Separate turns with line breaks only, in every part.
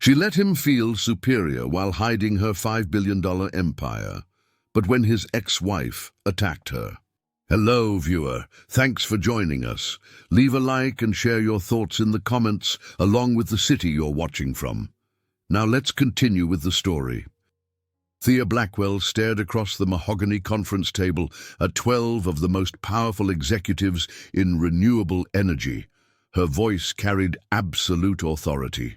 She let him feel superior while hiding her $5 billion empire. But when his ex-wife attacked her. Hello, viewer. Thanks for joining us. Leave a like and share your thoughts in the comments, along with the city you're watching from. Now let's continue with the story. Thea Blackwell stared across the Mahogany conference table at 12 of the most powerful executives in renewable energy. Her voice carried absolute authority.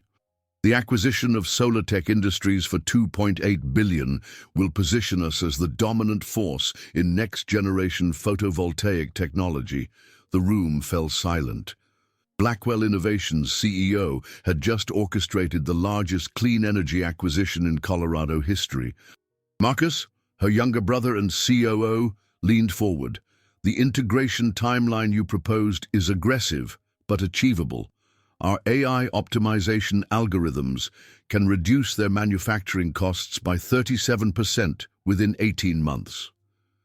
The acquisition of Solar Techch Industries for $2.8 billion will position us as the dominant force in next-generation photovoltaic technology. The room fell silent. Blackwell Innovations' CEO had just orchestrated the largest clean energy acquisition in Colorado history. Marcus, her younger brother and COO, leaned forward. The integration timeline you proposed is aggressive, but achievable. Our AI optimization algorithms can reduce their manufacturing costs by 37% within 18 months.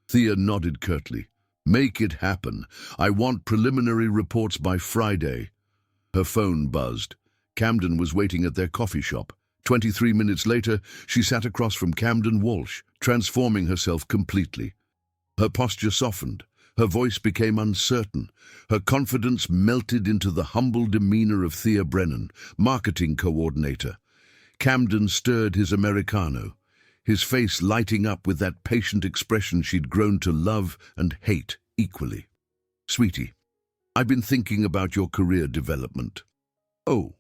Thea nodded curtly. Make it happen. I want preliminary reports by Friday. Her phone buzzed. Camden was waiting at their coffee shop. 23 minutes later, she sat across from Camden Walsh, transforming herself completely. Her posture softened. Her voice became uncertain. Her confidence melted into the humble demeanor of Thea Brennan, marketing coordinator. Camden stirred his Americano, his face lighting up with that patient expression she'd grown to love and hate equally. Sweetie, I've been thinking about your career development. Oh,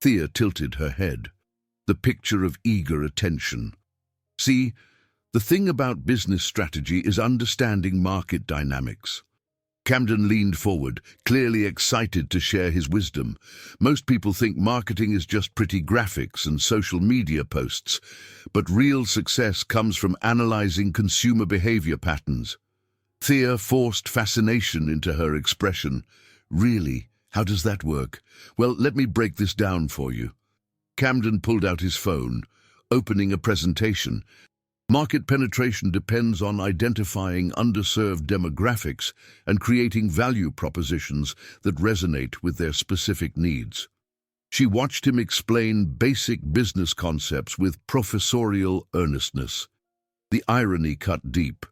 Thea tilted her head, the picture of eager attention. See, the thing about business strategy is understanding market dynamics. Camden leaned forward, clearly excited to share his wisdom. Most people think marketing is just pretty graphics and social media posts, but real success comes from analyzing consumer behavior patterns. Thea forced fascination into her expression. Really? How does that work? Well, let me break this down for you. Camden pulled out his phone, opening a presentation. Market penetration depends on identifying underserved demographics and creating value propositions that resonate with their specific needs. She watched him explain basic business concepts with professorial earnestness. The irony cut deep.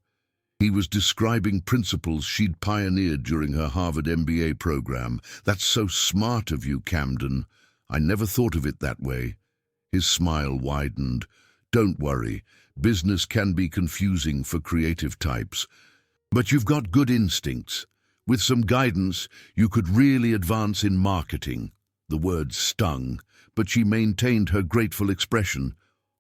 He was describing principles she'd pioneered during her Harvard MBA program. That's so smart of you, Camden. I never thought of it that way. His smile widened. Don't worry. Business can be confusing for creative types, but you've got good instincts. With some guidance, you could really advance in marketing. The words stung, but she maintained her grateful expression.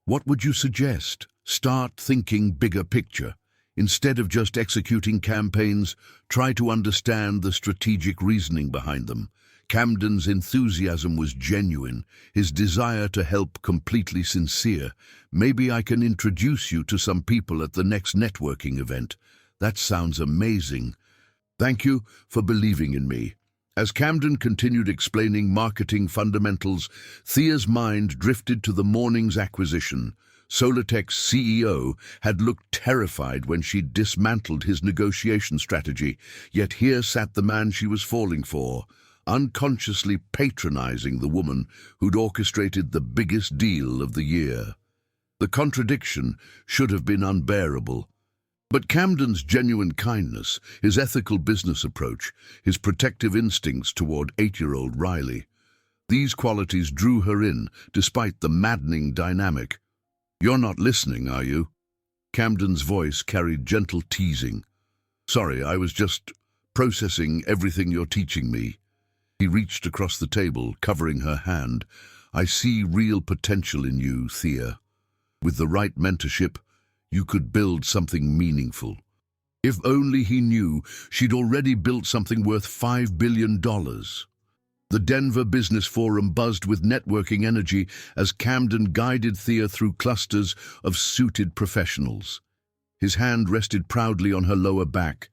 What would you suggest? Start thinking bigger picture. Instead of just executing campaigns, try to understand the strategic reasoning behind them. Camden's enthusiasm was genuine, his desire to help completely sincere. Maybe I can introduce you to some people at the next networking event. That sounds amazing. Thank you for believing in me. As Camden continued explaining marketing fundamentals, Thea's mind drifted to the morning's acquisition. Solar Tech's CEO had looked terrified when she'd dismantled his negotiation strategy, yet here sat the man she was falling for, unconsciously patronizing the woman who'd orchestrated the biggest deal of the year. The contradiction should have been unbearable. But Camden's genuine kindness, his ethical business approach, his protective instincts toward 8-year-old Riley, these qualities drew her in, despite the maddening dynamic. You're not listening, are you? Camden's voice carried gentle teasing. Sorry, I was just processing everything you're teaching me. He reached across the table, covering her hand. I see real potential in you, Thea. With the right mentorship, you could build something meaningful. If only he knew she'd already built something worth $5 billion. The Denver Business Forum buzzed with networking energy as Camden guided Thea through clusters of suited professionals. His hand rested proudly on her lower back.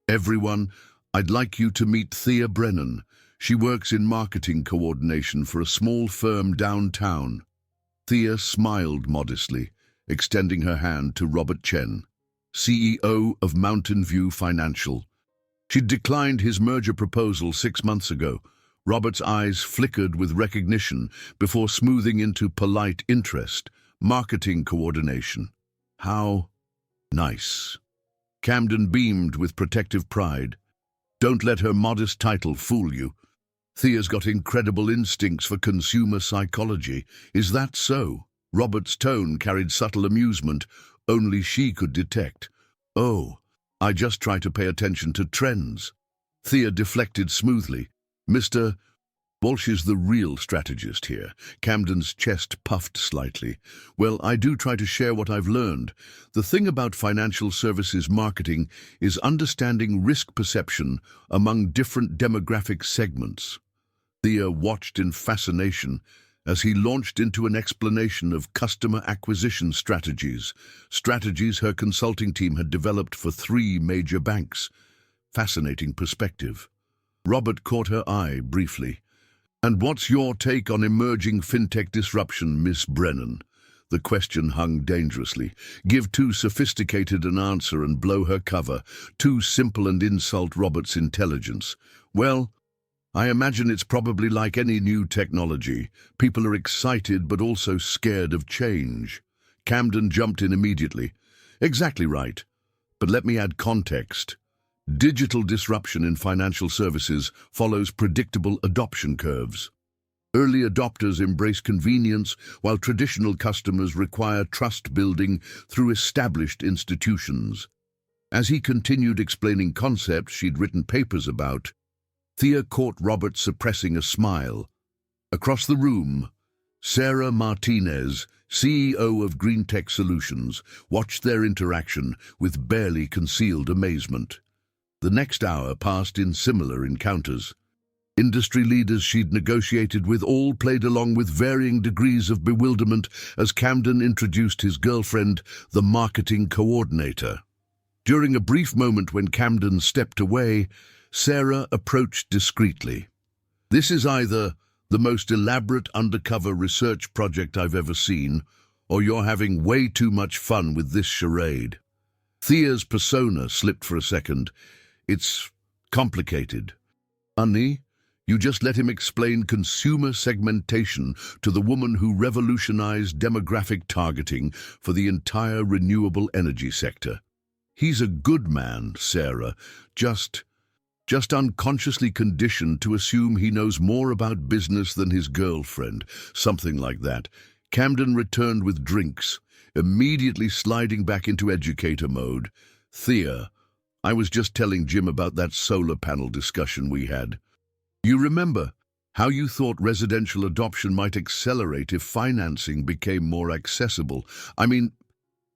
Everyone, I'd like you to meet Thea Brennan. She works in marketing coordination for a small firm downtown. Thea smiled modestly, extending her hand to Robert Chen, CEO of Mountain View Financial. She'd declined his merger proposal 6 months ago. Robert's eyes flickered with recognition before smoothing into polite interest. Marketing coordination. How nice. Camden beamed with protective pride. Don't let her modest title fool you. Thea's got incredible instincts for consumer psychology. Is that so? Robert's tone carried subtle amusement only she could detect. Oh, I just try to pay attention to trends. Thea deflected smoothly. Mr. Walsh is the real strategist here. Camden's chest puffed slightly. Well, I do try to share what I've learned. The thing about financial services marketing is understanding risk perception among different demographic segments. Thea watched in fascination as he launched into an explanation of customer acquisition strategies her consulting team had developed for 3 major banks. Fascinating perspective. Robert caught her eye briefly. And what's your take on emerging fintech disruption, Miss Brennan? The question hung dangerously. Give too sophisticated an answer and blow her cover. Too simple and insult Robert's intelligence. Well, I imagine it's probably like any new technology. People are excited but also scared of change. Camden jumped in immediately. Exactly right. But let me add context. Digital disruption in financial services follows predictable adoption curves. Early adopters embrace convenience, while traditional customers require trust building through established institutions. As he continued explaining concepts she'd written papers about, Thea caught Robert suppressing a smile. Across the room, Sarah Martinez, CEO of Green Tech Solutions, watched their interaction with barely concealed amazement. The next hour passed in similar encounters. Industry leaders she'd negotiated with all played along with varying degrees of bewilderment as Camden introduced his girlfriend, the marketing coordinator. During a brief moment when Camden stepped away, Sarah approached discreetly. This is either the most elaborate undercover research project I've ever seen, or you're having way too much fun with this charade. Thea's persona slipped for a second. It's complicated. Honey, you just let him explain consumer segmentation to the woman who revolutionized demographic targeting for the entire renewable energy sector. He's a good man, Sarah, just unconsciously conditioned to assume he knows more about business than his girlfriend, something like that. Camden returned with drinks, immediately sliding back into educator mode. Thea, I was just telling Jim about that solar panel discussion we had. You remember how you thought residential adoption might accelerate if financing became more accessible? I mean,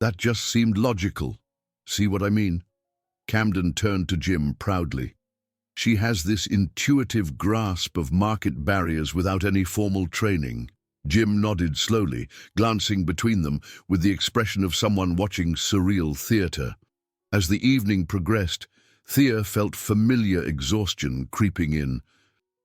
that just seemed logical. See what I mean? Camden turned to Jim proudly. She has this intuitive grasp of market barriers without any formal training. Jim nodded slowly, glancing between them with the expression of someone watching surreal theater. As the evening progressed, Thea felt familiar exhaustion creeping in.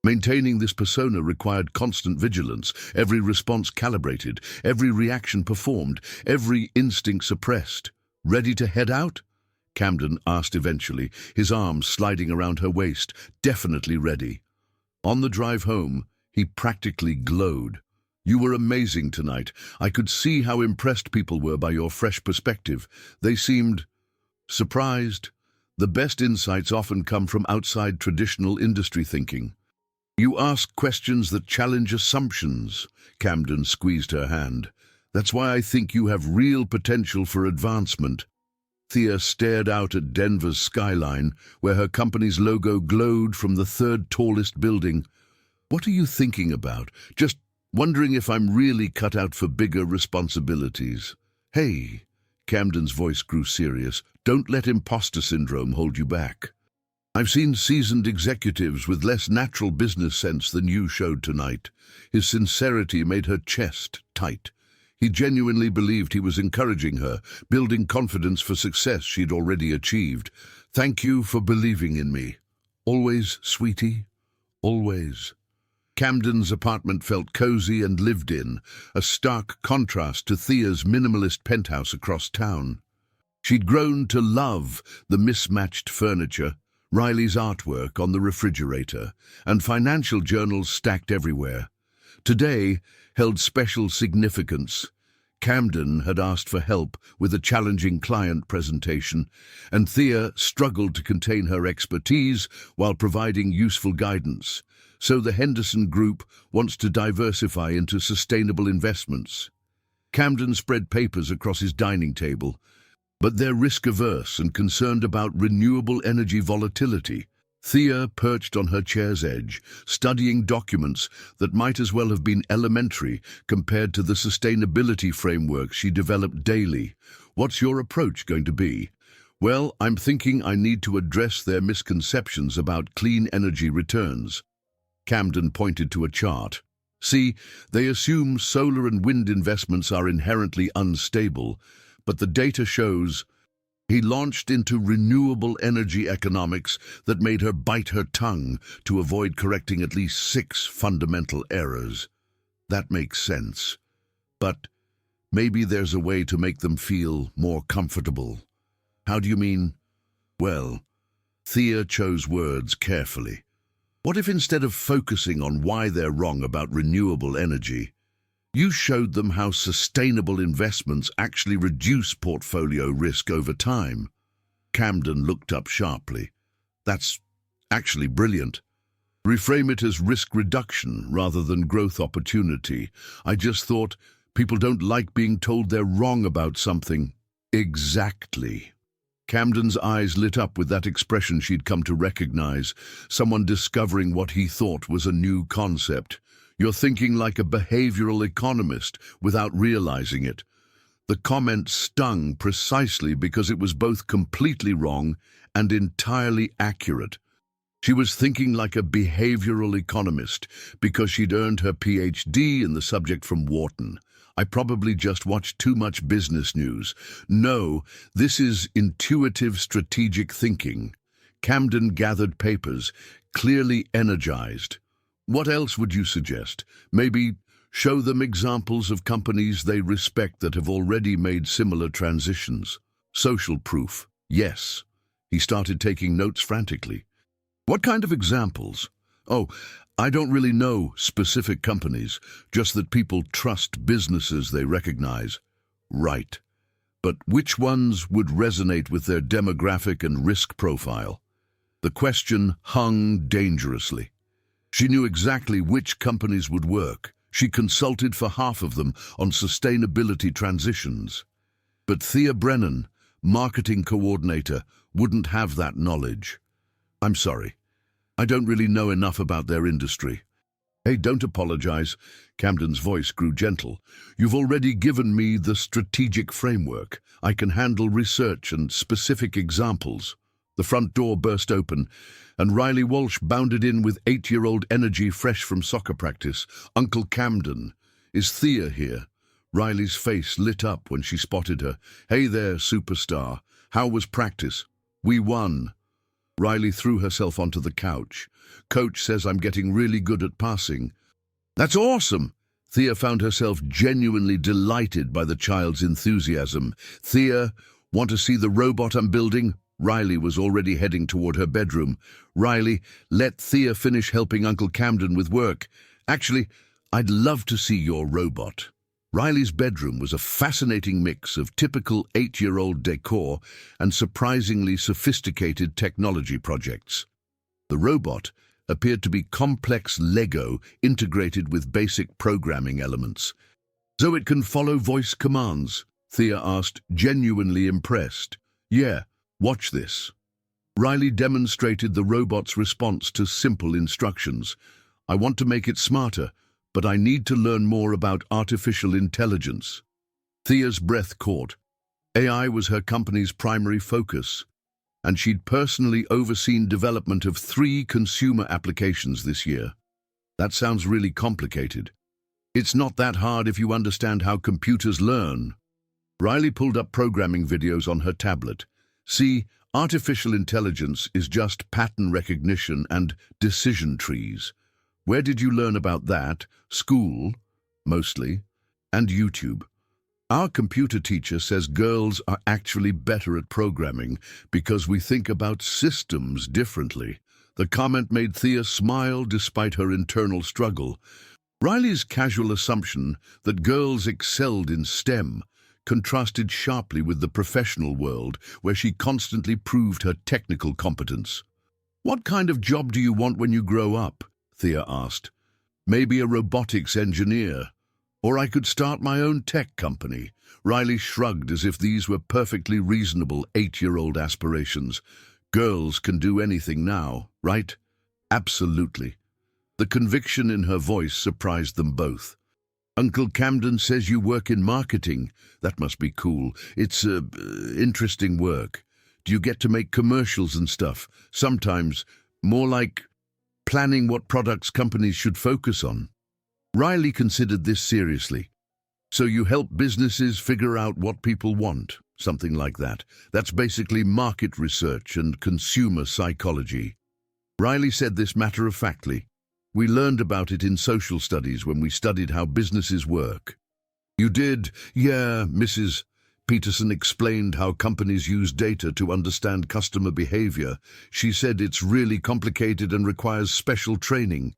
Maintaining this persona required constant vigilance, every response calibrated, every reaction performed, every instinct suppressed. Ready to head out? Camden asked eventually, his arms sliding around her waist. Definitely ready. On the drive home, he practically glowed. You were amazing tonight. I could see how impressed people were by your fresh perspective. They seemed surprised. The best insights often come from outside traditional industry thinking. You ask questions that challenge assumptions. Camden squeezed her hand. That's why I think you have real potential for advancement. Thea stared out at Denver's skyline, where her company's logo glowed from the 3rd tallest building. What are you thinking about? Just wondering if I'm really cut out for bigger responsibilities. Hey, Camden's voice grew serious. Don't let imposter syndrome hold you back. I've seen seasoned executives with less natural business sense than you showed tonight. His sincerity made her chest tight. He genuinely believed he was encouraging her, building confidence for success she'd already achieved. Thank you for believing in me. Always, sweetie, always. Camden's apartment felt cozy and lived in, a stark contrast to Thea's minimalist penthouse across town. She'd grown to love the mismatched furniture, Riley's artwork on the refrigerator, and financial journals stacked everywhere. Today held special significance. Camden had asked for help with a challenging client presentation, and Thea struggled to contain her expertise while providing useful guidance. So the Henderson Group wants to diversify into sustainable investments. Camden spread papers across his dining table, but they're risk-averse and concerned about renewable energy volatility. Thea perched on her chair's edge, studying documents that might as well have been elementary compared to the sustainability framework she developed daily. What's your approach going to be? Well, I'm thinking I need to address their misconceptions about clean energy returns. Camden pointed to a chart. See, they assume solar and wind investments are inherently unstable, but the data shows. He launched into renewable energy economics that made her bite her tongue to avoid correcting at least 6 fundamental errors. That makes sense. But maybe there's a way to make them feel more comfortable. How do you mean? Well, Thea chose words carefully. What if instead of focusing on why they're wrong about renewable energy, you showed them how sustainable investments actually reduce portfolio risk over time? Camden looked up sharply. That's actually brilliant. Reframe it as risk reduction rather than growth opportunity. I just thought people don't like being told they're wrong about something. Exactly. Camden's eyes lit up with that expression she'd come to recognize, someone discovering what he thought was a new concept. You're thinking like a behavioral economist without realizing it. The comment stung precisely because it was both completely wrong and entirely accurate. She was thinking like a behavioral economist because she'd earned her PhD in the subject from Wharton. I probably just watched too much business news. No, this is intuitive strategic thinking. Camden gathered papers, clearly energized. What else would you suggest? Maybe show them examples of companies they respect that have already made similar transitions. Social proof, yes. He started taking notes frantically. What kind of examples? Oh, I don't really know specific companies, just that people trust businesses they recognize. Right. But which ones would resonate with their demographic and risk profile? The question hung dangerously. She knew exactly which companies would work. She consulted for half of them on sustainability transitions. But Thea Brennan, marketing coordinator, wouldn't have that knowledge. I'm sorry. I don't really know enough about their industry. Hey, don't apologize. Camden's voice grew gentle. You've already given me the strategic framework. I can handle research and specific examples. The front door burst open, and Riley Walsh bounded in with 8-year-old energy fresh from soccer practice. Uncle Camden, is Thea here? Riley's face lit up when she spotted her. Hey there, superstar. How was practice? We won. Riley threw herself onto the couch. Coach says I'm getting really good at passing. That's awesome! Thea found herself genuinely delighted by the child's enthusiasm. Thea, want to see the robot I'm building? Riley was already heading toward her bedroom. Riley, let Thea finish helping Uncle Camden with work. Actually, I'd love to see your robot. Riley's bedroom was a fascinating mix of typical 8-year-old decor and surprisingly sophisticated technology projects. The robot appeared to be complex Lego integrated with basic programming elements. So it can follow voice commands? Thea asked, genuinely impressed. Yeah. Watch this. Riley demonstrated the robot's response to simple instructions. I want to make it smarter, but I need to learn more about artificial intelligence. Thea's breath caught. AI was her company's primary focus, and she'd personally overseen development of 3 consumer applications this year. That sounds really complicated. It's not that hard if you understand how computers learn. Riley pulled up programming videos on her tablet. See, artificial intelligence is just pattern recognition and decision trees. Where did you learn about that? School, mostly, and YouTube. Our computer teacher says girls are actually better at programming because we think about systems differently. The comment made Thea smile despite her internal struggle. Riley's casual assumption that girls excelled in STEM contrasted sharply with the professional world, where she constantly proved her technical competence. "What kind of job do you want when you grow up?" Thea asked. "Maybe a robotics engineer. Or I could start my own tech company." Riley shrugged as if these were perfectly reasonable 8-year-old aspirations. Girls can do anything now, right? Absolutely. The conviction in her voice surprised them both. "Uncle Camden says you work in marketing. That must be cool. It's interesting work. Do you get to make commercials and stuff? Sometimes, more like planning what products companies should focus on." Riley considered this seriously. "So you help businesses figure out what people want, something like that. That's basically market research and consumer psychology." Riley said this matter-of-factly. "We learned about it in social studies when we studied how businesses work." "You did?" "Yeah," Mrs. Peterson explained how companies use data to understand customer behavior. She said it's really complicated and requires special training.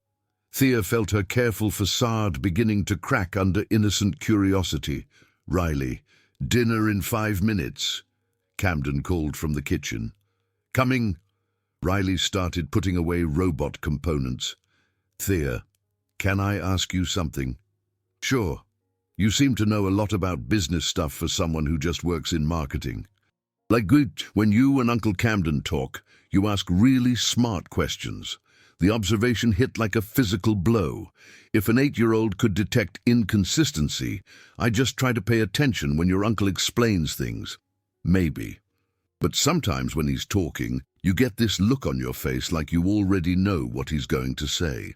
Thea felt her careful facade beginning to crack under innocent curiosity. "Riley, dinner in 5 minutes," Camden called from the kitchen. "Coming." Riley started putting away robot components. "Thea, can I ask you something?" "Sure. You seem to know a lot about business stuff for someone who just works in marketing. Like good, when you and Uncle Camden talk, you ask really smart questions." The observation hit like a physical blow. If an 8-year-old could detect inconsistency, I just try to pay attention when your uncle explains things. Maybe. But sometimes when he's talking, you get this look on your face like you already know what he's going to say.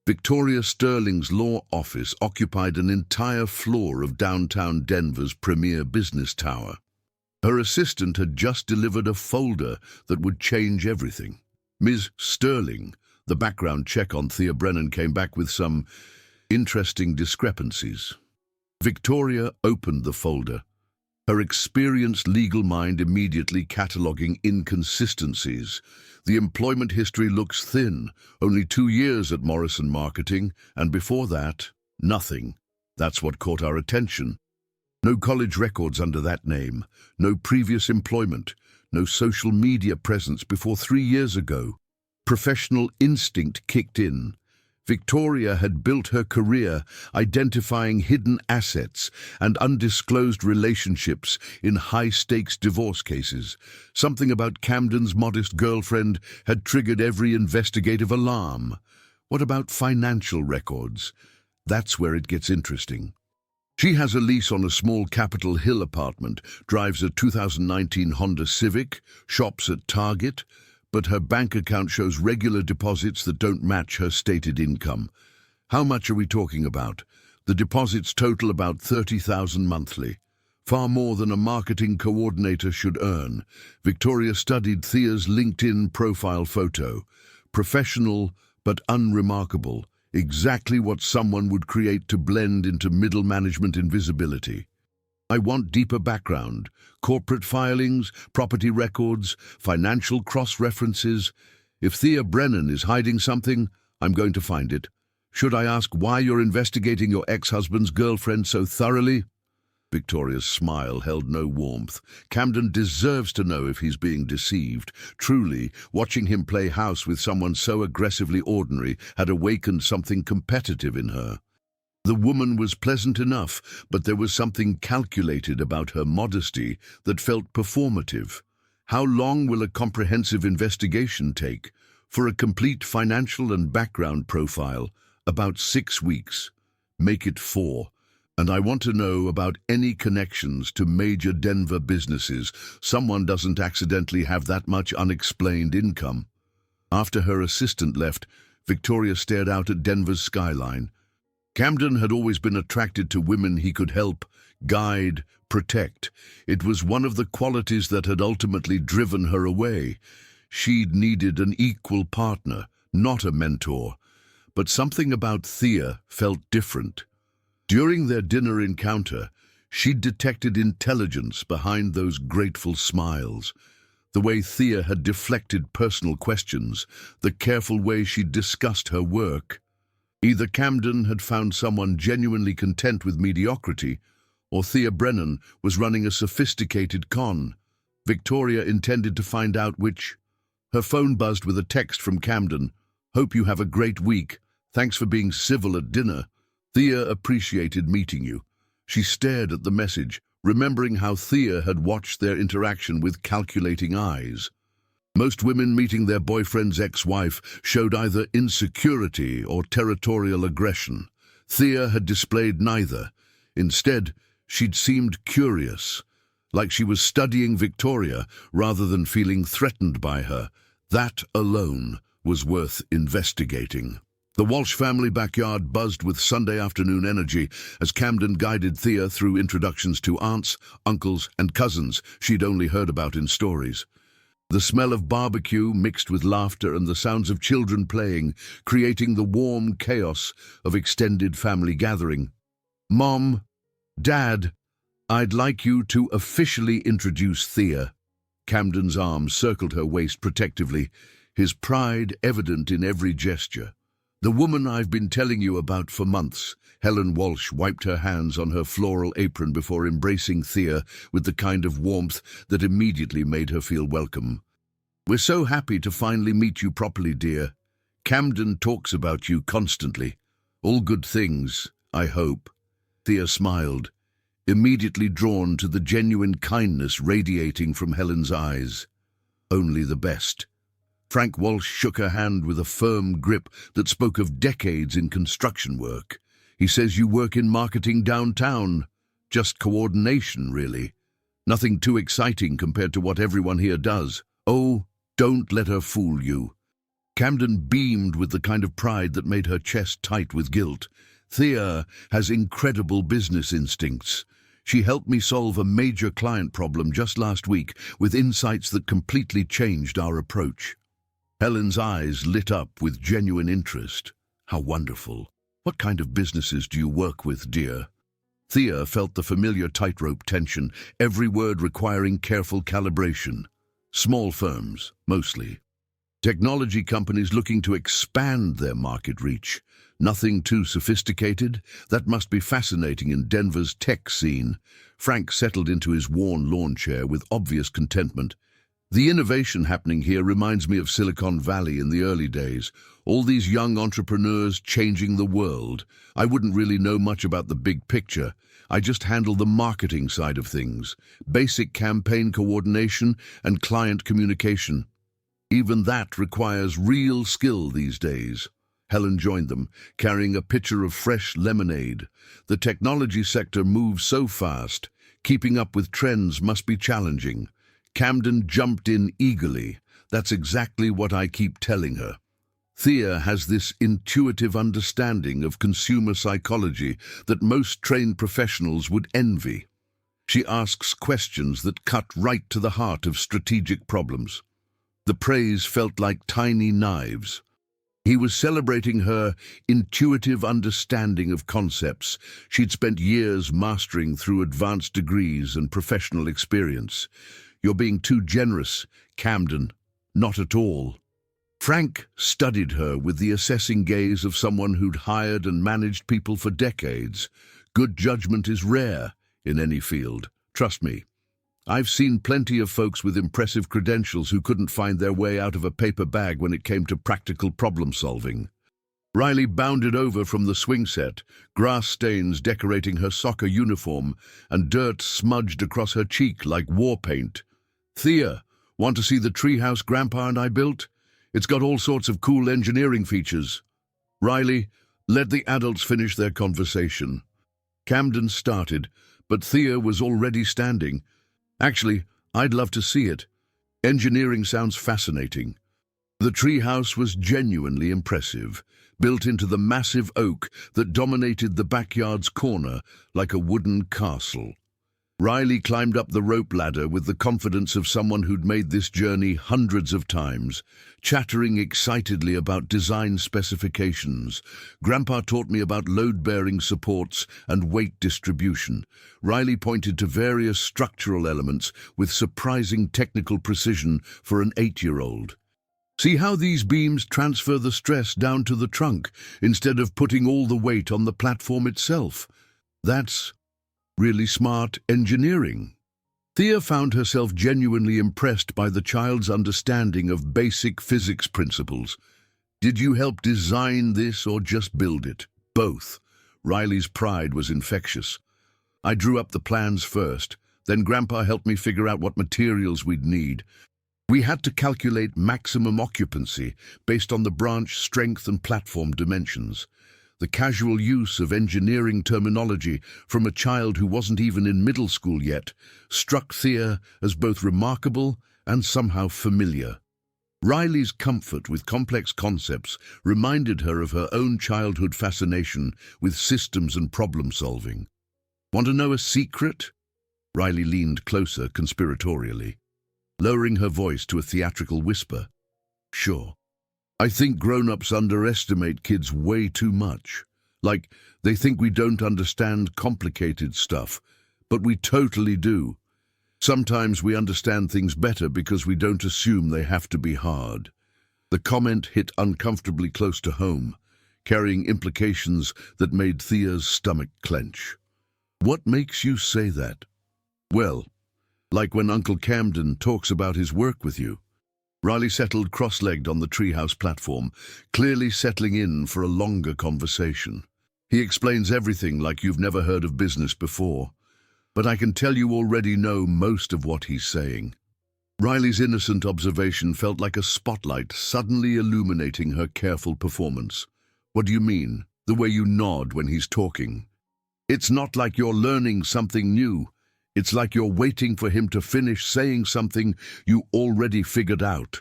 Victoria Sterling's law office occupied an entire floor of downtown Denver's premier business tower. Her assistant had just delivered a folder that would change everything. Ms. Sterling, the background check on Thea Brennan came back with some interesting discrepancies. Victoria opened the folder, her experienced legal mind immediately cataloguing inconsistencies. The employment history looks thin, only 2 years at Morrison Marketing, and before that, nothing. That's what caught our attention. No college records under that name, no previous employment, no social media presence before 3 years ago. Professional instinct kicked in. Victoria had built her career identifying hidden assets and undisclosed relationships in high-stakes divorce cases. Something about Camden's modest girlfriend had triggered every investigative alarm. What about financial records? That's where it gets interesting. She has a lease on a small Capitol Hill apartment, drives a 2019 Honda Civic, shops at Target, but her bank account shows regular deposits that don't match her stated income. How much are we talking about? The deposits total about $30,000 monthly. Far more than a marketing coordinator should earn. Victoria studied Thea's LinkedIn profile photo. Professional but unremarkable. Exactly what someone would create to blend into middle management invisibility. "I want deeper background, corporate filings, property records, financial cross-references. If Thea Brennan is hiding something, I'm going to find it. Should I ask why you're investigating your ex-husband's girlfriend so thoroughly?" Victoria's smile held no warmth. Camden deserves to know if he's being deceived. Truly, watching him play house with someone so aggressively ordinary had awakened something competitive in her. The woman was pleasant enough, but there was something calculated about her modesty that felt performative. How long will a comprehensive investigation take? For a complete financial and background profile, about 6 weeks. Make it 4. And I want to know about any connections to major Denver businesses. Someone doesn't accidentally have that much unexplained income. After her assistant left, Victoria stared out at Denver's skyline. Camden had always been attracted to women he could help, guide, protect. It was one of the qualities that had ultimately driven her away. She'd needed an equal partner, not a mentor. But something about Thea felt different. During their dinner encounter, She'd detected intelligence behind those grateful smiles. The way Thea had deflected personal questions, the careful way she'd discussed her work. Either Camden had found someone genuinely content with mediocrity, or Thea Brennan was running a sophisticated con. Victoria intended to find out which. Her phone buzzed with a text from Camden. "Hope you have a great week. Thanks for being civil at dinner. Thea appreciated meeting you." She stared at the message, remembering how Thea had watched their interaction with calculating eyes. Most women meeting their boyfriend's ex-wife showed either insecurity or territorial aggression. Thea had displayed neither. Instead, she'd seemed curious, like she was studying Victoria rather than feeling threatened by her. That alone was worth investigating. The Walsh family backyard buzzed with Sunday afternoon energy as Camden guided Thea through introductions to aunts, uncles, and cousins she'd only heard about in stories. The smell of barbecue mixed with laughter and the sounds of children playing, creating the warm chaos of extended family gathering. "Mom, Dad, I'd like you to officially introduce Thea." Camden's arm circled her waist protectively, his pride evident in every gesture. "The woman I've been telling you about for months." Helen Walsh wiped her hands on her floral apron before embracing Thea with the kind of warmth that immediately made her feel welcome. "We're so happy to finally meet you properly, dear. Camden talks about you constantly. All good things, I hope." Thea smiled, immediately drawn to the genuine kindness radiating from Helen's eyes. "Only the best." Frank Walsh shook her hand with a firm grip that spoke of decades in construction work. "He says you work in marketing downtown. Just coordination, really. Nothing too exciting compared to what everyone here does." "Oh, don't let her fool you." Camden beamed with the kind of pride that made her chest tight with guilt. "Thea has incredible business instincts. She helped me solve a major client problem just last week with insights that completely changed our approach." Helen's eyes lit up with genuine interest. "How wonderful. What kind of businesses do you work with, dear?" Thea felt the familiar tightrope tension, every word requiring careful calibration. Small firms, mostly. Technology companies looking to expand their market reach. Nothing too sophisticated? That must be fascinating in Denver's tech scene. Frank settled into his worn lawn chair with obvious contentment. "The innovation happening here reminds me of Silicon Valley in the early days. All these young entrepreneurs changing the world. I wouldn't really know much about the big picture. I just handle the marketing side of things. Basic campaign coordination and client communication. Even that requires real skill these days." Helen joined them, carrying a pitcher of fresh lemonade. The technology sector moves so fast. Keeping up with trends must be challenging. Camden jumped in eagerly. "That's exactly what I keep telling her. Thea has this intuitive understanding of consumer psychology that most trained professionals would envy. She asks questions that cut right to the heart of strategic problems." The praise felt like tiny knives. He was celebrating her intuitive understanding of concepts she'd spent years mastering through advanced degrees and professional experience. "You're being too generous, Camden." "Not at all." Frank studied her with the assessing gaze of someone who'd hired and managed people for decades. Good judgment is rare in any field. Trust me. I've seen plenty of folks with impressive credentials who couldn't find their way out of a paper bag when it came to practical problem solving. Riley bounded over from the swing set, grass stains decorating her soccer uniform and dirt smudged across her cheek like war paint. "Thea, want to see the treehouse Grandpa and I built? It's got all sorts of cool engineering features." "Riley, let the adults finish their conversation." Camden started, but Thea was already standing. "Actually, I'd love to see it. Engineering sounds fascinating." The treehouse was genuinely impressive, built into the massive oak that dominated the backyard's corner like a wooden castle. Riley climbed up the rope ladder with the confidence of someone who'd made this journey hundreds of times, chattering excitedly about design specifications. Grandpa taught me about load-bearing supports and weight distribution. Riley pointed to various structural elements with surprising technical precision for an 8-year-old. See how these beams transfer the stress down to the trunk instead of putting all the weight on the platform itself. That's really smart engineering. Thea found herself genuinely impressed by the child's understanding of basic physics principles. Did you help design this or just build it? Both. Riley's pride was infectious. I drew up the plans first, then Grandpa helped me figure out what materials we'd need. We had to calculate maximum occupancy based on the branch strength and platform dimensions. The casual use of engineering terminology from a child who wasn't even in middle school yet struck Thea as both remarkable and somehow familiar. Riley's comfort with complex concepts reminded her of her own childhood fascination with systems and problem-solving. Want to know a secret? Riley leaned closer conspiratorially, lowering her voice to a theatrical whisper. Sure. I think grown-ups underestimate kids way too much. Like, they think we don't understand complicated stuff, but we totally do. Sometimes we understand things better because we don't assume they have to be hard. The comment hit uncomfortably close to home, carrying implications that made Thea's stomach clench. What makes you say that? Well, like when Uncle Camden talks about his work with you. Riley settled cross-legged on the treehouse platform, clearly settling in for a longer conversation. He explains everything like you've never heard of business before, but I can tell you already know most of what he's saying. Riley's innocent observation felt like a spotlight suddenly illuminating her careful performance. What do you mean? The way you nod when he's talking. It's not like you're learning something new. It's like you're waiting for him to finish saying something you already figured out.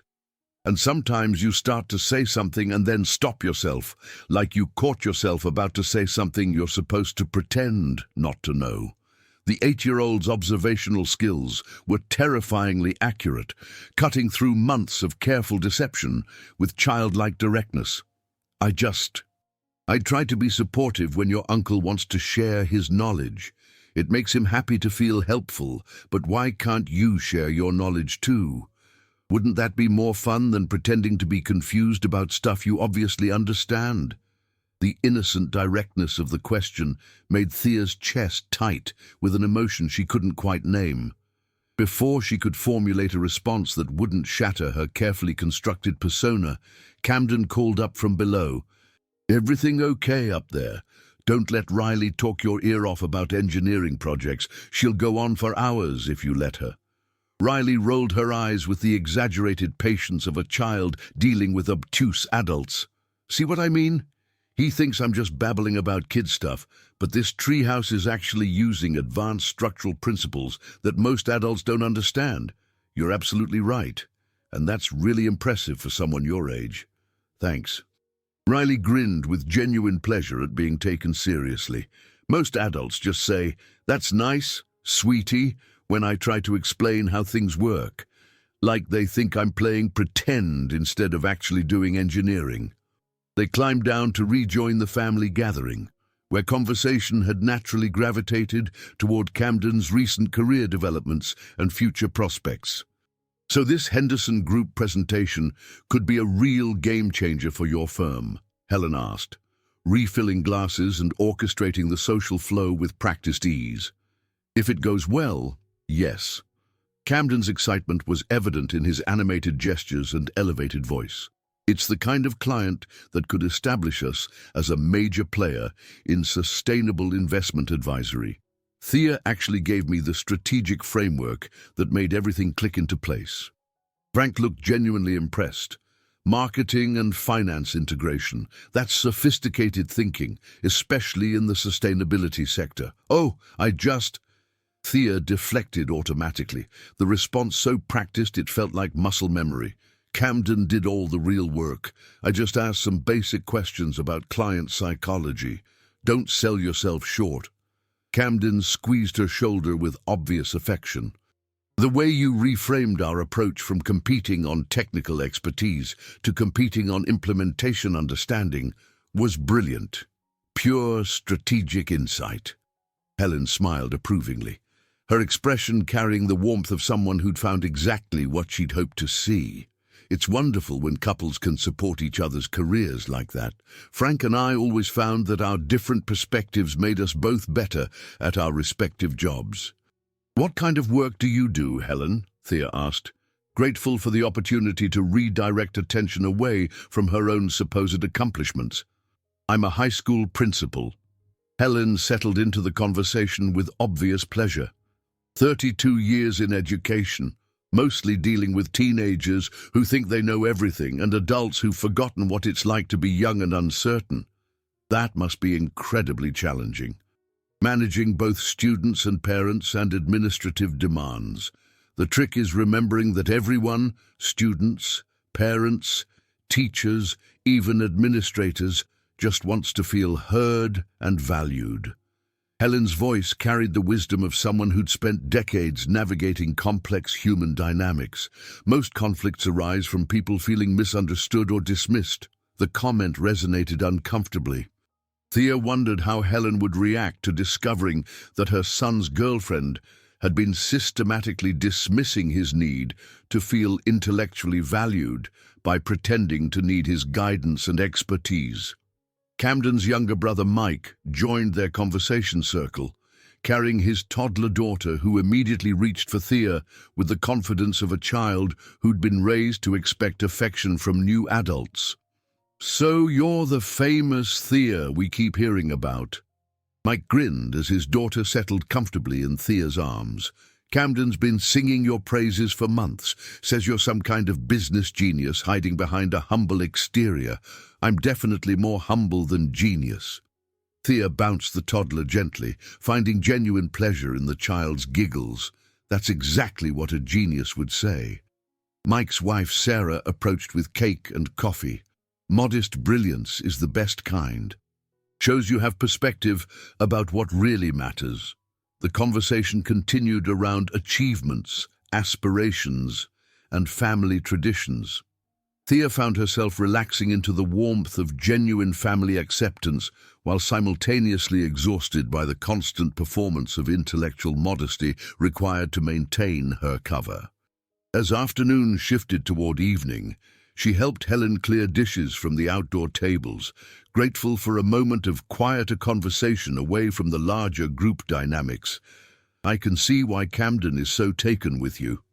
And sometimes you start to say something and then stop yourself, like you caught yourself about to say something you're supposed to pretend not to know. The 8-year-old's observational skills were terrifyingly accurate, cutting through months of careful deception with childlike directness. I try to be supportive when your uncle wants to share his knowledge. It makes him happy to feel helpful, but why can't you share your knowledge too? Wouldn't that be more fun than pretending to be confused about stuff you obviously understand? The innocent directness of the question made Thea's chest tight with an emotion she couldn't quite name. Before she could formulate a response that wouldn't shatter her carefully constructed persona, Camden called up from below. Everything okay up there? Don't let Riley talk your ear off about engineering projects. She'll go on for hours if you let her. Riley rolled her eyes with the exaggerated patience of a child dealing with obtuse adults. See what I mean? He thinks I'm just babbling about kid stuff, but this treehouse is actually using advanced structural principles that most adults don't understand. You're absolutely right, and that's really impressive for someone your age. Thanks. Riley grinned with genuine pleasure at being taken seriously. Most adults just say, "That's nice, sweetie," when I try to explain how things work, like they think I'm playing pretend instead of actually doing engineering. They climbed down to rejoin the family gathering, where conversation had naturally gravitated toward Camden's recent career developments and future prospects. So this Henderson Group presentation could be a real game-changer for your firm, Helen asked, refilling glasses and orchestrating the social flow with practiced ease. If it goes well, yes. Camden's excitement was evident in his animated gestures and elevated voice. It's the kind of client that could establish us as a major player in sustainable investment advisory. Thea actually gave me the strategic framework that made everything click into place. Frank looked genuinely impressed. Marketing and finance integration, that's sophisticated thinking, especially in the sustainability sector. Thea deflected automatically, the response so practiced it felt like muscle memory. Camden did all the real work. I just asked some basic questions about client psychology. Don't sell yourself short. Camden squeezed her shoulder with obvious affection. The way you reframed our approach from competing on technical expertise to competing on implementation understanding was brilliant. Pure strategic insight. Helen smiled approvingly, her expression carrying the warmth of someone who'd found exactly what she'd hoped to see. It's wonderful when couples can support each other's careers like that. Frank and I always found that our different perspectives made us both better at our respective jobs. "What kind of work do you do, Helen?" Thea asked, grateful for the opportunity to redirect attention away from her own supposed accomplishments. "I'm a high school principal." Helen settled into the conversation with obvious pleasure. 32 years in education, mostly dealing with teenagers who think they know everything and adults who've forgotten what it's like to be young and uncertain. That must be incredibly challenging. Managing both students and parents and administrative demands. The trick is remembering that everyone, students, parents, teachers, even administrators, just wants to feel heard and valued. Helen's voice carried the wisdom of someone who'd spent decades navigating complex human dynamics. Most conflicts arise from people feeling misunderstood or dismissed. The comment resonated uncomfortably. Thea wondered how Helen would react to discovering that her son's girlfriend had been systematically dismissing his need to feel intellectually valued by pretending to need his guidance and expertise. Camden's younger brother Mike joined their conversation circle, carrying his toddler daughter who immediately reached for Thea with the confidence of a child who'd been raised to expect affection from new adults. "So you're the famous Thea we keep hearing about." Mike grinned as his daughter settled comfortably in Thea's arms. "Camden's been singing your praises for months, says you're some kind of business genius hiding behind a humble exterior. I'm definitely more humble than genius." Thea bounced the toddler gently, finding genuine pleasure in the child's giggles. That's exactly what a genius would say. Mike's wife Sarah approached with cake and coffee. "Modest brilliance is the best kind. Shows you have perspective about what really matters." The conversation continued around achievements, aspirations, and family traditions. Thea found herself relaxing into the warmth of genuine family acceptance while simultaneously exhausted by the constant performance of intellectual modesty required to maintain her cover. As afternoon shifted toward evening, she helped Helen clear dishes from the outdoor tables, grateful for a moment of quieter conversation away from the larger group dynamics. "I can see why Camden is so taken with you."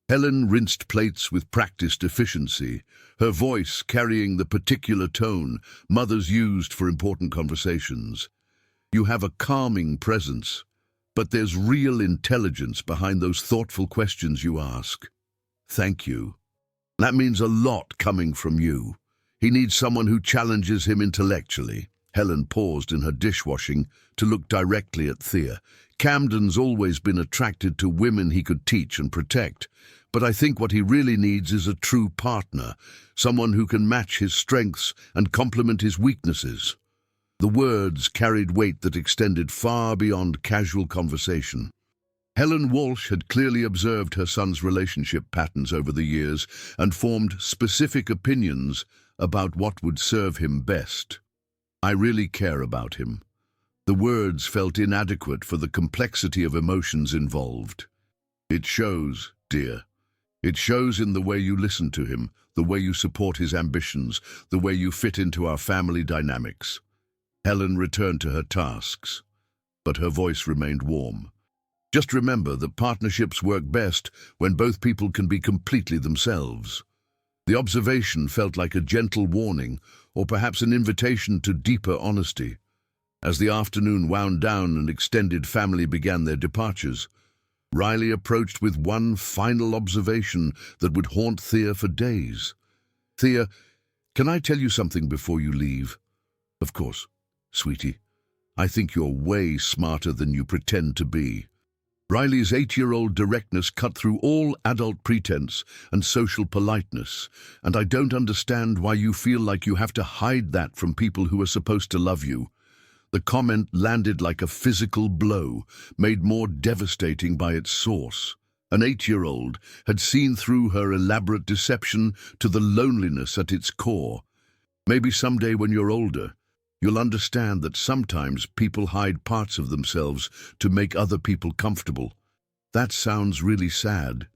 Helen rinsed plates with practiced efficiency, her voice carrying the particular tone mothers used for important conversations. "You have a calming presence, but there's real intelligence behind those thoughtful questions you ask." "Thank you. That means a lot coming from you. He needs someone who challenges him intellectually." Helen paused in her dishwashing to look directly at Thea. "Camden's always been attracted to women he could teach and protect, but I think what he really needs is a true partner, someone who can match his strengths and complement his weaknesses." The words carried weight that extended far beyond casual conversation. Helen Walsh had clearly observed her son's relationship patterns over the years and formed specific opinions about what would serve him best. "I really care about him." The words felt inadequate for the complexity of emotions involved. "It shows, dear. It shows in the way you listen to him, the way you support his ambitions, the way you fit into our family dynamics." Helen returned to her tasks, but her voice remained warm. "Just remember that partnerships work best when both people can be completely themselves." The observation felt like a gentle warning, or perhaps an invitation to deeper honesty. As the afternoon wound down and extended family began their departures, Riley approached with one final observation that would haunt Thea for days. "Thea, can I tell you something before you leave?" "Of course, sweetie. I think you're way smarter than you pretend to be." Riley's 8-year-old directness cut through all adult pretense and social politeness, "and I don't understand why you feel like you have to hide that from people who are supposed to love you. The comment landed like a physical blow, made more devastating by its source. An 8-year-old had seen through her elaborate deception to the loneliness at its core. Maybe someday when you're older, you'll understand that sometimes people hide parts of themselves to make other people comfortable. That sounds really sad.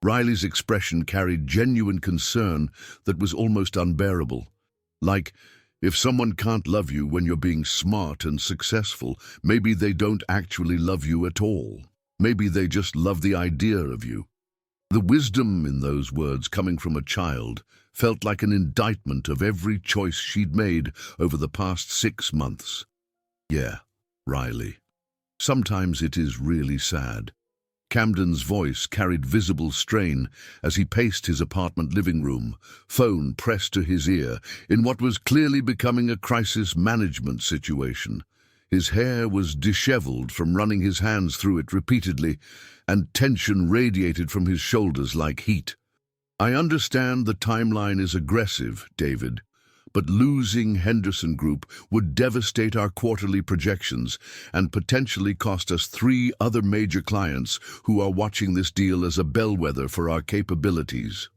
Riley's expression carried genuine concern that was almost unbearable. Like, if someone can't love you when you're being smart and successful, maybe they don't actually love you at all. Maybe they just love the idea of you. The wisdom in those words coming from a child felt like an indictment of every choice she'd made over the past 6 months. Yeah, Riley. Sometimes it is really sad. Camden's voice carried visible strain as he paced his apartment living room, phone pressed to his ear, in what was clearly becoming a crisis management situation. His hair was disheveled from running his hands through it repeatedly, and tension radiated from his shoulders like heat. "I understand the timeline is aggressive, David, but losing Henderson Group would devastate our quarterly projections and potentially cost us 3 other major clients who are watching this deal as a bellwether for our capabilities."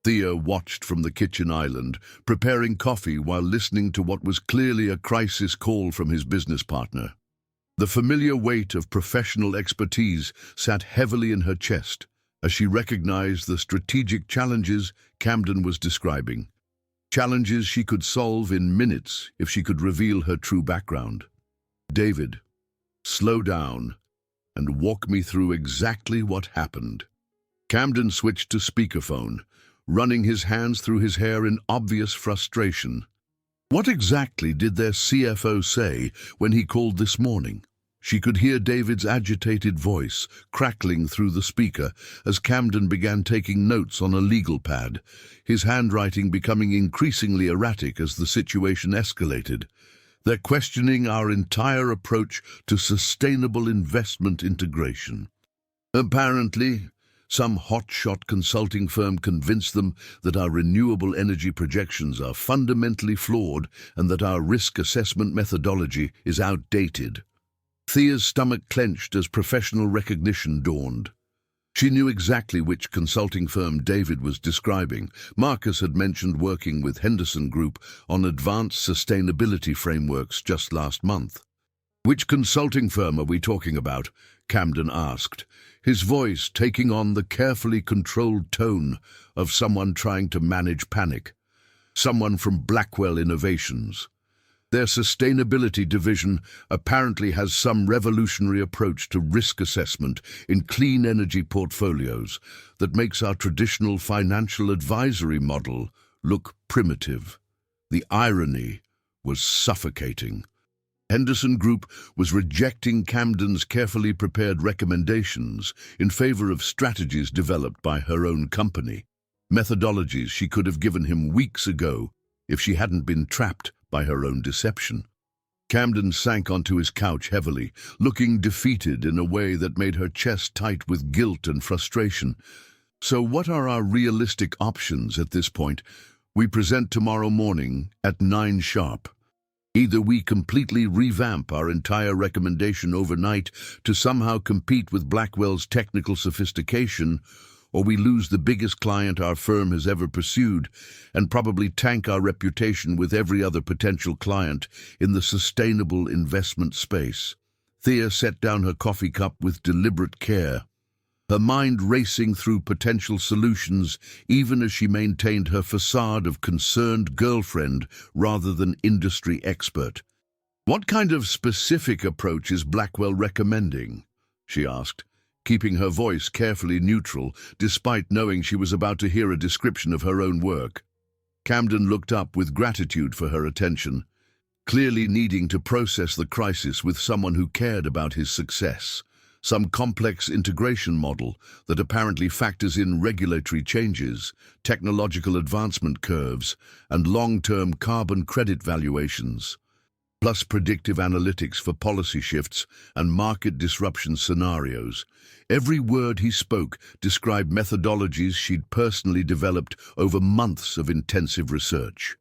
Thea watched from the kitchen island, preparing coffee while listening to what was clearly a crisis call from his business partner. The familiar weight of professional expertise sat heavily in her chest as she recognized the strategic challenges Camden was describing. Challenges she could solve in minutes if she could reveal her true background. "David, slow down and walk me through exactly what happened." Camden switched to speakerphone, running his hands through his hair in obvious frustration. What exactly did their CFO say when he called this morning? She could hear David's agitated voice crackling through the speaker as Camden began taking notes on a legal pad, his handwriting becoming increasingly erratic as the situation escalated. "They're questioning our entire approach to sustainable investment integration. Apparently, some hotshot consulting firm convinced them that our renewable energy projections are fundamentally flawed and that our risk assessment methodology is outdated." Thea's stomach clenched as professional recognition dawned. She knew exactly which consulting firm David was describing. Marcus had mentioned working with Henderson Group on advanced sustainability frameworks just last month. "Which consulting firm are we talking about?" Camden asked, his voice taking on the carefully controlled tone of someone trying to manage panic. "Someone from Blackwell Innovations. Their sustainability division apparently has some revolutionary approach to risk assessment in clean energy portfolios that makes our traditional financial advisory model look primitive." The irony was suffocating. Henderson Group was rejecting Camden's carefully prepared recommendations in favor of strategies developed by her own company, methodologies she could have given him weeks ago if she hadn't been trapped by her own deception. Camden sank onto his couch heavily, looking defeated in a way that made her chest tight with guilt and frustration. "So what are our realistic options at this point? We present tomorrow morning at 9 sharp. Either we completely revamp our entire recommendation overnight to somehow compete with Blackwell's technical sophistication, or we lose the biggest client our firm has ever pursued and probably tank our reputation with every other potential client in the sustainable investment space." Thea set down her coffee cup with deliberate care, her mind racing through potential solutions even as she maintained her facade of concerned girlfriend rather than industry expert. "What kind of specific approach is Blackwell recommending?" she asked, keeping her voice carefully neutral despite knowing she was about to hear a description of her own work. Camden looked up with gratitude for her attention, clearly needing to process the crisis with someone who cared about his success. Some complex integration model that apparently factors in regulatory changes, technological advancement curves, and long-term carbon credit valuations, plus predictive analytics for policy shifts and market disruption scenarios. Every word he spoke described methodologies she'd personally developed over months of intensive research.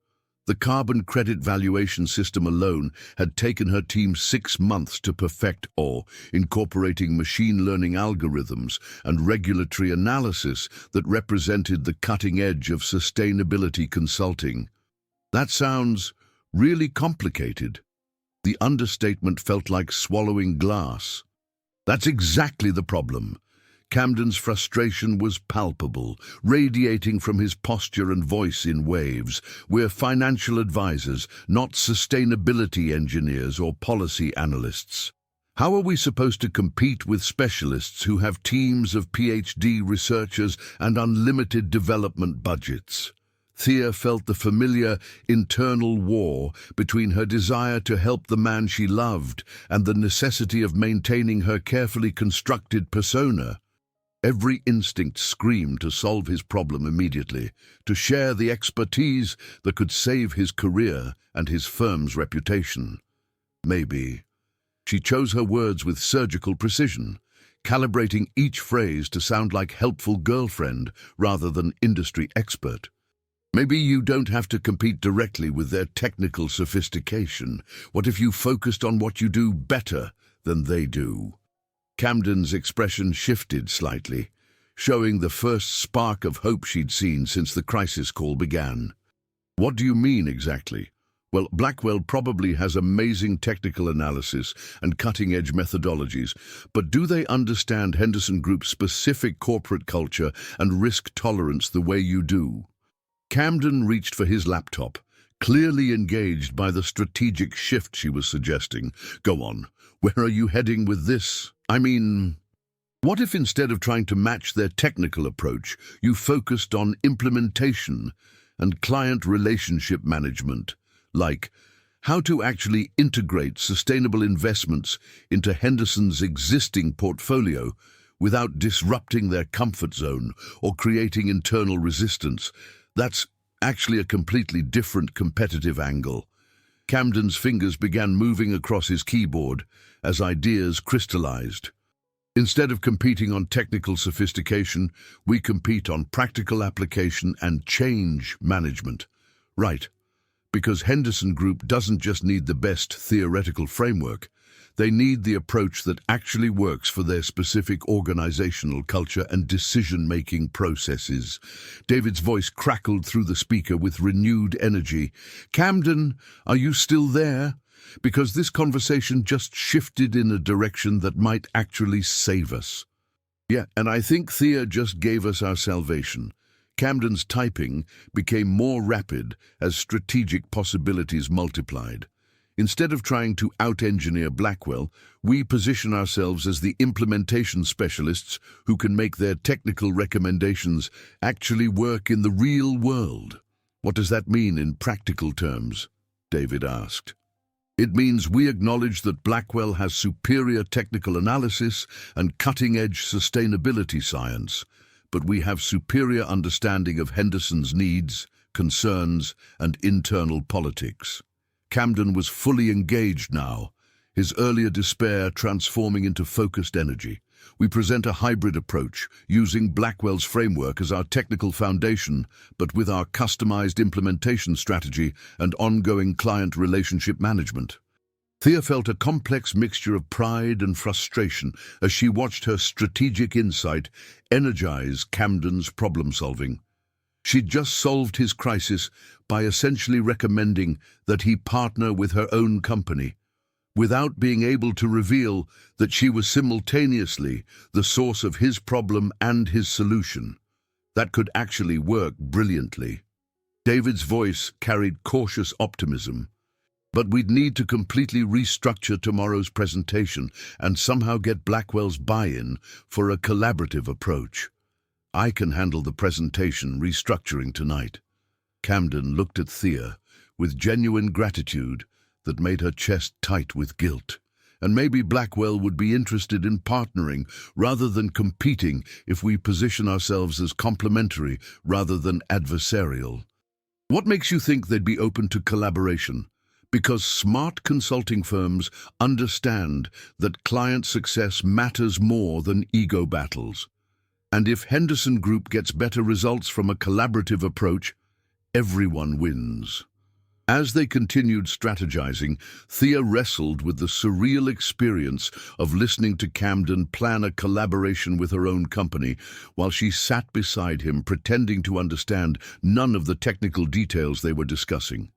The carbon credit valuation system alone had taken her team 6 months to perfect, or incorporating machine learning algorithms and regulatory analysis that represented the cutting edge of sustainability consulting. That sounds really complicated. The understatement felt like swallowing glass. That's exactly the problem. Camden's frustration was palpable, radiating from his posture and voice in waves. We're financial advisors, not sustainability engineers or policy analysts. How are we supposed to compete with specialists who have teams of PhD researchers and unlimited development budgets? Thea felt the familiar internal war between her desire to help the man she loved and the necessity of maintaining her carefully constructed persona. Every instinct screamed to solve his problem immediately, to share the expertise that could save his career and his firm's reputation. Maybe. She chose her words with surgical precision, calibrating each phrase to sound like helpful girlfriend rather than industry expert. Maybe you don't have to compete directly with their technical sophistication. What if you focused on what you do better than they do? Camden's expression shifted slightly, showing the first spark of hope she'd seen since the crisis call began. What do you mean exactly? Well, Blackwell probably has amazing technical analysis and cutting-edge methodologies, but do they understand Henderson Group's specific corporate culture and risk tolerance the way you do? Camden reached for his laptop, clearly engaged by the strategic shift she was suggesting. Go on. Where are you heading with this? What if instead of trying to match their technical approach, you focused on implementation and client relationship management, like how to actually integrate sustainable investments into Henderson's existing portfolio without disrupting their comfort zone or creating internal resistance? That's actually a completely different competitive angle. Camden's fingers began moving across his keyboard as ideas crystallized. Instead of competing on technical sophistication, we compete on practical application and change management. Right, because Henderson Group doesn't just need the best theoretical framework. They need the approach that actually works for their specific organizational culture and decision-making processes. David's voice crackled through the speaker with renewed energy. Camden, are you still there? Because this conversation just shifted in a direction that might actually save us. Yeah, and I think Thea just gave us our salvation. Camden's typing became more rapid as strategic possibilities multiplied. Instead of trying to out-engineer Blackwell, we position ourselves as the implementation specialists who can make their technical recommendations actually work in the real world. What does that mean in practical terms? David asked. It means we acknowledge that Blackwell has superior technical analysis and cutting-edge sustainability science, but we have superior understanding of Henderson's needs, concerns, and internal politics. Camden was fully engaged now, his earlier despair transforming into focused energy. We present a hybrid approach, using Blackwell's framework as our technical foundation, but with our customized implementation strategy and ongoing client relationship management. Thea felt a complex mixture of pride and frustration as she watched her strategic insight energize Camden's problem-solving. She'd just solved his crisis by essentially recommending that he partner with her own company, without being able to reveal that she was simultaneously the source of his problem and his solution. That could actually work brilliantly. David's voice carried cautious optimism. But we'd need to completely restructure tomorrow's presentation and somehow get Blackwell's buy-in for a collaborative approach. I can handle the presentation restructuring tonight. Camden looked at Thea with genuine gratitude that made her chest tight with guilt. And maybe Blackwell would be interested in partnering rather than competing if we position ourselves as complementary rather than adversarial. What makes you think they'd be open to collaboration? Because smart consulting firms understand that client success matters more than ego battles. And if Henderson Group gets better results from a collaborative approach, everyone wins. As they continued strategizing, Thea wrestled with the surreal experience of listening to Camden plan a collaboration with her own company while she sat beside him, pretending to understand none of the technical details they were discussing.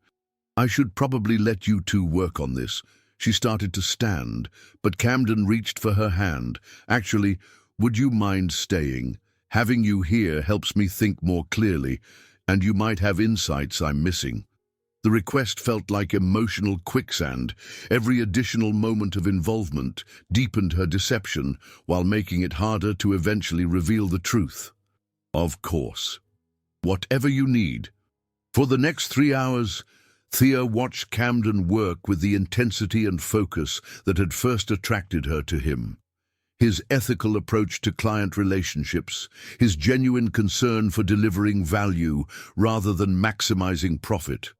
"I should probably let you two work on this." She started to stand, but Camden reached for her hand. "Actually, would you mind staying? Having you here helps me think more clearly, and you might have insights I'm missing." The request felt like emotional quicksand. Every additional moment of involvement deepened her deception while making it harder to eventually reveal the truth. "Of course. Whatever you need." For the next 3 hours, Thea watched Camden work with the intensity and focus that had first attracted her to him. His ethical approach to client relationships, his genuine concern for delivering value rather than maximizing profit,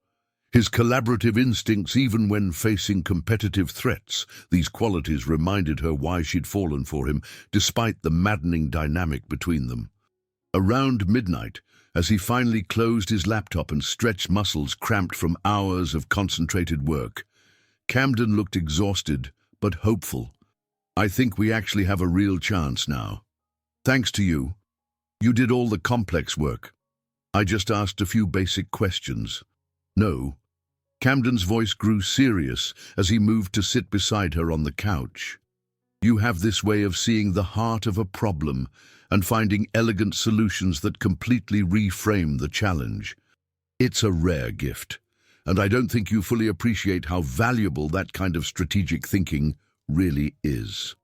his collaborative instincts even when facing competitive threats. These qualities reminded her why she'd fallen for him, despite the maddening dynamic between them. Around midnight, as he finally closed his laptop and stretched muscles cramped from hours of concentrated work, Camden looked exhausted but hopeful. "I think we actually have a real chance now. Thanks to you. You did all the complex work. I just asked a few basic questions." "No." Camden's voice grew serious as he moved to sit beside her on the couch. "You have this way of seeing the heart of a problem and finding elegant solutions that completely reframe the challenge. It's a rare gift, and I don't think you fully appreciate how valuable that kind of strategic thinking really is."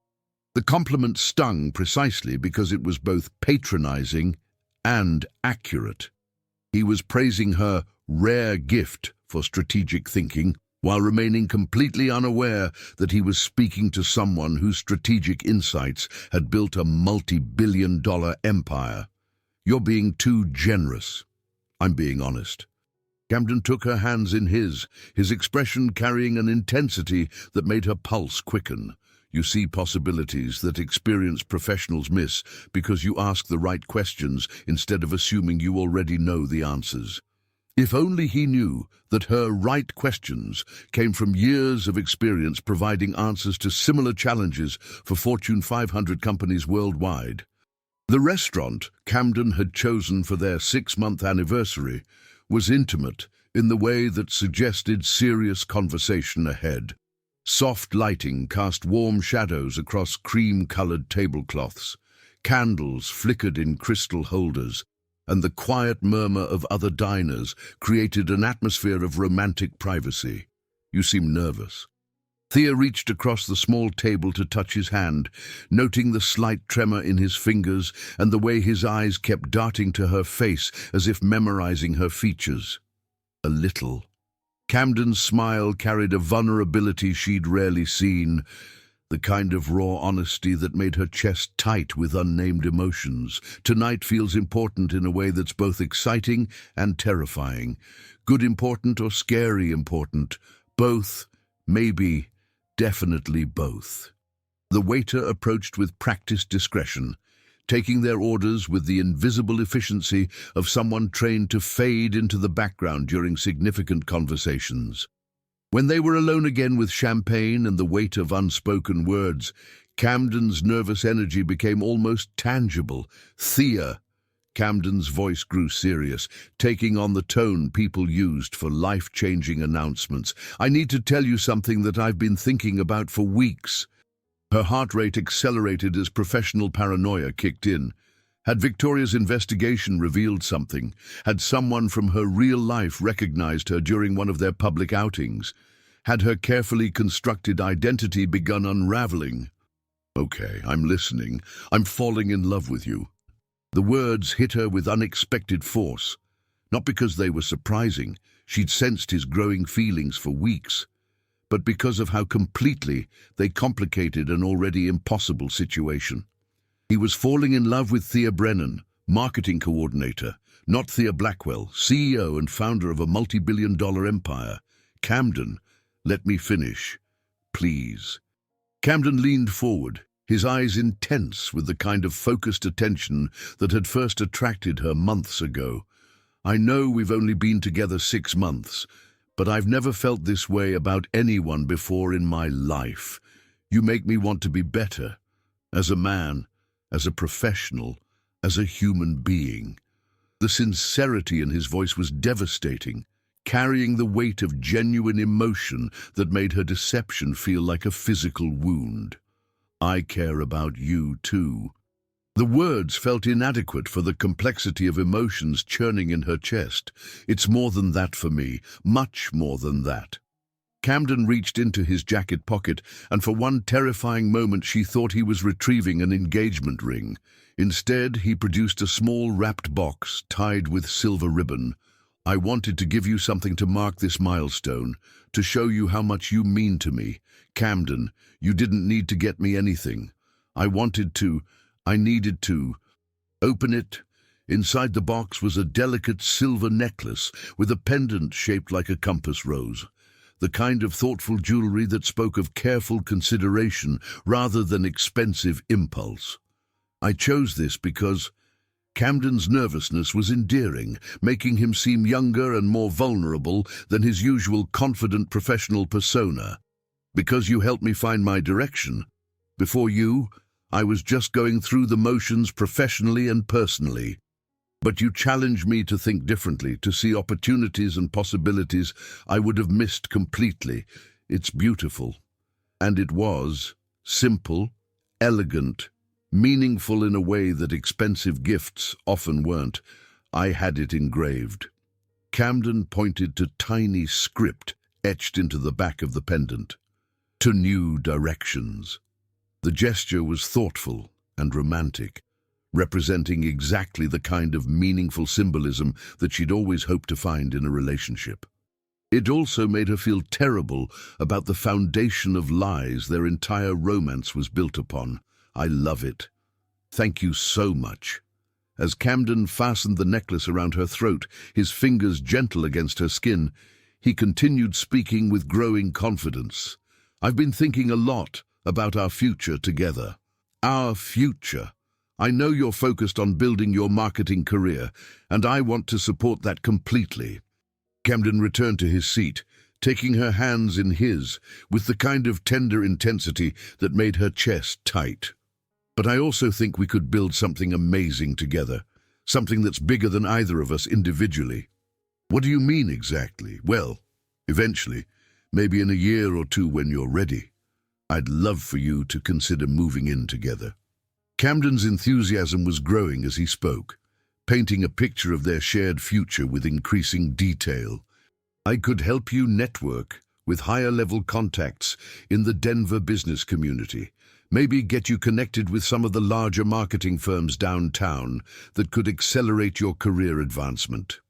The compliment stung precisely because it was both patronizing and accurate. He was praising her rare gift for strategic thinking, while remaining completely unaware that he was speaking to someone whose strategic insights had built a multi-billion-dollar empire. "You're being too generous." "I'm being honest." Camden took her hands in his expression carrying an intensity that made her pulse quicken. "You see possibilities that experienced professionals miss because you ask the right questions instead of assuming you already know the answers." If only he knew that her right questions came from years of experience providing answers to similar challenges for Fortune 500 companies worldwide. The restaurant Camden had chosen for their 6-month anniversary was intimate in the way that suggested serious conversation ahead. Soft lighting cast warm shadows across cream-colored tablecloths. Candles flickered in crystal holders, and the quiet murmur of other diners created an atmosphere of romantic privacy. "You seem nervous." Thea reached across the small table to touch his hand, noting the slight tremor in his fingers and the way his eyes kept darting to her face as if memorizing her features. "A little." Camden's smile carried a vulnerability she'd rarely seen, the kind of raw honesty that made her chest tight with unnamed emotions. "Tonight feels important in a way that's both exciting and terrifying. Good important or scary important? Both, maybe, definitely both." The waiter approached with practiced discretion, taking their orders with the invisible efficiency of someone trained to fade into the background during significant conversations. When they were alone again with champagne and the weight of unspoken words, Camden's nervous energy became almost tangible. "Thea." Camden's voice grew serious, taking on the tone people used for life-changing announcements. "I need to tell you something that I've been thinking about for weeks." Her heart rate accelerated as professional paranoia kicked in. Had Victoria's investigation revealed something? Had someone from her real life recognized her during one of their public outings? Had her carefully constructed identity begun unraveling? "Okay, I'm listening. I'm falling in love with you." The words hit her with unexpected force. Not because they were surprising, she'd sensed his growing feelings for weeks, but because of how completely they complicated an already impossible situation. He was falling in love with Thea Brennan, marketing coordinator, not Thea Blackwell, CEO and founder of a multi-billion-dollar empire. "Camden, let me finish, please." Camden leaned forward, his eyes intense with the kind of focused attention that had first attracted her months ago. "I know we've only been together 6 months, but I've never felt this way about anyone before in my life. You make me want to be better, as a man, as a professional, as a human being." The sincerity in his voice was devastating, carrying the weight of genuine emotion that made her deception feel like a physical wound. "I care about you too." The words felt inadequate for the complexity of emotions churning in her chest. "It's more than that for me, much more than that." Camden reached into his jacket pocket, and for one terrifying moment she thought he was retrieving an engagement ring. Instead, he produced a small wrapped box tied with silver ribbon. "I wanted to give you something to mark this milestone, to show you how much you mean to me. Camden, you didn't need to get me anything. I needed to." "Open it." Inside the box was a delicate silver necklace with a pendant shaped like a compass rose, the kind of thoughtful jewelry that spoke of careful consideration rather than expensive impulse. "I chose this because—" Camden's nervousness was endearing, making him seem younger and more vulnerable than his usual confident professional persona. "Because you helped me find my direction. Before you, I was just going through the motions professionally and personally. But you challenged me to think differently, to see opportunities and possibilities I would have missed completely. It's beautiful." And it was simple, elegant, meaningful in a way that expensive gifts often weren't. "I had it engraved." Camden pointed to tiny script etched into the back of the pendant. "To new directions." The gesture was thoughtful and romantic, representing exactly the kind of meaningful symbolism that she'd always hoped to find in a relationship. It also made her feel terrible about the foundation of lies their entire romance was built upon. "I love it. Thank you so much." As Camden fastened the necklace around her throat, his fingers gentle against her skin, he continued speaking with growing confidence. "I've been thinking a lot about our future together. Our future. I know you're focused on building your marketing career, and I want to support that completely." Camden returned to his seat, taking her hands in his with the kind of tender intensity that made her chest tight. "But I also think we could build something amazing together, something that's bigger than either of us individually." "What do you mean exactly?" "Well, eventually, maybe in a year or two when you're ready, I'd love for you to consider moving in together." Camden's enthusiasm was growing as he spoke, painting a picture of their shared future with increasing detail. "I could help you network with higher-level contacts in the Denver business community, maybe get you connected with some of the larger marketing firms downtown that could accelerate your career advancement."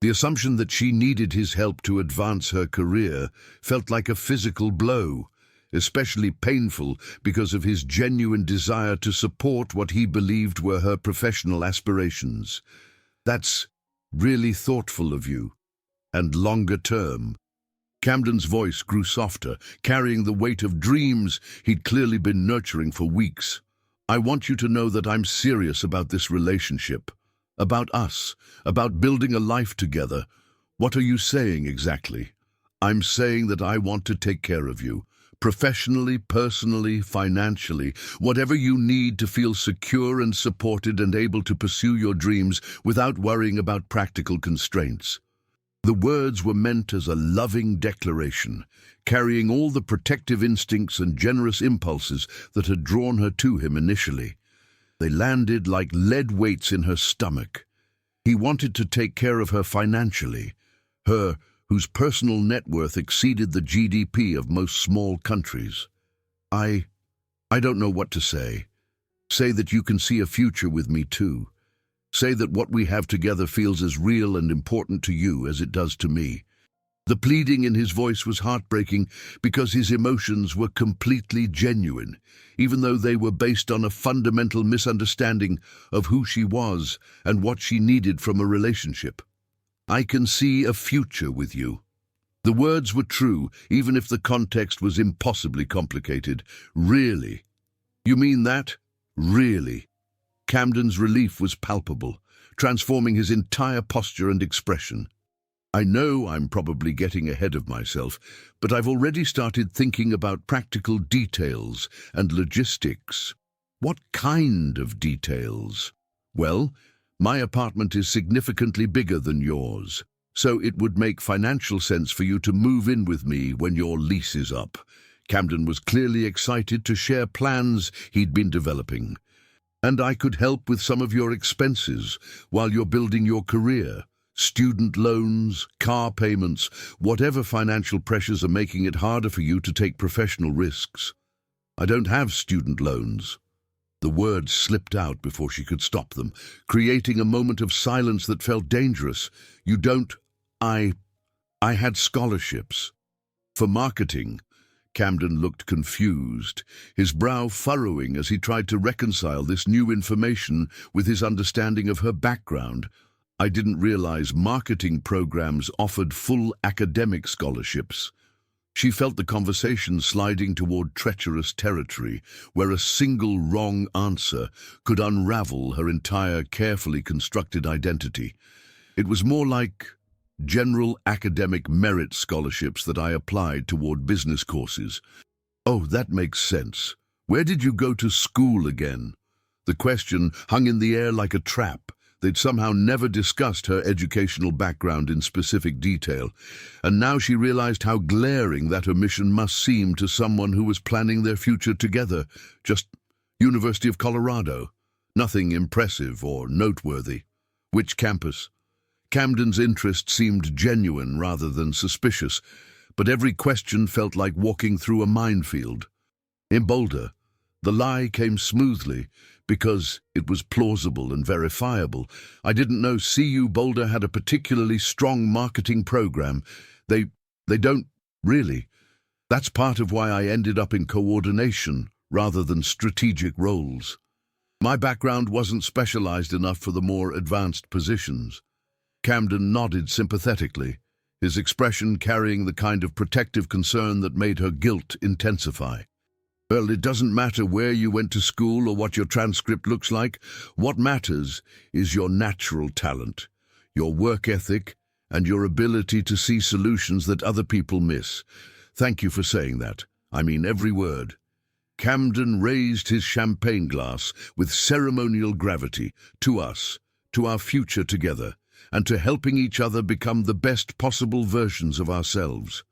The assumption that she needed his help to advance her career felt like a physical blow, especially painful because of his genuine desire to support what he believed were her professional aspirations. "That's really thoughtful of you. And longer term." Camden's voice grew softer, carrying the weight of dreams he'd clearly been nurturing for weeks. "I want you to know that I'm serious about this relationship, about us, about building a life together." "What are you saying exactly?" "I'm saying that I want to take care of you. Professionally, personally, financially, whatever you need to feel secure and supported and able to pursue your dreams without worrying about practical constraints." The words were meant as a loving declaration, carrying all the protective instincts and generous impulses that had drawn her to him initially. They landed like lead weights in her stomach. He wanted to take care of her financially, her whose personal net worth exceeded the GDP of most small countries. I don't know what to say. Say that you can see a future with me too. Say that what we have together feels as real and important to you as it does to me." The pleading in his voice was heartbreaking because his emotions were completely genuine, even though they were based on a fundamental misunderstanding of who she was and what she needed from a relationship. "I can see a future with you." The words were true, even if the context was impossibly complicated. "Really? You mean that? Really?" Camden's relief was palpable, transforming his entire posture and expression. I know I'm probably getting ahead of myself, but I've already started thinking about practical details and logistics. What kind of details? Well, my apartment is significantly bigger than yours, so it would make financial sense for you to move in with me when your lease is up. Camden was clearly excited to share plans he'd been developing. And I could help with some of your expenses while you're building your career. Student loans, car payments, whatever financial pressures are making it harder for you to take professional risks. I don't have student loans. The words slipped out before she could stop them, creating a moment of silence that felt dangerous. You don't... I had scholarships. For marketing. Camden looked confused, his brow furrowing as he tried to reconcile this new information with his understanding of her background. I didn't realize marketing programs offered full academic scholarships. She felt the conversation sliding toward treacherous territory, where a single wrong answer could unravel her entire carefully constructed identity. It was more like general academic merit scholarships that I applied toward business courses. Oh, that makes sense. Where did you go to school again? The question hung in the air like a trap. They'd somehow never discussed her educational background in specific detail, and now she realized how glaring that omission must seem to someone who was planning their future together. Just University of Colorado. Nothing impressive or noteworthy. Which campus? Camden's interest seemed genuine rather than suspicious, but every question felt like walking through a minefield. In Boulder, the lie came smoothly because it was plausible and verifiable. I didn't know CU Boulder had a particularly strong marketing program. They don't, really. That's part of why I ended up in coordination rather than strategic roles. My background wasn't specialized enough for the more advanced positions. Camden nodded sympathetically, his expression carrying the kind of protective concern that made her guilt intensify. Well, it doesn't matter where you went to school or what your transcript looks like. What matters is your natural talent, your work ethic, and your ability to see solutions that other people miss. Thank you for saying that. I mean every word. Camden raised his champagne glass with ceremonial gravity to us, to our future together, and to helping each other become the best possible versions of ourselves.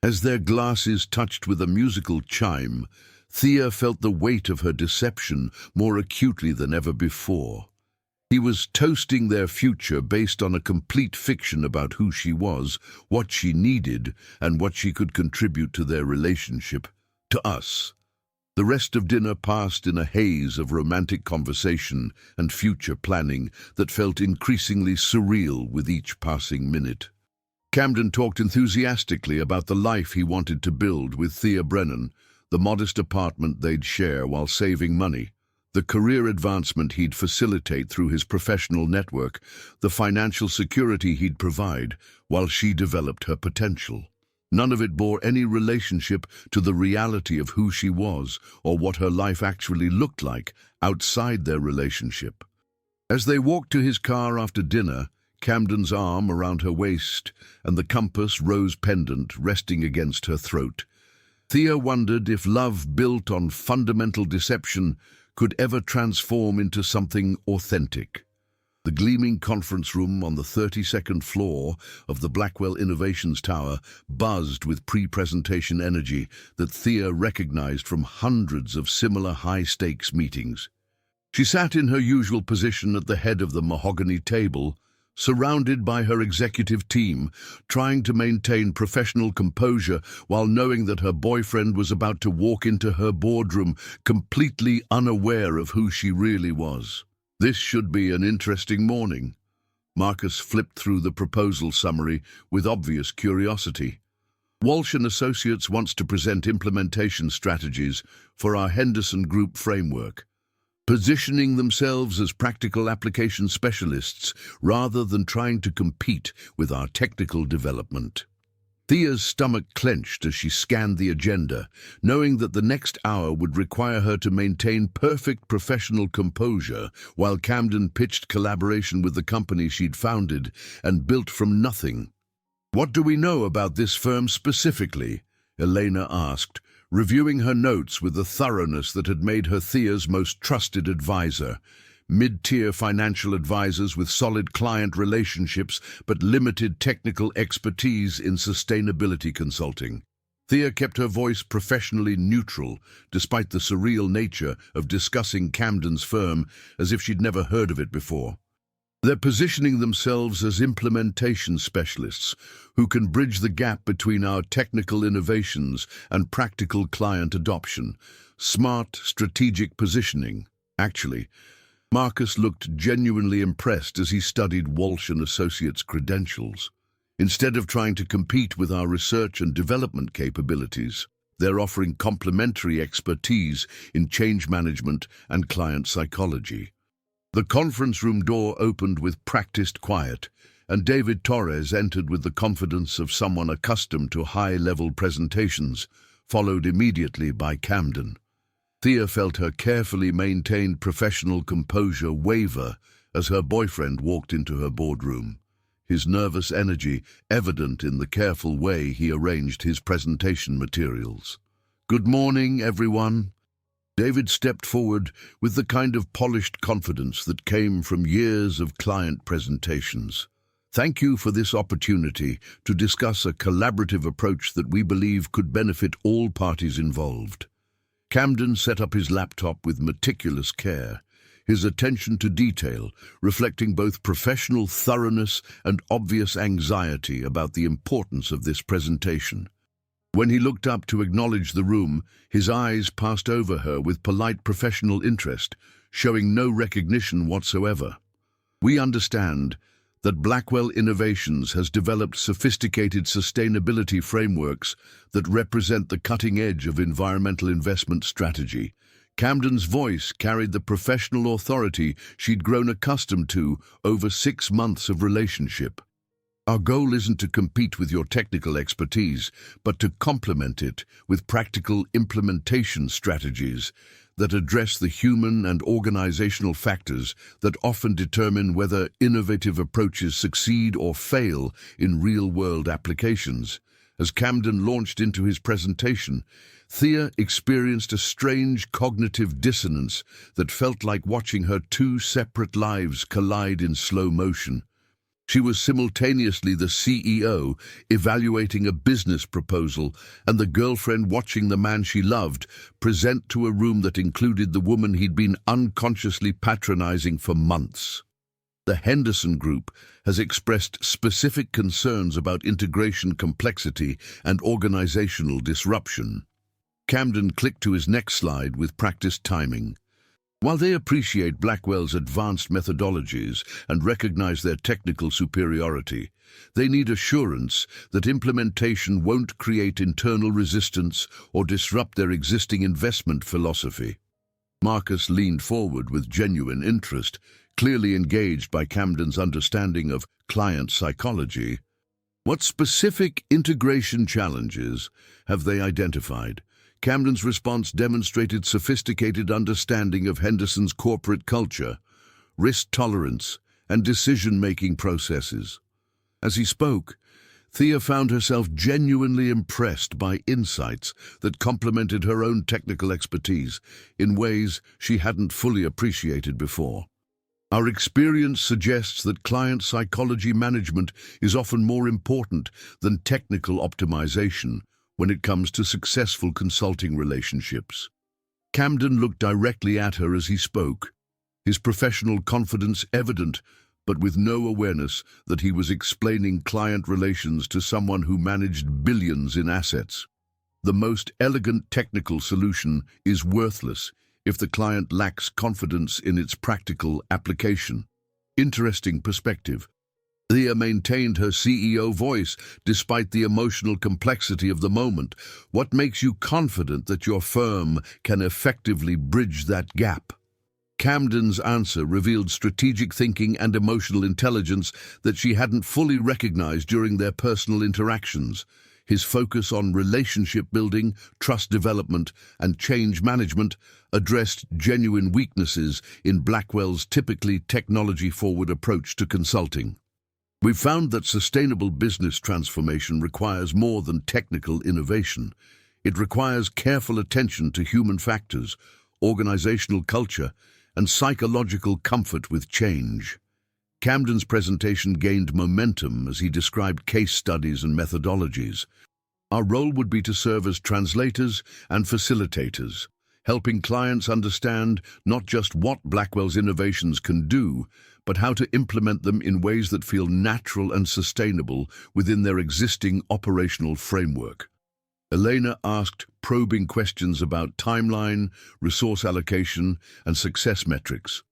As their glasses touched with a musical chime, Thea felt the weight of her deception more acutely than ever before. He was toasting their future based on a complete fiction about who she was, what she needed, and what she could contribute to their relationship, to us. The rest of dinner passed in a haze of romantic conversation and future planning that felt increasingly surreal with each passing minute. Camden talked enthusiastically about the life he wanted to build with Thea Brennan, the modest apartment they'd share while saving money, the career advancement he'd facilitate through his professional network, the financial security he'd provide while she developed her potential. None of it bore any relationship to the reality of who she was or what her life actually looked like outside their relationship. As they walked to his car after dinner, Camden's arm around her waist and the compass rose pendant resting against her throat, Thea wondered if love built on fundamental deception could ever transform into something authentic. The gleaming conference room on the 32nd floor of the Blackwell Innovations Tower buzzed with pre-presentation energy that Thea recognized from hundreds of similar high-stakes meetings. She sat in her usual position at the head of the mahogany table, surrounded by her executive team, trying to maintain professional composure while knowing that her boyfriend was about to walk into her boardroom completely unaware of who she really was. This should be an interesting morning. Marcus flipped through the proposal summary with obvious curiosity. Walsh & Associates wants to present implementation strategies for our Henderson Group framework, positioning themselves as practical application specialists rather than trying to compete with our technical development. Thea's stomach clenched as she scanned the agenda, knowing that the next hour would require her to maintain perfect professional composure while Camden pitched collaboration with the company she'd founded and built from nothing. "What do we know about this firm specifically?" Elena asked, reviewing her notes with the thoroughness that had made her Thea's most trusted advisor. Mid-tier financial advisors with solid client relationships but limited technical expertise in sustainability consulting. Thea kept her voice professionally neutral, despite the surreal nature of discussing Camden's firm as if she'd never heard of it before. They're positioning themselves as implementation specialists who can bridge the gap between our technical innovations and practical client adoption. Smart, strategic positioning. Actually, Marcus looked genuinely impressed as he studied Walsh & Associates' credentials. Instead of trying to compete with our research and development capabilities, they're offering complementary expertise in change management and client psychology. The conference room door opened with practiced quiet, and David Torres entered with the confidence of someone accustomed to high-level presentations, followed immediately by Camden. Thea felt her carefully maintained professional composure waver as her boyfriend walked into her boardroom, his nervous energy evident in the careful way he arranged his presentation materials. "Good morning, everyone." David stepped forward with the kind of polished confidence that came from years of client presentations. "Thank you for this opportunity to discuss a collaborative approach that we believe could benefit all parties involved." Camden set up his laptop with meticulous care, his attention to detail reflecting both professional thoroughness and obvious anxiety about the importance of this presentation. When he looked up to acknowledge the room, his eyes passed over her with polite professional interest, showing no recognition whatsoever. "We understand that Blackwell Innovations has developed sophisticated sustainability frameworks that represent the cutting edge of environmental investment strategy." Camden's voice carried the professional authority she'd grown accustomed to over 6 months of relationship. "Our goal isn't to compete with your technical expertise, but to complement it with practical implementation strategies that address the human and organizational factors that often determine whether innovative approaches succeed or fail in real-world applications." As Camden launched into his presentation, Thea experienced a strange cognitive dissonance that felt like watching her 2 separate lives collide in slow motion. She was simultaneously the CEO evaluating a business proposal and the girlfriend watching the man she loved present to a room that included the woman he'd been unconsciously patronizing for months. The Henderson Group has expressed specific concerns about integration complexity and organizational disruption. Camden clicked to his next slide with practiced timing. While they appreciate Blackwell's advanced methodologies and recognize their technical superiority, they need assurance that implementation won't create internal resistance or disrupt their existing investment philosophy. Marcus leaned forward with genuine interest, clearly engaged by Camden's understanding of client psychology. "What specific integration challenges have they identified?" Camden's response demonstrated sophisticated understanding of Henderson's corporate culture, risk tolerance, and decision-making processes. As he spoke, Thea found herself genuinely impressed by insights that complemented her own technical expertise in ways she hadn't fully appreciated before. "Our experience suggests that client psychology management is often more important than technical optimization when it comes to successful consulting relationships." Camden looked directly at her as he spoke, his professional confidence evident, but with no awareness that he was explaining client relations to someone who managed billions in assets. "The most elegant technical solution is worthless if the client lacks confidence in its practical application." Interesting perspective. Thea maintained her CEO voice despite the emotional complexity of the moment. "What makes you confident that your firm can effectively bridge that gap?" Camden's answer revealed strategic thinking and emotional intelligence that she hadn't fully recognized during their personal interactions. His focus on relationship building, trust development, and change management addressed genuine weaknesses in Blackwell's typically technology-forward approach to consulting. We've found that sustainable business transformation requires more than technical innovation. It requires careful attention to human factors, organizational culture, and psychological comfort with change. Camden's presentation gained momentum as he described case studies and methodologies. Our role would be to serve as translators and facilitators, helping clients understand not just what Blackwell's innovations can do, but how to implement them in ways that feel natural and sustainable within their existing operational framework. Elena asked probing questions about timeline, resource allocation, and success metrics.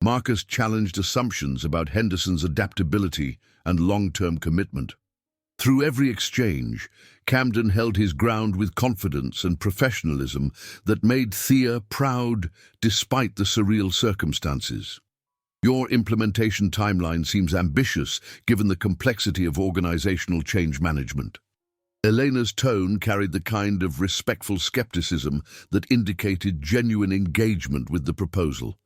Marcus challenged assumptions about Henderson's adaptability and long-term commitment. Through every exchange, Camden held his ground with confidence and professionalism that made Thea proud despite the surreal circumstances. Your implementation timeline seems ambitious given the complexity of organizational change management. Elena's tone carried the kind of respectful skepticism that indicated genuine engagement with the proposal.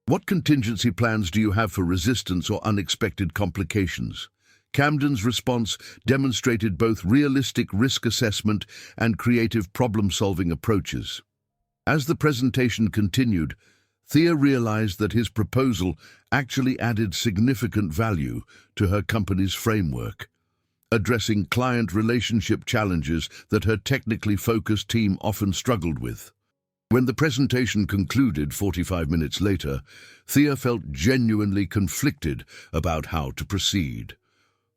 What contingency plans do you have for resistance or unexpected complications? Camden's response demonstrated both realistic risk assessment and creative problem-solving approaches. As the presentation continued, Thea realized that his proposal actually added significant value to her company's framework, addressing client relationship challenges that her technically focused team often struggled with. When the presentation concluded 45 minutes later, Thea felt genuinely conflicted about how to proceed.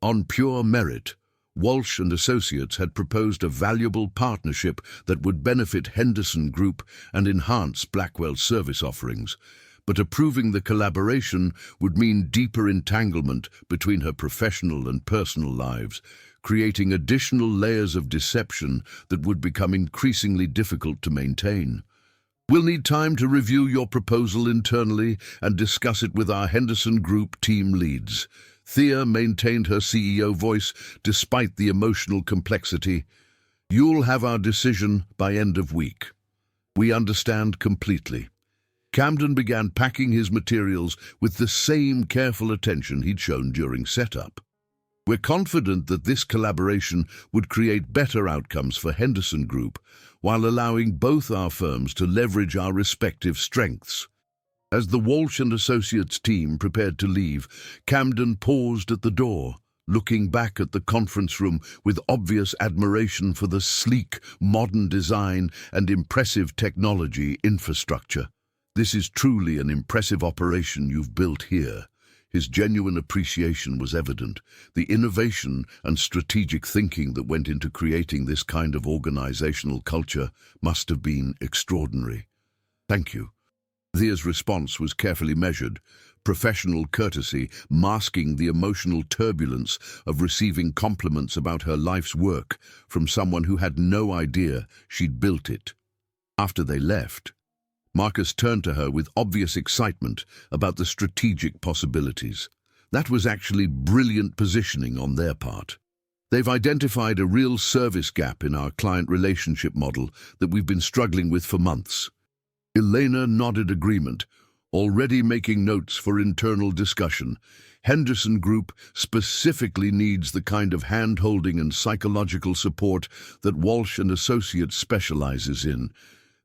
On pure merit, Walsh and Associates had proposed a valuable partnership that would benefit Henderson Group and enhance Blackwell's service offerings, but approving the collaboration would mean deeper entanglement between her professional and personal lives, creating additional layers of deception that would become increasingly difficult to maintain. We'll need time to review your proposal internally and discuss it with our Henderson Group team leads. Thea maintained her CEO voice despite the emotional complexity. You'll have our decision by end of week. We understand completely. Camden began packing his materials with the same careful attention he'd shown during setup. We're confident that this collaboration would create better outcomes for Henderson Group while allowing both our firms to leverage our respective strengths. As the Walsh and Associates team prepared to leave, Camden paused at the door, looking back at the conference room with obvious admiration for the sleek, modern design and impressive technology infrastructure. This is truly an impressive operation you've built here. His genuine appreciation was evident. The innovation and strategic thinking that went into creating this kind of organizational culture must have been extraordinary. Thank you. Thea's response was carefully measured, professional courtesy masking the emotional turbulence of receiving compliments about her life's work from someone who had no idea she'd built it. After they left, Marcus turned to her with obvious excitement about the strategic possibilities. That was actually brilliant positioning on their part. They've identified a real service gap in our client relationship model that we've been struggling with for months. Elena nodded agreement, already making notes for internal discussion. Henderson Group specifically needs the kind of hand-holding and psychological support that Walsh and Associates specializes in.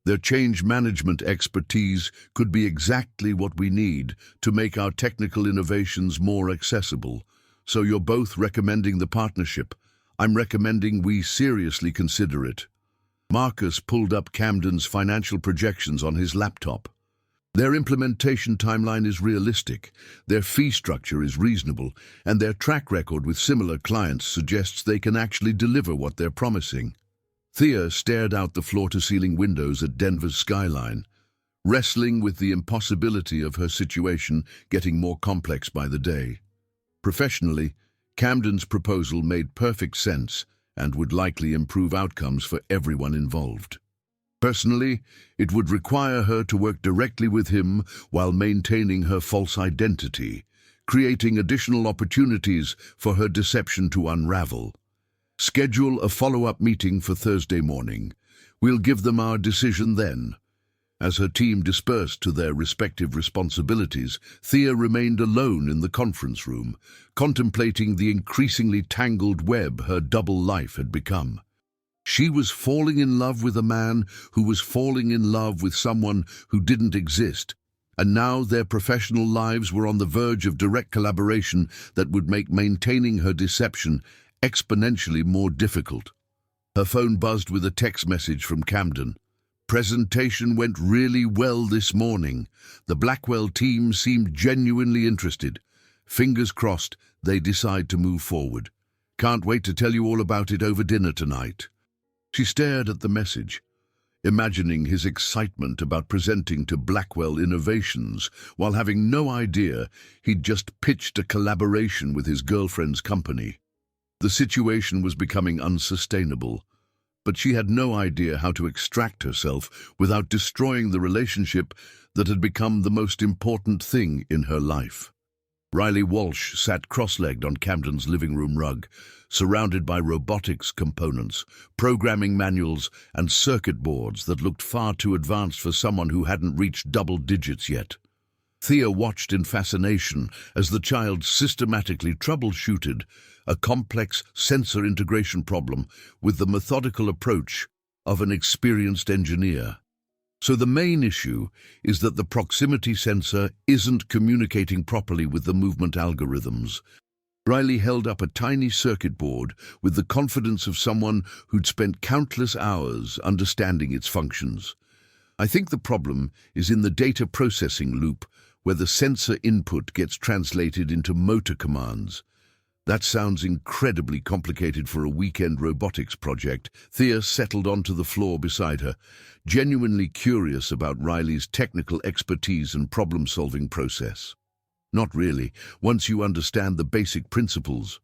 Their change management expertise could be exactly what we need to make our technical innovations more accessible. So you're both recommending the partnership. I'm recommending we seriously consider it. Marcus pulled up Camden's financial projections on his laptop. Their implementation timeline is realistic, their fee structure is reasonable, and their track record with similar clients suggests they can actually deliver what they're promising. Thea stared out the floor-to-ceiling windows at Denver's skyline, wrestling with the impossibility of her situation getting more complex by the day. Professionally, Camden's proposal made perfect sense and would likely improve outcomes for everyone involved. Personally, it would require her to work directly with him while maintaining her false identity, creating additional opportunities for her deception to unravel. Schedule a follow-up meeting for Thursday morning. We'll give them our decision then. As her team dispersed to their respective responsibilities, Thea remained alone in the conference room, contemplating the increasingly tangled web her double life had become. She was falling in love with a man who was falling in love with someone who didn't exist, and now their professional lives were on the verge of direct collaboration that would make maintaining her deception exponentially more difficult. Her phone buzzed with a text message from Camden. Presentation went really well this morning. The Blackwell team seemed genuinely interested. Fingers crossed they decide to move forward. Can't wait to tell you all about it over dinner tonight. She stared at the message, imagining his excitement about presenting to Blackwell Innovations, while having no idea he'd just pitched a collaboration with his girlfriend's company. The situation was becoming unsustainable, but she had no idea how to extract herself without destroying the relationship that had become the most important thing in her life. Riley Walsh sat cross-legged on Camden's living room rug, surrounded by robotics components, programming manuals, and circuit boards that looked far too advanced for someone who hadn't reached double digits yet. Thea watched in fascination as the child systematically troubleshooted a complex sensor integration problem with the methodical approach of an experienced engineer. So the main issue is that the proximity sensor isn't communicating properly with the movement algorithms. Riley held up a tiny circuit board with the confidence of someone who'd spent countless hours understanding its functions. I think the problem is in the data processing loop, where the sensor input gets translated into motor commands. That sounds incredibly complicated for a weekend robotics project. Thea settled onto the floor beside her, genuinely curious about Riley's technical expertise and problem-solving process. Not really, once you understand the basic principles.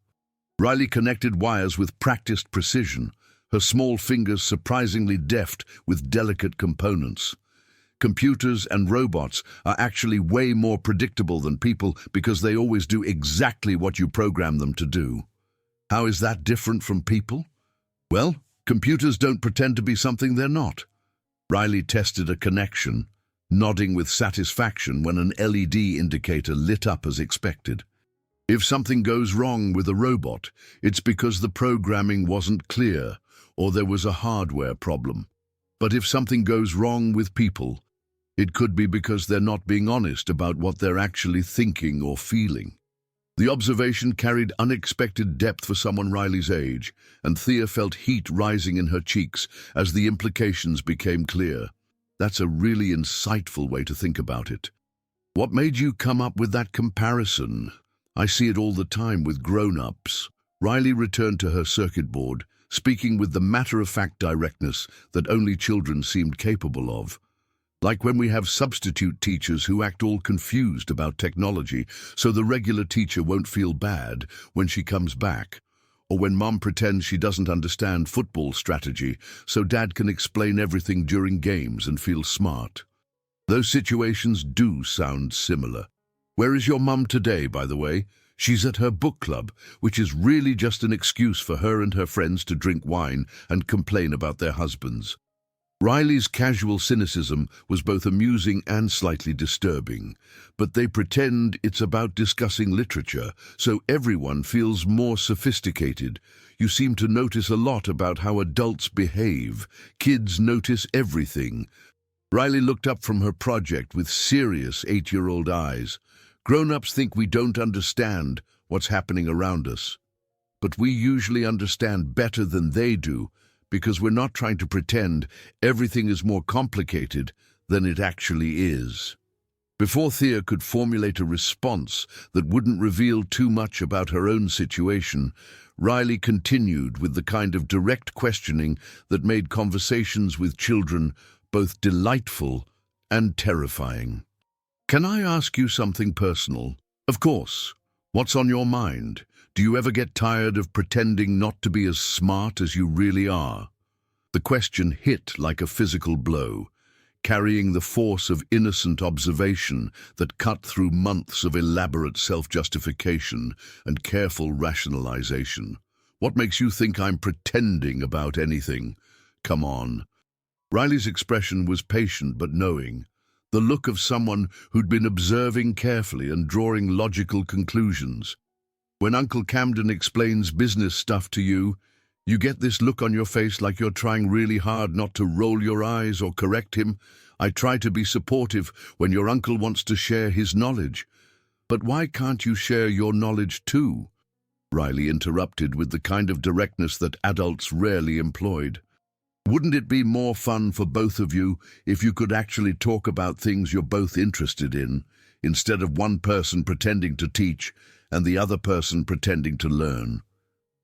Riley connected wires with practiced precision, her small fingers surprisingly deft with delicate components. Computers and robots are actually way more predictable than people because they always do exactly what you program them to do. How is that different from people? Well, computers don't pretend to be something they're not. Riley tested a connection, nodding with satisfaction when an LED indicator lit up as expected. If something goes wrong with a robot, it's because the programming wasn't clear or there was a hardware problem. But if something goes wrong with people, it could be because they're not being honest about what they're actually thinking or feeling. The observation carried unexpected depth for someone Riley's age, and Thea felt heat rising in her cheeks as the implications became clear. That's a really insightful way to think about it. What made you come up with that comparison? I see it all the time with grown-ups. Riley returned to her circuit board, speaking with the matter-of-fact directness that only children seemed capable of. Like when we have substitute teachers who act all confused about technology so the regular teacher won't feel bad when she comes back, or when mom pretends she doesn't understand football strategy so dad can explain everything during games and feel smart. Those situations do sound similar. Where is your mum today, by the way? She's at her book club, which is really just an excuse for her and her friends to drink wine and complain about their husbands. Riley's casual cynicism was both amusing and slightly disturbing, but they pretend it's about discussing literature, so everyone feels more sophisticated. You seem to notice a lot about how adults behave. Kids notice everything. Riley looked up from her project with serious 8-year-old eyes. Grown-ups think we don't understand what's happening around us, but we usually understand better than they do, because we're not trying to pretend everything is more complicated than it actually is. Before Thea could formulate a response that wouldn't reveal too much about her own situation, Riley continued with the kind of direct questioning that made conversations with children both delightful and terrifying. Can I ask you something personal? Of course. What's on your mind? Do you ever get tired of pretending not to be as smart as you really are? The question hit like a physical blow, carrying the force of innocent observation that cut through months of elaborate self-justification and careful rationalization. What makes you think I'm pretending about anything? Come on. Riley's expression was patient but knowing, the look of someone who'd been observing carefully and drawing logical conclusions. When Uncle Camden explains business stuff to you, you get this look on your face like you're trying really hard not to roll your eyes or correct him. I try to be supportive when your uncle wants to share his knowledge. But why can't you share your knowledge too? Riley interrupted with the kind of directness that adults rarely employed. Wouldn't it be more fun for both of you if you could actually talk about things you're both interested in, instead of one person pretending to teach and the other person pretending to learn?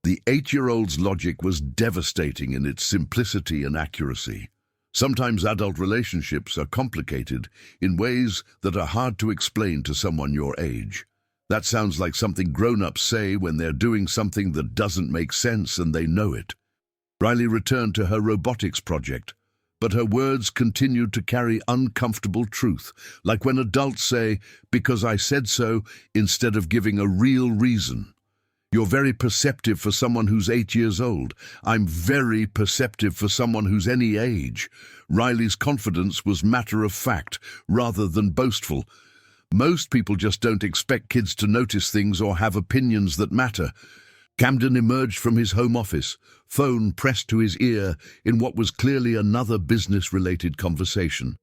The 8-year-old's logic was devastating in its simplicity and accuracy. Sometimes adult relationships are complicated in ways that are hard to explain to someone your age. That sounds like something grown-ups say when they're doing something that doesn't make sense and they know it. Riley returned to her robotics project, but her words continued to carry uncomfortable truth, like when adults say, "because I said so," instead of giving a real reason. You're very perceptive for someone who's 8 years old. I'm very perceptive for someone who's any age. Riley's confidence was matter of fact rather than boastful. Most people just don't expect kids to notice things or have opinions that matter. Camden emerged from his home office, phone pressed to his ear in what was clearly another business-related conversation.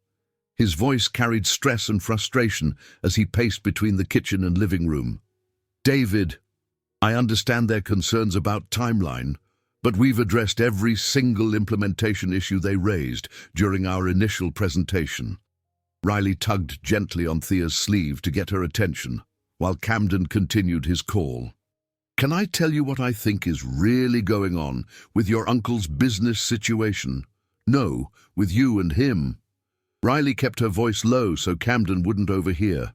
His voice carried stress and frustration as he paced between the kitchen and living room. "David, I understand their concerns about timeline, but we've addressed every single implementation issue they raised during our initial presentation." Riley tugged gently on Thea's sleeve to get her attention, while Camden continued his call. "Can I tell you what I think is really going on with your uncle's business situation? No, with you and him." Riley kept her voice low so Camden wouldn't overhear.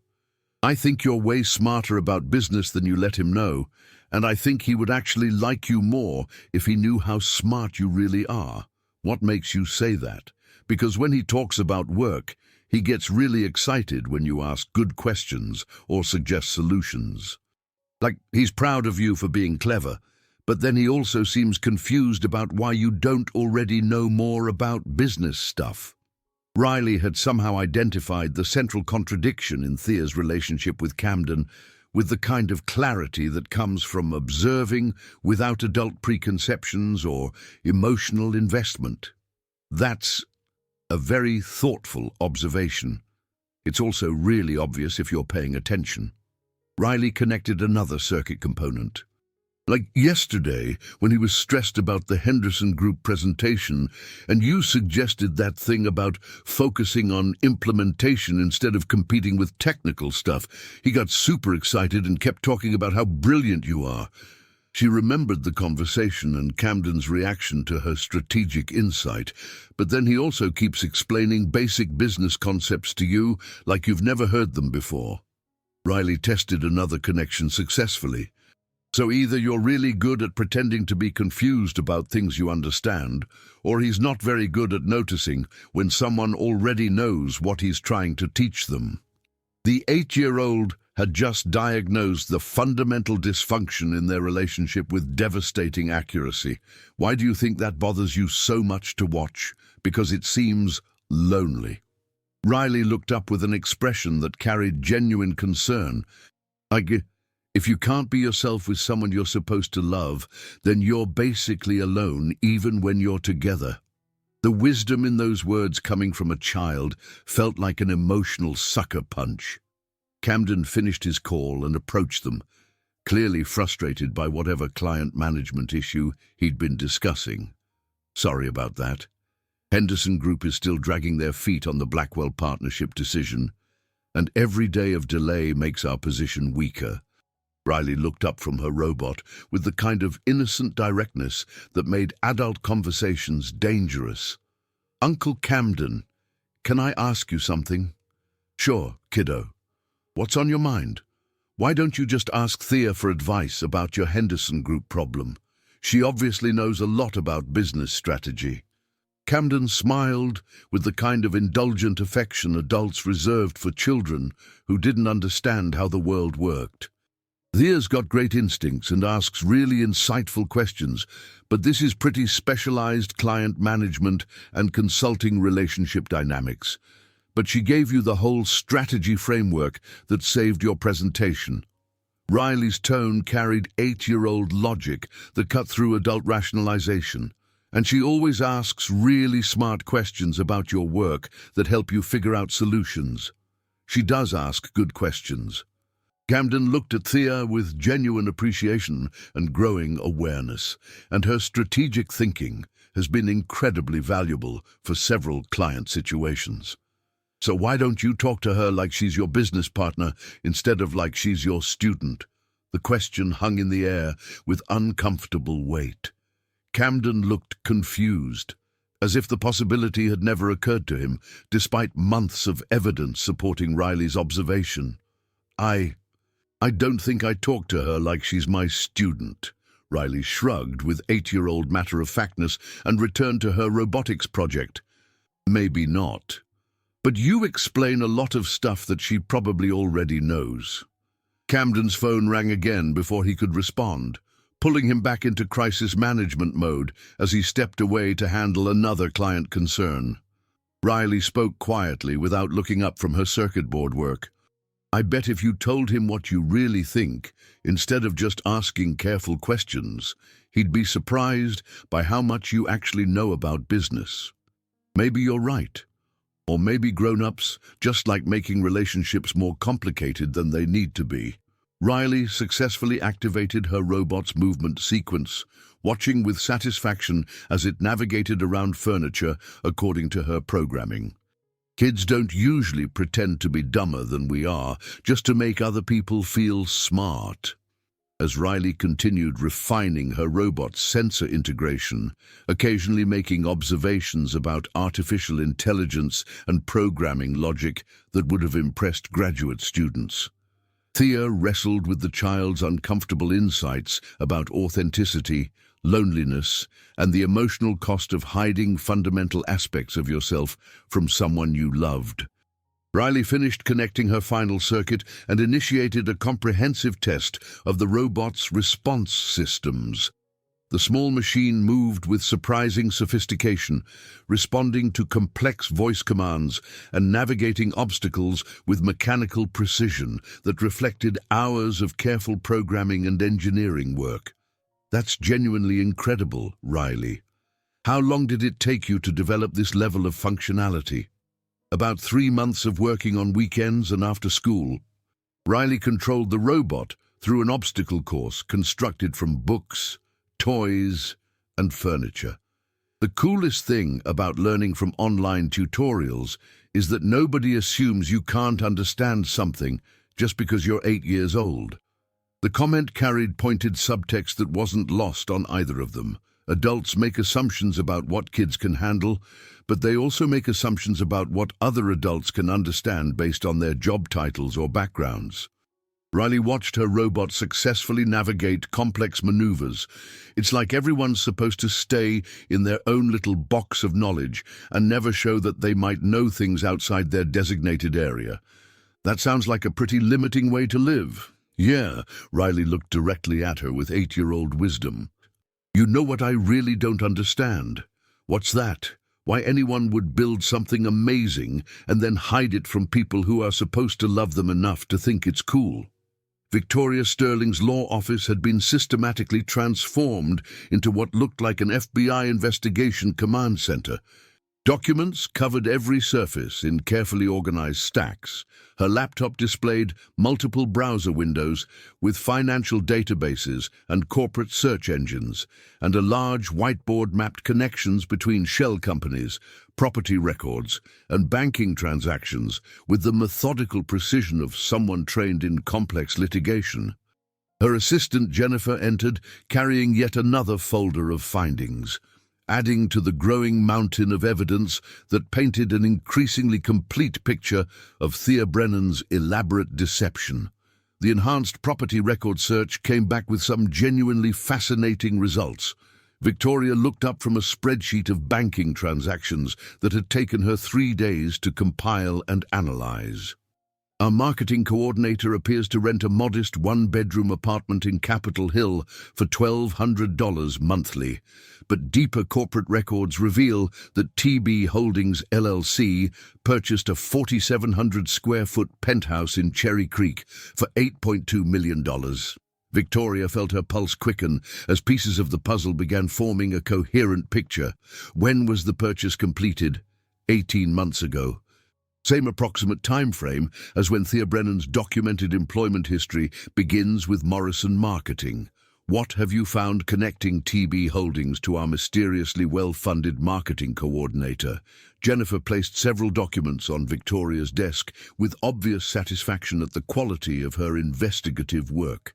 "I think you're way smarter about business than you let him know, and I think he would actually like you more if he knew how smart you really are." "What makes you say that?" "Because when he talks about work, he gets really excited when you ask good questions or suggest solutions. Like, he's proud of you for being clever, but then he also seems confused about why you don't already know more about business stuff." Riley had somehow identified the central contradiction in Thea's relationship with Camden with the kind of clarity that comes from observing without adult preconceptions or emotional investment. That's a very thoughtful observation. It's also really obvious if you're paying attention. Riley connected another circuit component. Like yesterday, when he was stressed about the Henderson Group presentation, and you suggested that thing about focusing on implementation instead of competing with technical stuff, he got super excited and kept talking about how brilliant you are. She remembered the conversation and Camden's reaction to her strategic insight, but then he also keeps explaining basic business concepts to you like you've never heard them before. Riley tested another connection successfully. So either you're really good at pretending to be confused about things you understand, or he's not very good at noticing when someone already knows what he's trying to teach them. The 8-year-old had just diagnosed the fundamental dysfunction in their relationship with devastating accuracy. Why do you think that bothers you so much to watch? Because it seems lonely. Riley looked up with an expression that carried genuine concern. If you can't be yourself with someone you're supposed to love, then you're basically alone even when you're together. The wisdom in those words coming from a child felt like an emotional sucker punch. Camden finished his call and approached them, clearly frustrated by whatever client management issue he'd been discussing. "Sorry about that. Henderson Group is still dragging their feet on the Blackwell partnership decision, and every day of delay makes our position weaker." Riley looked up from her robot with the kind of innocent directness that made adult conversations dangerous. "Uncle Camden, can I ask you something?" "Sure, kiddo. What's on your mind? Why don't you just ask Thea for advice about your Henderson Group problem? She obviously knows a lot about business strategy." Camden smiled with the kind of indulgent affection adults reserved for children who didn't understand how the world worked. Thea's got great instincts and asks really insightful questions, but this is pretty specialized client management and consulting relationship dynamics. But she gave you the whole strategy framework that saved your presentation. Riley's tone carried 8-year-old logic that cut through adult rationalization. And she always asks really smart questions about your work that help you figure out solutions. She does ask good questions. Camden looked at Thea with genuine appreciation and growing awareness, and her strategic thinking has been incredibly valuable for several client situations. So why don't you talk to her like she's your business partner instead of like she's your student? The question hung in the air with uncomfortable weight. Camden looked confused, as if the possibility had never occurred to him, despite months of evidence supporting Riley's observation. I don't think I talk to her like she's my student. Riley shrugged with 8-year-old matter-of-factness and returned to her robotics project. Maybe not. But you explain a lot of stuff that she probably already knows. Camden's phone rang again before he could respond, pulling him back into crisis management mode as he stepped away to handle another client concern. Riley spoke quietly without looking up from her circuit board work. I bet if you told him what you really think, instead of just asking careful questions, he'd be surprised by how much you actually know about business. Maybe you're right. Or maybe grown-ups just like making relationships more complicated than they need to be. Riley successfully activated her robot's movement sequence, watching with satisfaction as it navigated around furniture according to her programming. Kids don't usually pretend to be dumber than we are, just to make other people feel smart. As Riley continued refining her robot's sensor integration, occasionally making observations about artificial intelligence and programming logic that would have impressed graduate students, Thea wrestled with the child's uncomfortable insights about authenticity, loneliness, and the emotional cost of hiding fundamental aspects of yourself from someone you loved. Riley finished connecting her final circuit and initiated a comprehensive test of the robot's response systems. The small machine moved with surprising sophistication, responding to complex voice commands and navigating obstacles with mechanical precision that reflected hours of careful programming and engineering work. That's genuinely incredible, Riley. How long did it take you to develop this level of functionality? About 3 months of working on weekends and after school. Riley controlled the robot through an obstacle course constructed from books, toys, and furniture. The coolest thing about learning from online tutorials is that nobody assumes you can't understand something just because you're 8 years old. The comment carried pointed subtext that wasn't lost on either of them. Adults make assumptions about what kids can handle, but they also make assumptions about what other adults can understand based on their job titles or backgrounds. Riley watched her robot successfully navigate complex maneuvers. It's like everyone's supposed to stay in their own little box of knowledge and never show that they might know things outside their designated area. That sounds like a pretty limiting way to live. Yeah, Riley looked directly at her with 8-year-old wisdom. You know what I really don't understand? What's that? Why anyone would build something amazing and then hide it from people who are supposed to love them enough to think it's cool. Victoria Sterling's law office had been systematically transformed into what looked like an FBI investigation command center. Documents covered every surface in carefully organized stacks. Her laptop displayed multiple browser windows with financial databases and corporate search engines, and a large whiteboard mapped connections between shell companies, property records, and banking transactions with the methodical precision of someone trained in complex litigation. Her assistant Jennifer entered, carrying yet another folder of findings, adding to the growing mountain of evidence that painted an increasingly complete picture of Thea Brennan's elaborate deception. The enhanced property record search came back with some genuinely fascinating results. Victoria looked up from a spreadsheet of banking transactions that had taken her 3 days to compile and analyze. Our marketing coordinator appears to rent a modest one-bedroom apartment in Capitol Hill for $1,200 monthly, but deeper corporate records reveal that TB Holdings LLC purchased a 4,700 square foot penthouse in Cherry Creek for $8.2 million. Victoria felt her pulse quicken as pieces of the puzzle began forming a coherent picture. When was the purchase completed? 18 months ago. Same approximate time frame as when Thea Brennan's documented employment history begins with Morrison Marketing. What have you found connecting TB Holdings to our mysteriously well-funded marketing coordinator? Jennifer placed several documents on Victoria's desk with obvious satisfaction at the quality of her investigative work.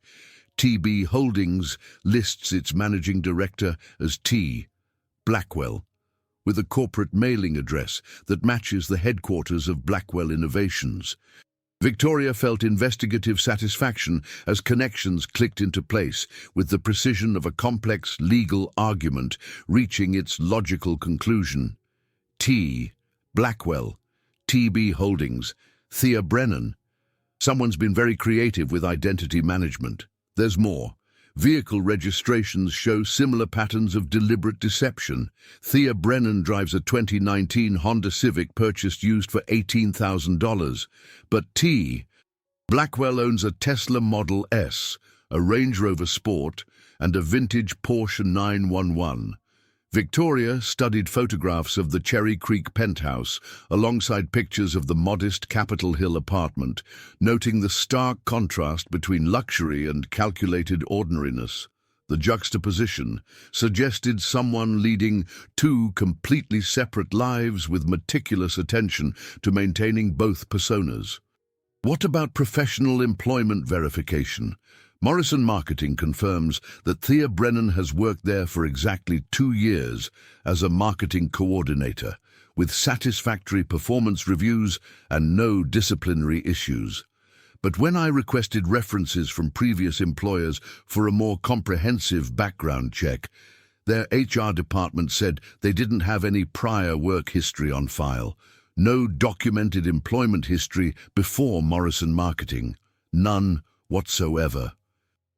TB Holdings lists its managing director as T. Blackwell, with a corporate mailing address that matches the headquarters of Blackwell Innovations. Victoria felt investigative satisfaction as connections clicked into place with the precision of a complex legal argument reaching its logical conclusion. T. Blackwell, TB Holdings, Thea Brennan. Someone's been very creative with identity management. There's more. Vehicle registrations show similar patterns of deliberate deception. Thea Brennan drives a 2019 Honda Civic purchased used for $18,000. But T. Blackwell owns a Tesla Model S, a Range Rover Sport, and a vintage Porsche 911. Victoria studied photographs of the Cherry Creek penthouse alongside pictures of the modest Capitol Hill apartment, noting the stark contrast between luxury and calculated ordinariness. The juxtaposition suggested someone leading two completely separate lives with meticulous attention to maintaining both personas. What about professional employment verification? Morrison Marketing confirms that Thea Brennan has worked there for exactly 2 years as a marketing coordinator, with satisfactory performance reviews and no disciplinary issues. But when I requested references from previous employers for a more comprehensive background check, their HR department said they didn't have any prior work history on file, no documented employment history before Morrison Marketing, none whatsoever.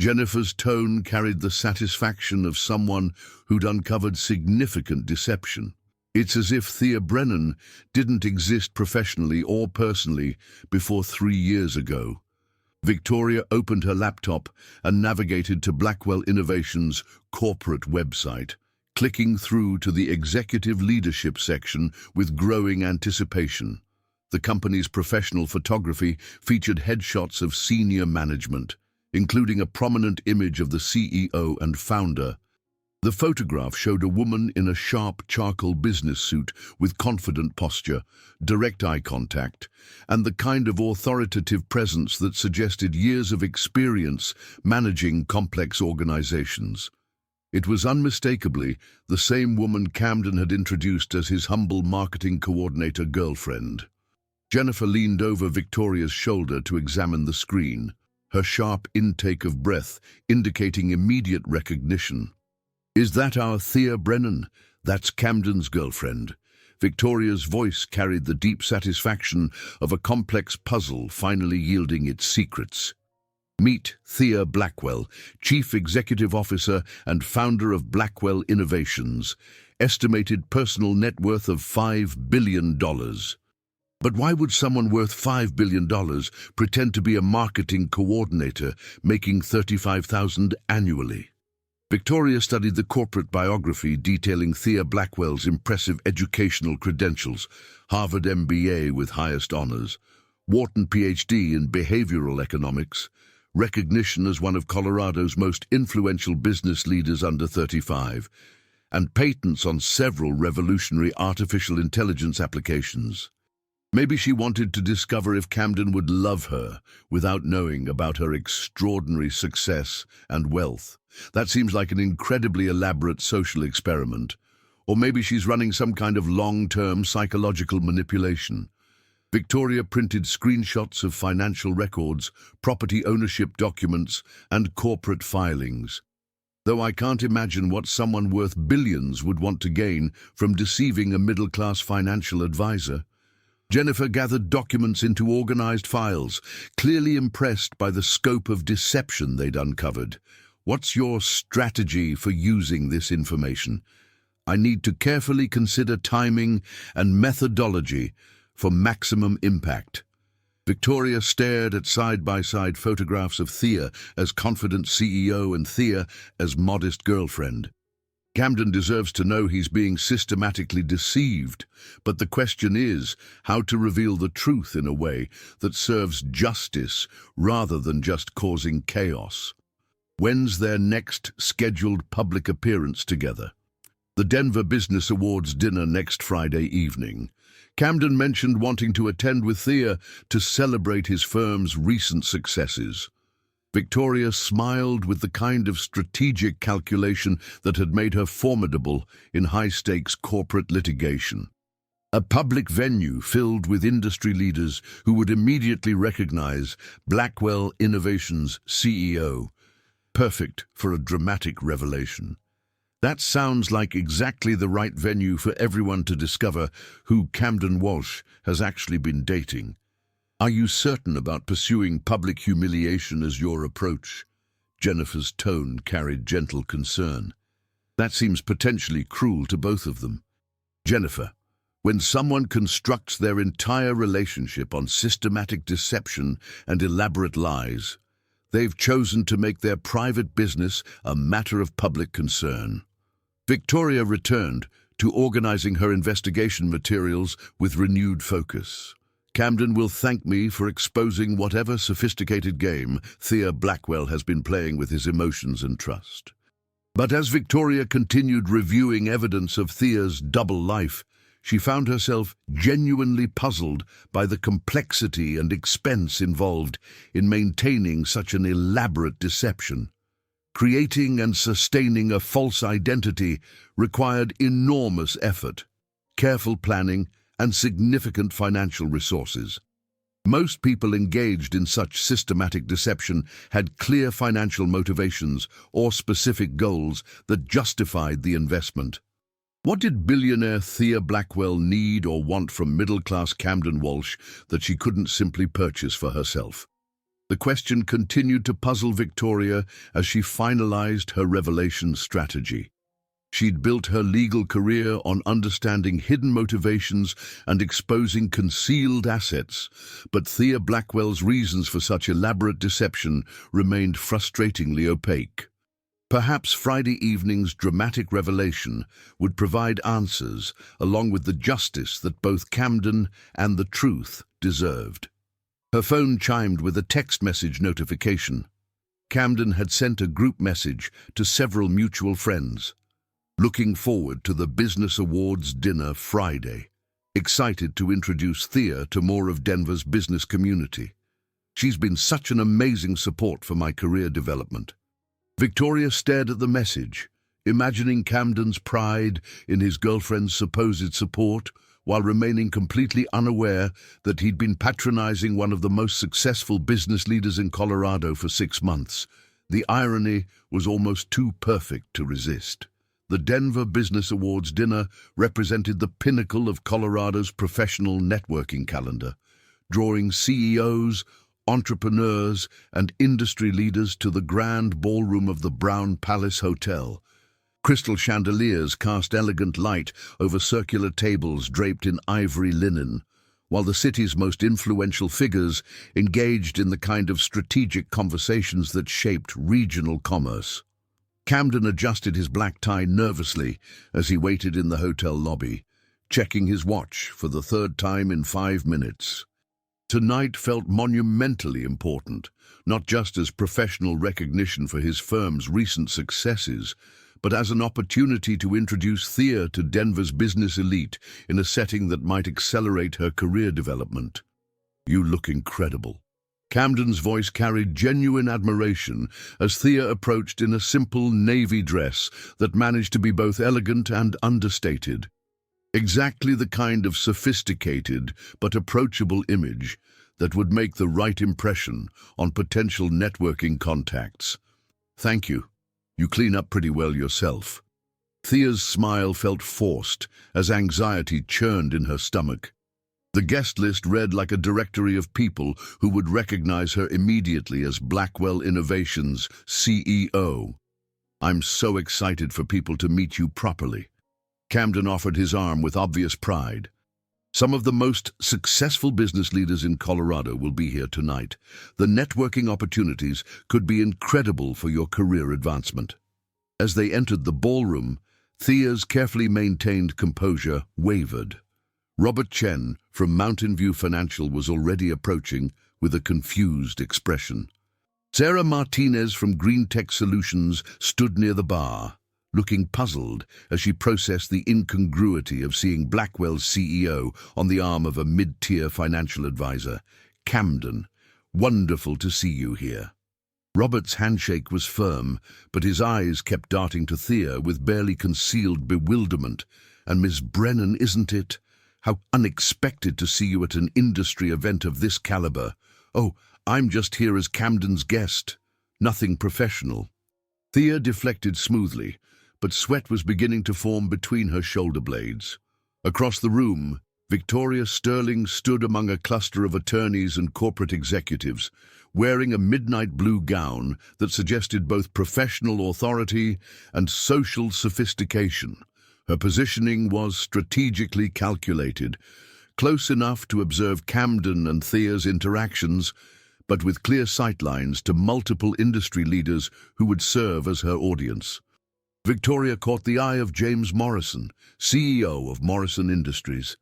Jennifer's tone carried the satisfaction of someone who'd uncovered significant deception. It's as if Thea Brennan didn't exist professionally or personally before 3 years ago. Victoria opened her laptop and navigated to Blackwell Innovations' corporate website, clicking through to the executive leadership section with growing anticipation. The company's professional photography featured headshots of senior management, including a prominent image of the CEO and founder. The photograph showed a woman in a sharp charcoal business suit with confident posture, direct eye contact, and the kind of authoritative presence that suggested years of experience managing complex organizations. It was unmistakably the same woman Camden had introduced as his humble marketing coordinator girlfriend. Jennifer leaned over Victoria's shoulder to examine the screen, her sharp intake of breath indicating immediate recognition. "Is that our Thea Brennan? That's Camden's girlfriend." Victoria's voice carried the deep satisfaction of a complex puzzle finally yielding its secrets. Meet Thea Blackwell, Chief Executive Officer and founder of Blackwell Innovations, estimated personal net worth of $5 billion. But why would someone worth $5 billion pretend to be a marketing coordinator making $35,000 annually? Victoria studied the corporate biography detailing Thea Blackwell's impressive educational credentials: Harvard MBA with highest honors, Wharton PhD in behavioral economics, recognition as one of Colorado's most influential business leaders under 35, and patents on several revolutionary artificial intelligence applications. Maybe she wanted to discover if Camden would love her without knowing about her extraordinary success and wealth. That seems like an incredibly elaborate social experiment. Or maybe she's running some kind of long-term psychological manipulation. Victoria printed screenshots of financial records, property ownership documents, and corporate filings. Though I can't imagine what someone worth billions would want to gain from deceiving a middle-class financial advisor. Jennifer gathered documents into organized files, clearly impressed by the scope of deception they'd uncovered. What's your strategy for using this information? I need to carefully consider timing and methodology for maximum impact. Victoria stared at side-by-side photographs of Thea as confident CEO and Thea as modest girlfriend. Camden deserves to know he's being systematically deceived, but the question is how to reveal the truth in a way that serves justice rather than just causing chaos. When's their next scheduled public appearance together? The Denver Business Awards dinner next Friday evening. Camden mentioned wanting to attend with Thea to celebrate his firm's recent successes. Victoria smiled with the kind of strategic calculation that had made her formidable in high-stakes corporate litigation. A public venue filled with industry leaders who would immediately recognize Blackwell Innovation's CEO. Perfect for a dramatic revelation. That sounds like exactly the right venue for everyone to discover who Camden Walsh has actually been dating. Are you certain about pursuing public humiliation as your approach? Jennifer's tone carried gentle concern. That seems potentially cruel to both of them. Jennifer, when someone constructs their entire relationship on systematic deception and elaborate lies, they've chosen to make their private business a matter of public concern. Victoria returned to organizing her investigation materials with renewed focus. Camden will thank me for exposing whatever sophisticated game Thea Blackwell has been playing with his emotions and trust. But as Victoria continued reviewing evidence of Thea's double life, she found herself genuinely puzzled by the complexity and expense involved in maintaining such an elaborate deception. Creating and sustaining a false identity required enormous effort, careful planning, and significant financial resources. Most people engaged in such systematic deception had clear financial motivations or specific goals that justified the investment. What did billionaire Thea Blackwell need or want from middle-class Camden Walsh that she couldn't simply purchase for herself? The question continued to puzzle Victoria as she finalized her revelation strategy. She'd built her legal career on understanding hidden motivations and exposing concealed assets, but Thea Blackwell's reasons for such elaborate deception remained frustratingly opaque. Perhaps Friday evening's dramatic revelation would provide answers, along with the justice that both Camden and the truth deserved. Her phone chimed with a text message notification. Camden had sent a group message to several mutual friends. Looking forward to the Business Awards dinner Friday. Excited to introduce Thea to more of Denver's business community. She's been such an amazing support for my career development. Victoria stared at the message, imagining Camden's pride in his girlfriend's supposed support, while remaining completely unaware that he'd been patronizing one of the most successful business leaders in Colorado for 6 months. The irony was almost too perfect to resist. The Denver Business Awards dinner represented the pinnacle of Colorado's professional networking calendar, drawing CEOs, entrepreneurs, and industry leaders to the grand ballroom of the Brown Palace Hotel. Crystal chandeliers cast elegant light over circular tables draped in ivory linen, while the city's most influential figures engaged in the kind of strategic conversations that shaped regional commerce. Camden adjusted his black tie nervously as he waited in the hotel lobby, checking his watch for the third time in 5 minutes. Tonight felt monumentally important, not just as professional recognition for his firm's recent successes, but as an opportunity to introduce Thea to Denver's business elite in a setting that might accelerate her career development. "You look incredible." Camden's voice carried genuine admiration as Thea approached in a simple navy dress that managed to be both elegant and understated. Exactly the kind of sophisticated but approachable image that would make the right impression on potential networking contacts. "Thank you. You clean up pretty well yourself." Thea's smile felt forced as anxiety churned in her stomach. The guest list read like a directory of people who would recognize her immediately as Blackwell Innovations CEO. "I'm so excited for people to meet you properly." Camden offered his arm with obvious pride. "Some of the most successful business leaders in Colorado will be here tonight. The networking opportunities could be incredible for your career advancement." As they entered the ballroom, Thea's carefully maintained composure wavered. Robert Chen from Mountain View Financial was already approaching with a confused expression. Sarah Martinez from Green Tech Solutions stood near the bar, looking puzzled as she processed the incongruity of seeing Blackwell's CEO on the arm of a mid-tier financial advisor. "Camden, wonderful to see you here." Robert's handshake was firm, but his eyes kept darting to Thea with barely concealed bewilderment. "And Miss Brennan, isn't it? How unexpected to see you at an industry event of this caliber. Oh, I'm just here as Camden's guest. Nothing professional." Thea deflected smoothly, but sweat was beginning to form between her shoulder blades. Across the room, Victoria Sterling stood among a cluster of attorneys and corporate executives, wearing a midnight blue gown that suggested both professional authority and social sophistication. Her positioning was strategically calculated, close enough to observe Camden and Thea's interactions, but with clear sightlines to multiple industry leaders who would serve as her audience. Victoria caught the eye of James Morrison, CEO of Morrison Industries,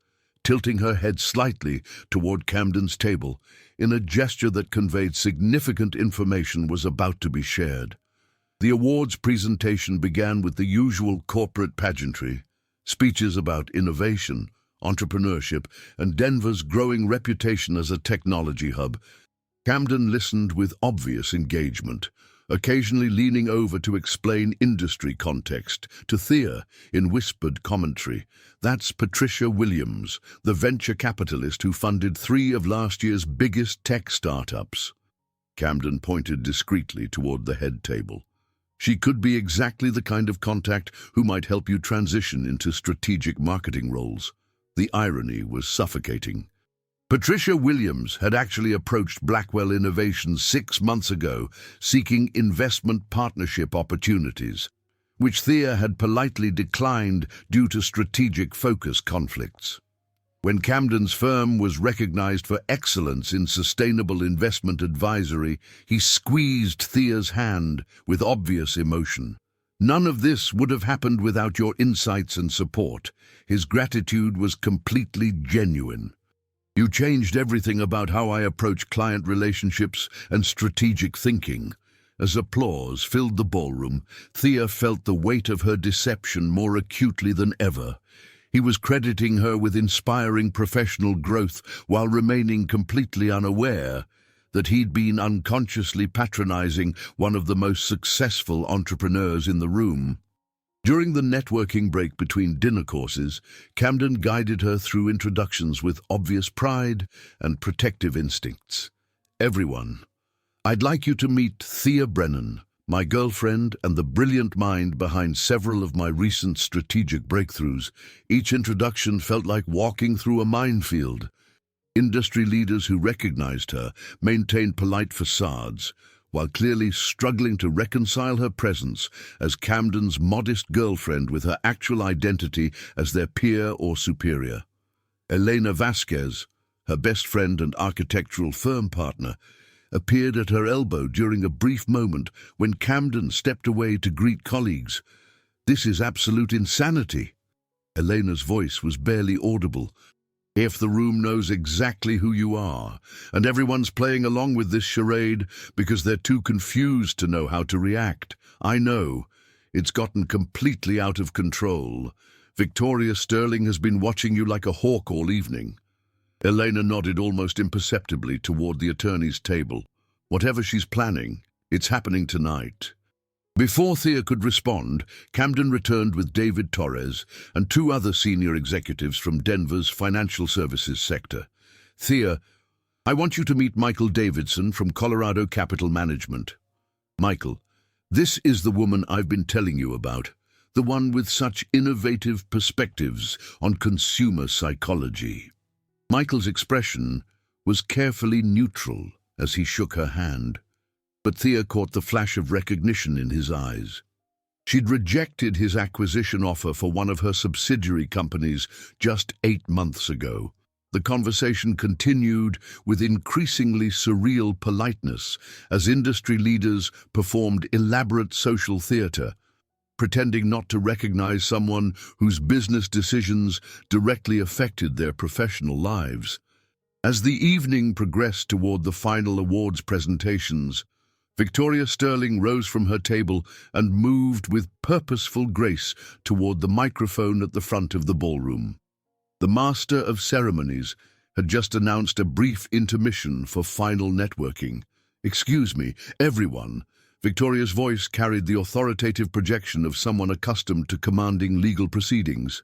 tilting her head slightly toward Camden's table in a gesture that conveyed significant information was about to be shared. The awards presentation began with the usual corporate pageantry, speeches about innovation, entrepreneurship, and Denver's growing reputation as a technology hub. Camden listened with obvious engagement, occasionally leaning over to explain industry context to Thea in whispered commentary. "That's Patricia Williams, the venture capitalist who funded 3 of last year's biggest tech startups." Camden pointed discreetly toward the head table. "She could be exactly the kind of contact who might help you transition into strategic marketing roles." The irony was suffocating. Patricia Williams had actually approached Blackwell Innovations 6 months ago, seeking investment partnership opportunities, which Thea had politely declined due to strategic focus conflicts. When Camden's firm was recognized for excellence in sustainable investment advisory, he squeezed Thea's hand with obvious emotion. "None of this would have happened without your insights and support." His gratitude was completely genuine. "You changed everything about how I approach client relationships and strategic thinking." As applause filled the ballroom, Thea felt the weight of her deception more acutely than ever. He was crediting her with inspiring professional growth while remaining completely unaware that he'd been unconsciously patronizing one of the most successful entrepreneurs in the room. During the networking break between dinner courses, Camden guided her through introductions with obvious pride and protective instincts. "Everyone, I'd like you to meet Thea Brennan, my girlfriend and the brilliant mind behind several of my recent strategic breakthroughs." Each introduction felt like walking through a minefield. Industry leaders who recognized her maintained polite facades, while clearly struggling to reconcile her presence as Camden's modest girlfriend with her actual identity as their peer or superior. Elena Vasquez, her best friend and architectural firm partner, appeared at her elbow during a brief moment when Camden stepped away to greet colleagues. "This is absolute insanity." Elena's voice was barely audible. "If the room knows exactly who you are, and everyone's playing along with this charade because they're too confused to know how to react. I know. It's gotten completely out of control. Victoria Sterling has been watching you like a hawk all evening." Elena nodded almost imperceptibly toward the attorney's table. "Whatever she's planning, it's happening tonight." Before Thea could respond, Camden returned with David Torres and 2 other senior executives from Denver's financial services sector. "Thea, I want you to meet Michael Davidson from Colorado Capital Management." "Michael, this is the woman I've been telling you about, the one with such innovative perspectives on consumer psychology." Michael's expression was carefully neutral as he shook her hand, but Thea caught the flash of recognition in his eyes. She'd rejected his acquisition offer for one of her subsidiary companies just 8 months ago. The conversation continued with increasingly surreal politeness as industry leaders performed elaborate social theater, pretending not to recognize someone whose business decisions directly affected their professional lives. As the evening progressed toward the final awards presentations, Victoria Sterling rose from her table and moved with purposeful grace toward the microphone at the front of the ballroom. The Master of Ceremonies had just announced a brief intermission for final networking. "Excuse me, everyone." Victoria's voice carried the authoritative projection of someone accustomed to commanding legal proceedings.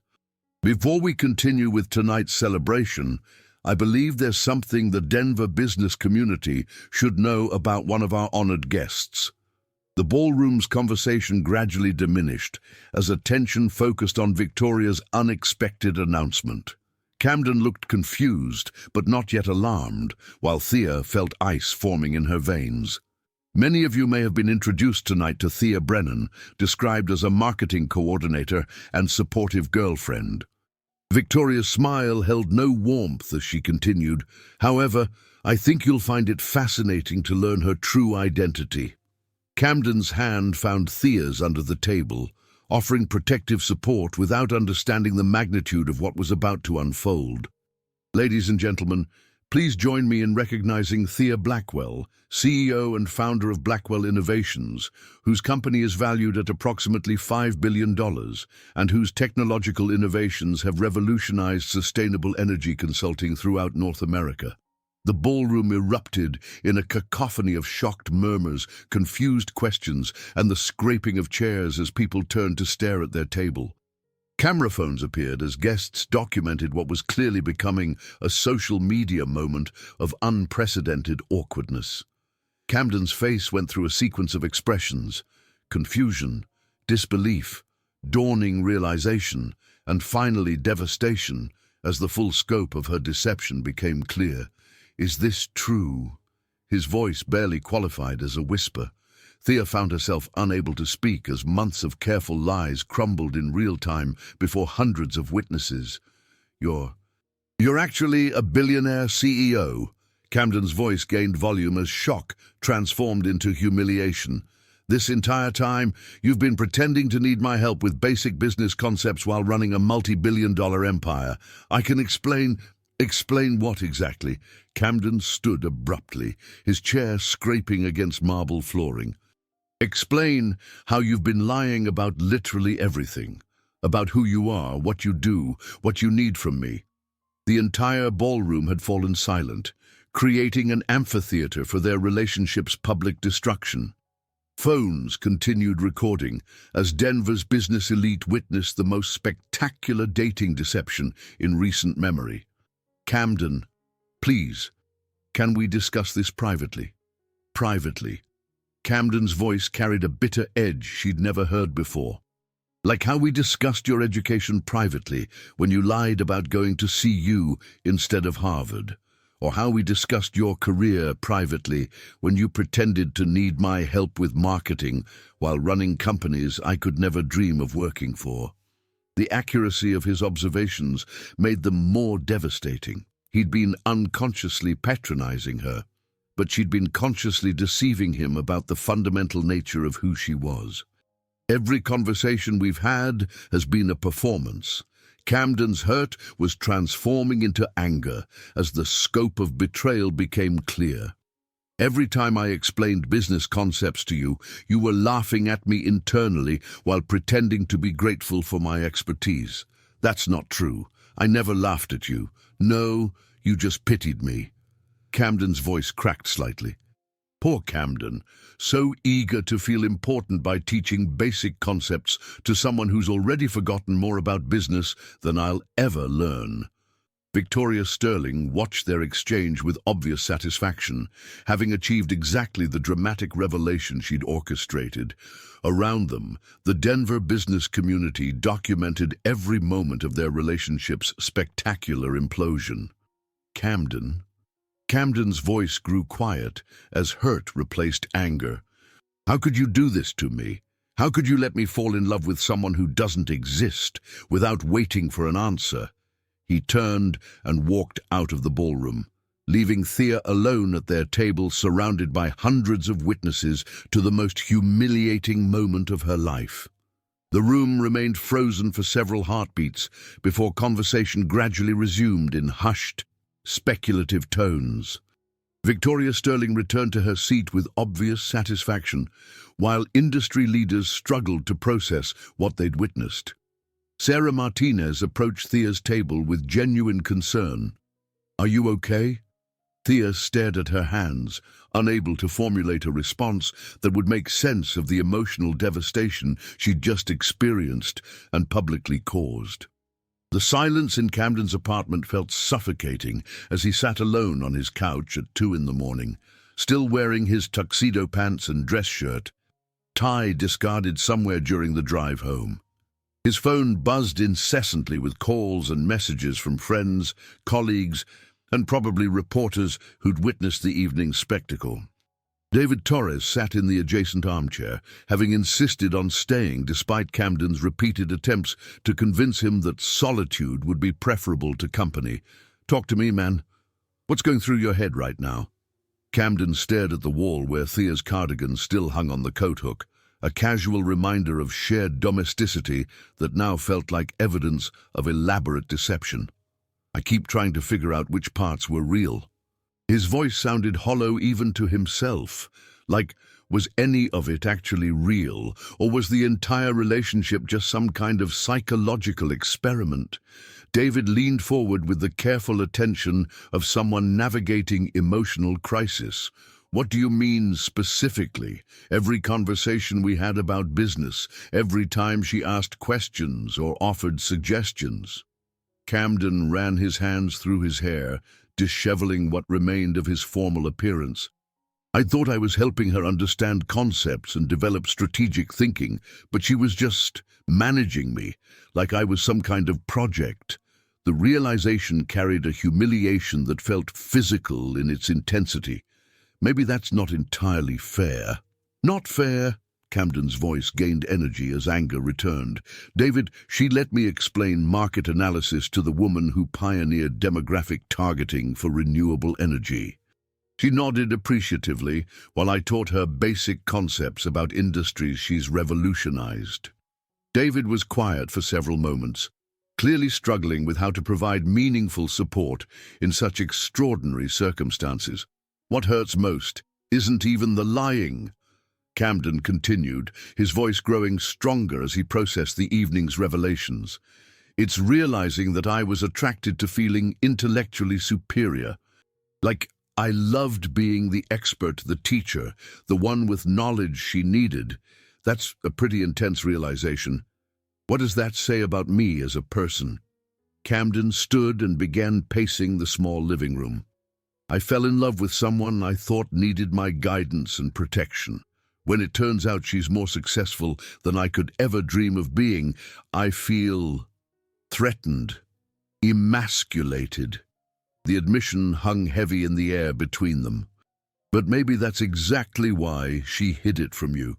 "Before we continue with tonight's celebration, I believe there's something the Denver business community should know about one of our honored guests." The ballroom's conversation gradually diminished as attention focused on Victoria's unexpected announcement. Camden looked confused, but not yet alarmed, while Thea felt ice forming in her veins. Many of you may have been introduced tonight to Thea Brennan, described as a marketing coordinator and supportive girlfriend. Victoria's smile held no warmth as she continued. "However, I think you'll find it fascinating to learn her true identity." Camden's hand found Thea's under the table, offering protective support without understanding the magnitude of what was about to unfold. "Ladies and gentlemen, please join me in recognizing Thea Blackwell, CEO and founder of Blackwell Innovations, whose company is valued at approximately $5 billion and whose technological innovations have revolutionized sustainable energy consulting throughout North America." The ballroom erupted in a cacophony of shocked murmurs, confused questions, and the scraping of chairs as people turned to stare at their table. Camera phones appeared as guests documented what was clearly becoming a social media moment of unprecedented awkwardness. Camden's face went through a sequence of expressions: confusion, disbelief, dawning realization, and finally devastation as the full scope of her deception became clear. "Is this true?" His voice barely qualified as a whisper. Thea found herself unable to speak as months of careful lies crumbled in real time before hundreds of witnesses. You're actually a billionaire CEO." Camden's voice gained volume as shock transformed into humiliation. "This entire time, you've been pretending to need my help with basic business concepts while running a multi-billion-dollar empire. I can explain..." "Explain what exactly?" Camden stood abruptly, his chair scraping against marble flooring. "Explain how you've been lying about literally everything. About who you are, what you do, what you need from me." The entire ballroom had fallen silent, creating an amphitheater for their relationship's public destruction. Phones continued recording as Denver's business elite witnessed the most spectacular dating deception in recent memory. "Camden, please, can we discuss this privately?" "Privately." Camden's voice carried a bitter edge she'd never heard before. "Like how we discussed your education privately when you lied about going to CU instead of Harvard. Or how we discussed your career privately when you pretended to need my help with marketing while running companies I could never dream of working for." The accuracy of his observations made them more devastating. He'd been unconsciously patronizing her, but she'd been consciously deceiving him about the fundamental nature of who she was. "Every conversation we've had has been a performance." Camden's hurt was transforming into anger as the scope of betrayal became clear. "Every time I explained business concepts to you, you were laughing at me internally while pretending to be grateful for my expertise. That's not true. I never laughed at you. No, you just pitied me." Camden's voice cracked slightly. Poor Camden, so eager to feel important by teaching basic concepts to someone who's already forgotten more about business than I'll ever learn. Victoria Sterling watched their exchange with obvious satisfaction, having achieved exactly the dramatic revelation she'd orchestrated. Around them, the Denver business community documented every moment of their relationship's spectacular implosion. Camden?" Camden's voice grew quiet as hurt replaced anger. "How could you do this to me? How could you let me fall in love with someone who doesn't exist without waiting for an answer?" He turned and walked out of the ballroom, leaving Thea alone at their table surrounded by hundreds of witnesses to the most humiliating moment of her life. The room remained frozen for several heartbeats before conversation gradually resumed in hushed, speculative tones. Victoria Sterling returned to her seat with obvious satisfaction, while industry leaders struggled to process what they'd witnessed. Sarah Martinez approached Thea's table with genuine concern. "Are you okay?" Thea stared at her hands, unable to formulate a response that would make sense of the emotional devastation she'd just experienced and publicly caused. The silence in Camden's apartment felt suffocating as he sat alone on his couch at 2 in the morning, still wearing his tuxedo pants and dress shirt, tie discarded somewhere during the drive home. His phone buzzed incessantly with calls and messages from friends, colleagues, and probably reporters who'd witnessed the evening's spectacle. David Torres sat in the adjacent armchair, having insisted on staying despite Camden's repeated attempts to convince him that solitude would be preferable to company. "Talk to me, man. What's going through your head right now?" Camden stared at the wall where Thea's cardigan still hung on the coat hook, a casual reminder of shared domesticity that now felt like evidence of elaborate deception. "I keep trying to figure out which parts were real." His voice sounded hollow even to himself, like, was any of it actually real, or was the entire relationship just some kind of psychological experiment? David leaned forward with the careful attention of someone navigating emotional crisis. "What do you mean specifically? Every conversation we had about business, every time she asked questions or offered suggestions?" Camden ran his hands through his hair, disheveling what remained of his formal appearance. "I thought I was helping her understand concepts and develop strategic thinking, but she was just managing me, like I was some kind of project." The realization carried a humiliation that felt physical in its intensity. "Maybe that's not entirely fair." "Not fair?" Camden's voice gained energy as anger returned. "David, she let me explain market analysis to the woman who pioneered demographic targeting for renewable energy. She nodded appreciatively while I taught her basic concepts about industries she's revolutionized." David was quiet for several moments, clearly struggling with how to provide meaningful support in such extraordinary circumstances. "What hurts most isn't even the lying," Camden continued, his voice growing stronger as he processed the evening's revelations. "It's realizing that I was attracted to feeling intellectually superior. Like, I loved being the expert, the teacher, the one with knowledge she needed. That's a pretty intense realization. What does that say about me as a person?" Camden stood and began pacing the small living room. "I fell in love with someone I thought needed my guidance and protection. When it turns out she's more successful than I could ever dream of being, I feel threatened, emasculated." The admission hung heavy in the air between them. "But maybe that's exactly why she hid it from you."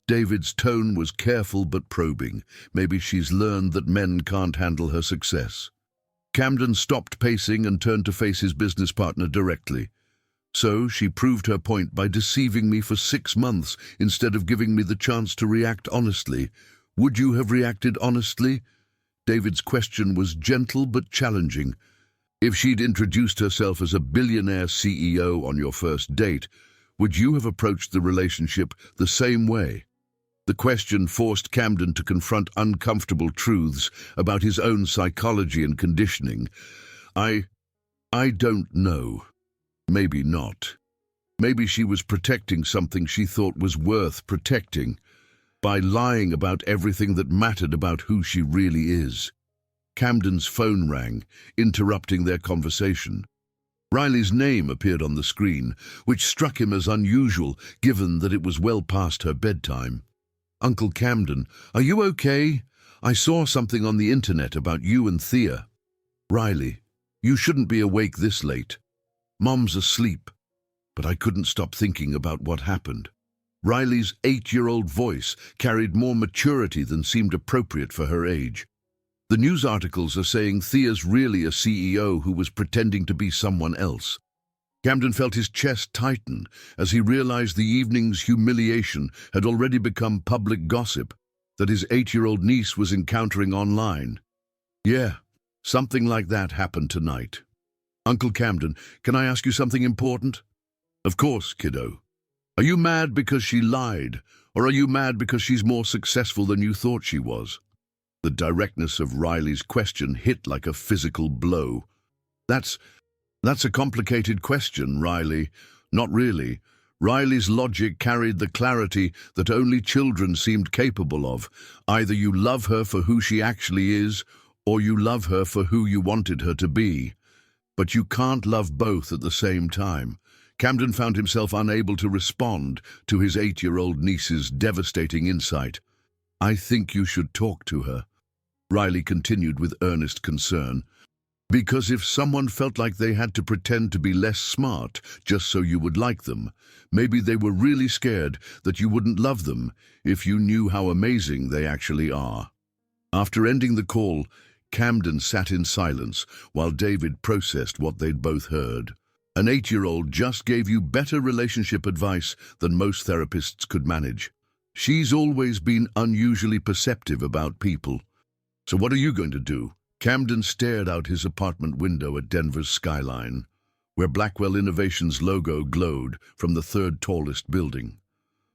David's tone was careful but probing. "Maybe she's learned that men can't handle her success." Camden stopped pacing and turned to face his business partner directly. "So she proved her point by deceiving me for 6 months instead of giving me the chance to react honestly. Would you have reacted honestly?" David's question was gentle but challenging. "If she'd introduced herself as a billionaire CEO on your first date, would you have approached the relationship the same way?" The question forced Camden to confront uncomfortable truths about his own psychology and conditioning. I don't know. Maybe not. Maybe she was protecting something she thought was worth protecting by lying about everything that mattered about who she really is." Camden's phone rang, interrupting their conversation. Riley's name appeared on the screen, which struck him as unusual given that it was well past her bedtime. "Uncle Camden, are you okay? I saw something on the internet about you and Thea." "Riley, You shouldn't be awake this late. Mom's asleep. But I couldn't stop thinking about what happened. Riley's 8-year-old voice carried more maturity than seemed appropriate for her age. The news articles are saying Thea's really a CEO who was pretending to be someone else. Camden felt his chest tighten as he realized the evening's humiliation had already become public gossip that his 8-year-old niece was encountering online. Yeah, something like that happened tonight. Uncle Camden, can I ask you something important? Of course, kiddo. Are you mad because she lied, or are you mad because she's more successful than you thought she was? The directness of Riley's question hit like a physical blow. That's a complicated question, Riley. Not really. Riley's logic carried the clarity that only children seemed capable of. Either you love her for who she actually is, or you love her for who you wanted her to be. But you can't love both at the same time. Camden found himself unable to respond to his 8-year-old niece's devastating insight. I think you should talk to her, Riley continued with earnest concern. Because if someone felt like they had to pretend to be less smart just so you would like them, maybe they were really scared that you wouldn't love them if you knew how amazing they actually are. After ending the call, Camden sat in silence while David processed what they'd both heard. An 8-year-old just gave you better relationship advice than most therapists could manage. She's always been unusually perceptive about people. So what are you going to do? Camden stared out his apartment window at Denver's skyline, where Blackwell Innovations' logo glowed from the third tallest building.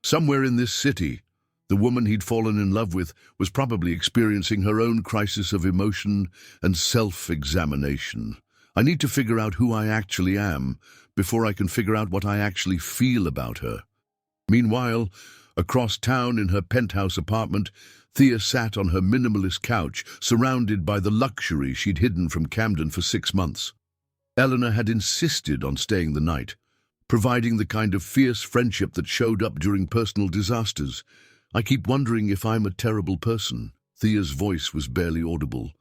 Somewhere in this city, the woman he'd fallen in love with was probably experiencing her own crisis of emotion and self-examination. I need to figure out who I actually am before I can figure out what I actually feel about her. Meanwhile, across town in her penthouse apartment, Thea sat on her minimalist couch, surrounded by the luxury she'd hidden from Camden for 6 months. Eleanor had insisted on staying the night, providing the kind of fierce friendship that showed up during personal disasters. I keep wondering if I'm a terrible person. Thea's voice was barely audible.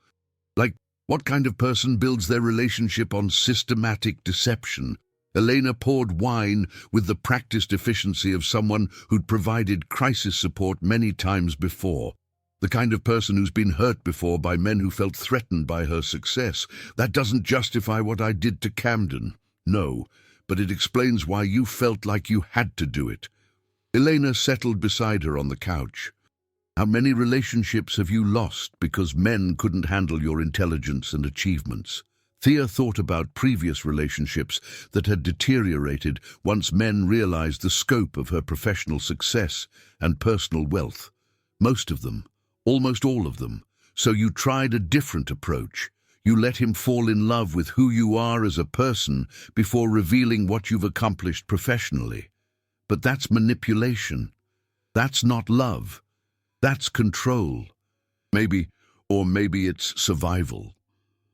Like, what kind of person builds their relationship on systematic deception? Elena poured wine with the practiced efficiency of someone who'd provided crisis support many times before. The kind of person who's been hurt before by men who felt threatened by her success. That doesn't justify what I did to Camden. No, but it explains why you felt like you had to do it. Elena settled beside her on the couch. How many relationships have you lost because men couldn't handle your intelligence and achievements? Thea thought about previous relationships that had deteriorated once men realized the scope of her professional success and personal wealth. Most of them, almost all of them. So you tried a different approach. You let him fall in love with who you are as a person before revealing what you've accomplished professionally. But that's manipulation. That's not love. That's control. Maybe it's survival.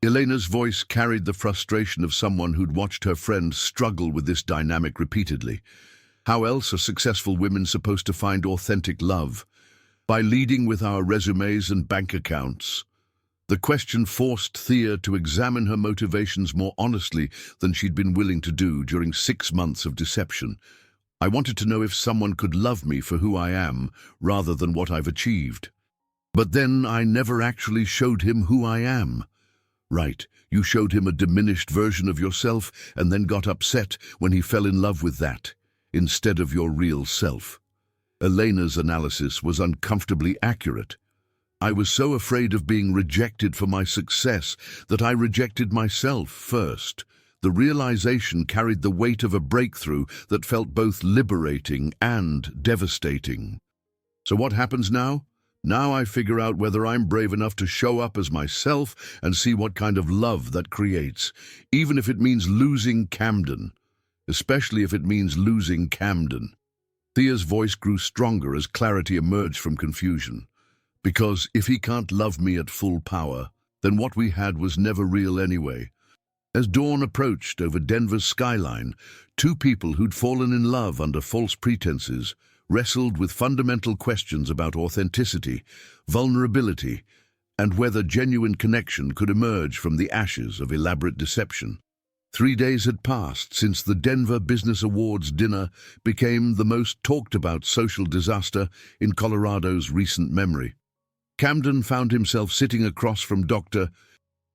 Elena's voice carried the frustration of someone who'd watched her friend struggle with this dynamic repeatedly. How else are successful women supposed to find authentic love? By leading with our resumes and bank accounts. The question forced Thea to examine her motivations more honestly than she'd been willing to do during 6 months of deception. I wanted to know if someone could love me for who I am, rather than what I've achieved. But then I never actually showed him who I am. Right, you showed him a diminished version of yourself and then got upset when he fell in love with that, instead of your real self. Elena's analysis was uncomfortably accurate. I was so afraid of being rejected for my success that I rejected myself first. The realization carried the weight of a breakthrough that felt both liberating and devastating. So what happens now? Now I figure out whether I'm brave enough to show up as myself and see what kind of love that creates, even if it means losing Camden. Especially if it means losing Camden. Thea's voice grew stronger as clarity emerged from confusion. Because if he can't love me at full power, then what we had was never real anyway. As dawn approached over Denver's skyline, 2 people who'd fallen in love under false pretenses wrestled with fundamental questions about authenticity, vulnerability, and whether genuine connection could emerge from the ashes of elaborate deception. 3 days had passed since the Denver Business Awards dinner became the most talked-about social disaster in Colorado's recent memory. Camden found himself sitting across from Dr.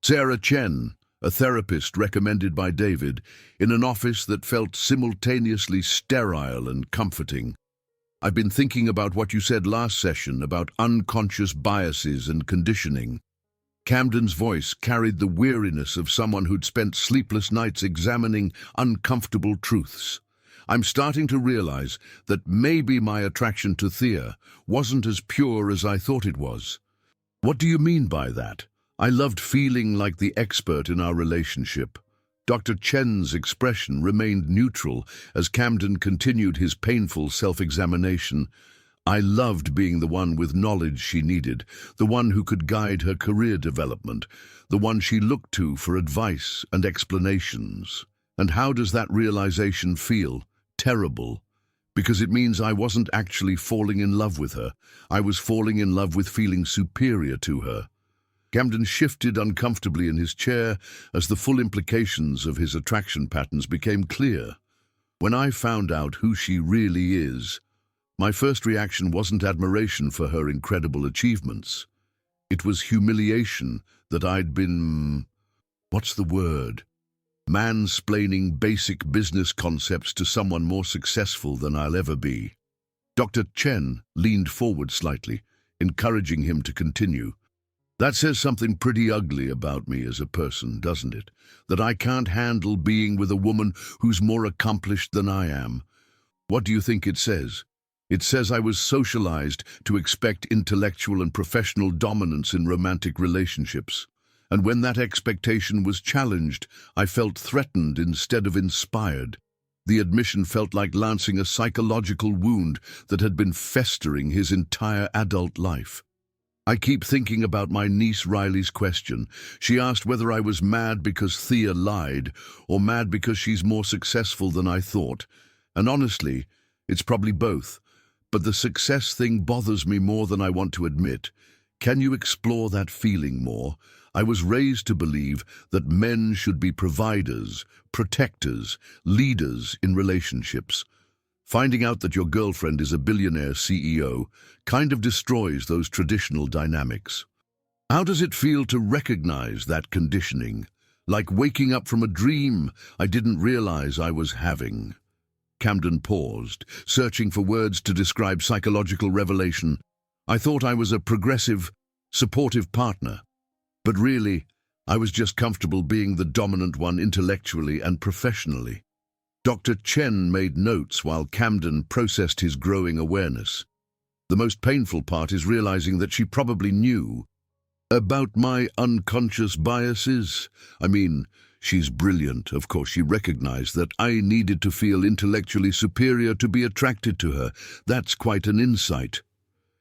Sarah Chen, a therapist recommended by David, in an office that felt simultaneously sterile and comforting. "I've been thinking about what you said last session about unconscious biases and conditioning." Camden's voice carried the weariness of someone who'd spent sleepless nights examining uncomfortable truths. "I'm starting to realize that maybe my attraction to Thea wasn't as pure as I thought it was." "What do you mean by that?" "I loved feeling like the expert in our relationship." Dr. Chen's expression remained neutral as Camden continued his painful self-examination. "I loved being the one with knowledge she needed, the one who could guide her career development, the one she looked to for advice and explanations." "And how does that realization feel?" "Terrible. Because it means I wasn't actually falling in love with her. I was falling in love with feeling superior to her." Camden shifted uncomfortably in his chair as the full implications of his attraction patterns became clear. "When I found out who she really is, my first reaction wasn't admiration for her incredible achievements. It was humiliation that I'd been, what's the word? Mansplaining basic business concepts to someone more successful than I'll ever be." Dr. Chen leaned forward slightly, encouraging him to continue. "That says something pretty ugly about me as a person, doesn't it? That I can't handle being with a woman who's more accomplished than I am. What do you think it says? It says I was socialized to expect intellectual and professional dominance in romantic relationships. And when that expectation was challenged, I felt threatened instead of inspired. The admission felt like lancing a psychological wound that had been festering his entire adult life. I keep thinking about my niece Riley's question. She asked whether I was mad because Thea lied, or mad because she's more successful than I thought. And honestly, it's probably both. But the success thing bothers me more than I want to admit. Can you explore that feeling more? I was raised to believe that men should be providers, protectors, leaders in relationships. Finding out that your girlfriend is a billionaire CEO kind of destroys those traditional dynamics. How does it feel to recognize that conditioning? Like waking up from a dream I didn't realize I was having. Camden paused, searching for words to describe psychological revelation. I thought I was a progressive, supportive partner. But really, I was just comfortable being the dominant one intellectually and professionally. Dr. Chen made notes while Camden processed his growing awareness. The most painful part is realizing that she probably knew about my unconscious biases. I mean, she's brilliant. Of course, she recognized that I needed to feel intellectually superior to be attracted to her. That's quite an insight.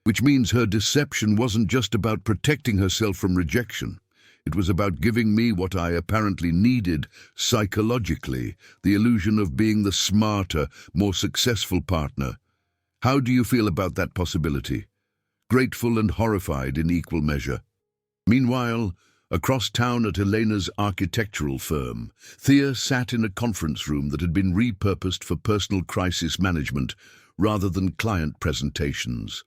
Which means her deception wasn't just about protecting herself from rejection. It was about giving me what I apparently needed psychologically, the illusion of being the smarter, more successful partner. How do you feel about that possibility? Grateful and horrified in equal measure. Meanwhile, across town at Elena's architectural firm, Thea sat in a conference room that had been repurposed for personal crisis management rather than client presentations.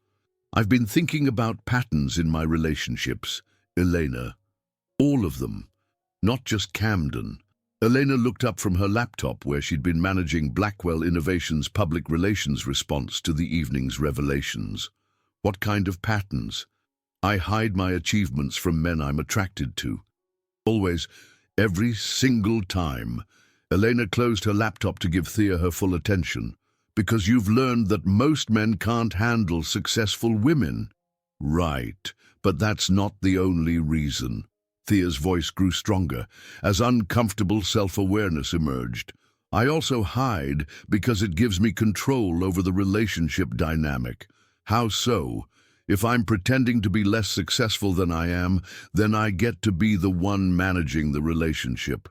I've been thinking about patterns in my relationships, Elena. All of them, not just Camden. Elena looked up from her laptop where she'd been managing Blackwell Innovation's public relations response to the evening's revelations. What kind of patterns? I hide my achievements from men I'm attracted to. Always, every single time. Elena closed her laptop to give Thea her full attention. Because you've learned that most men can't handle successful women. Right, but that's not the only reason. Thea's voice grew stronger as uncomfortable self-awareness emerged. I also hide because it gives me control over the relationship dynamic. How so? If I'm pretending to be less successful than I am, then I get to be the one managing the relationship.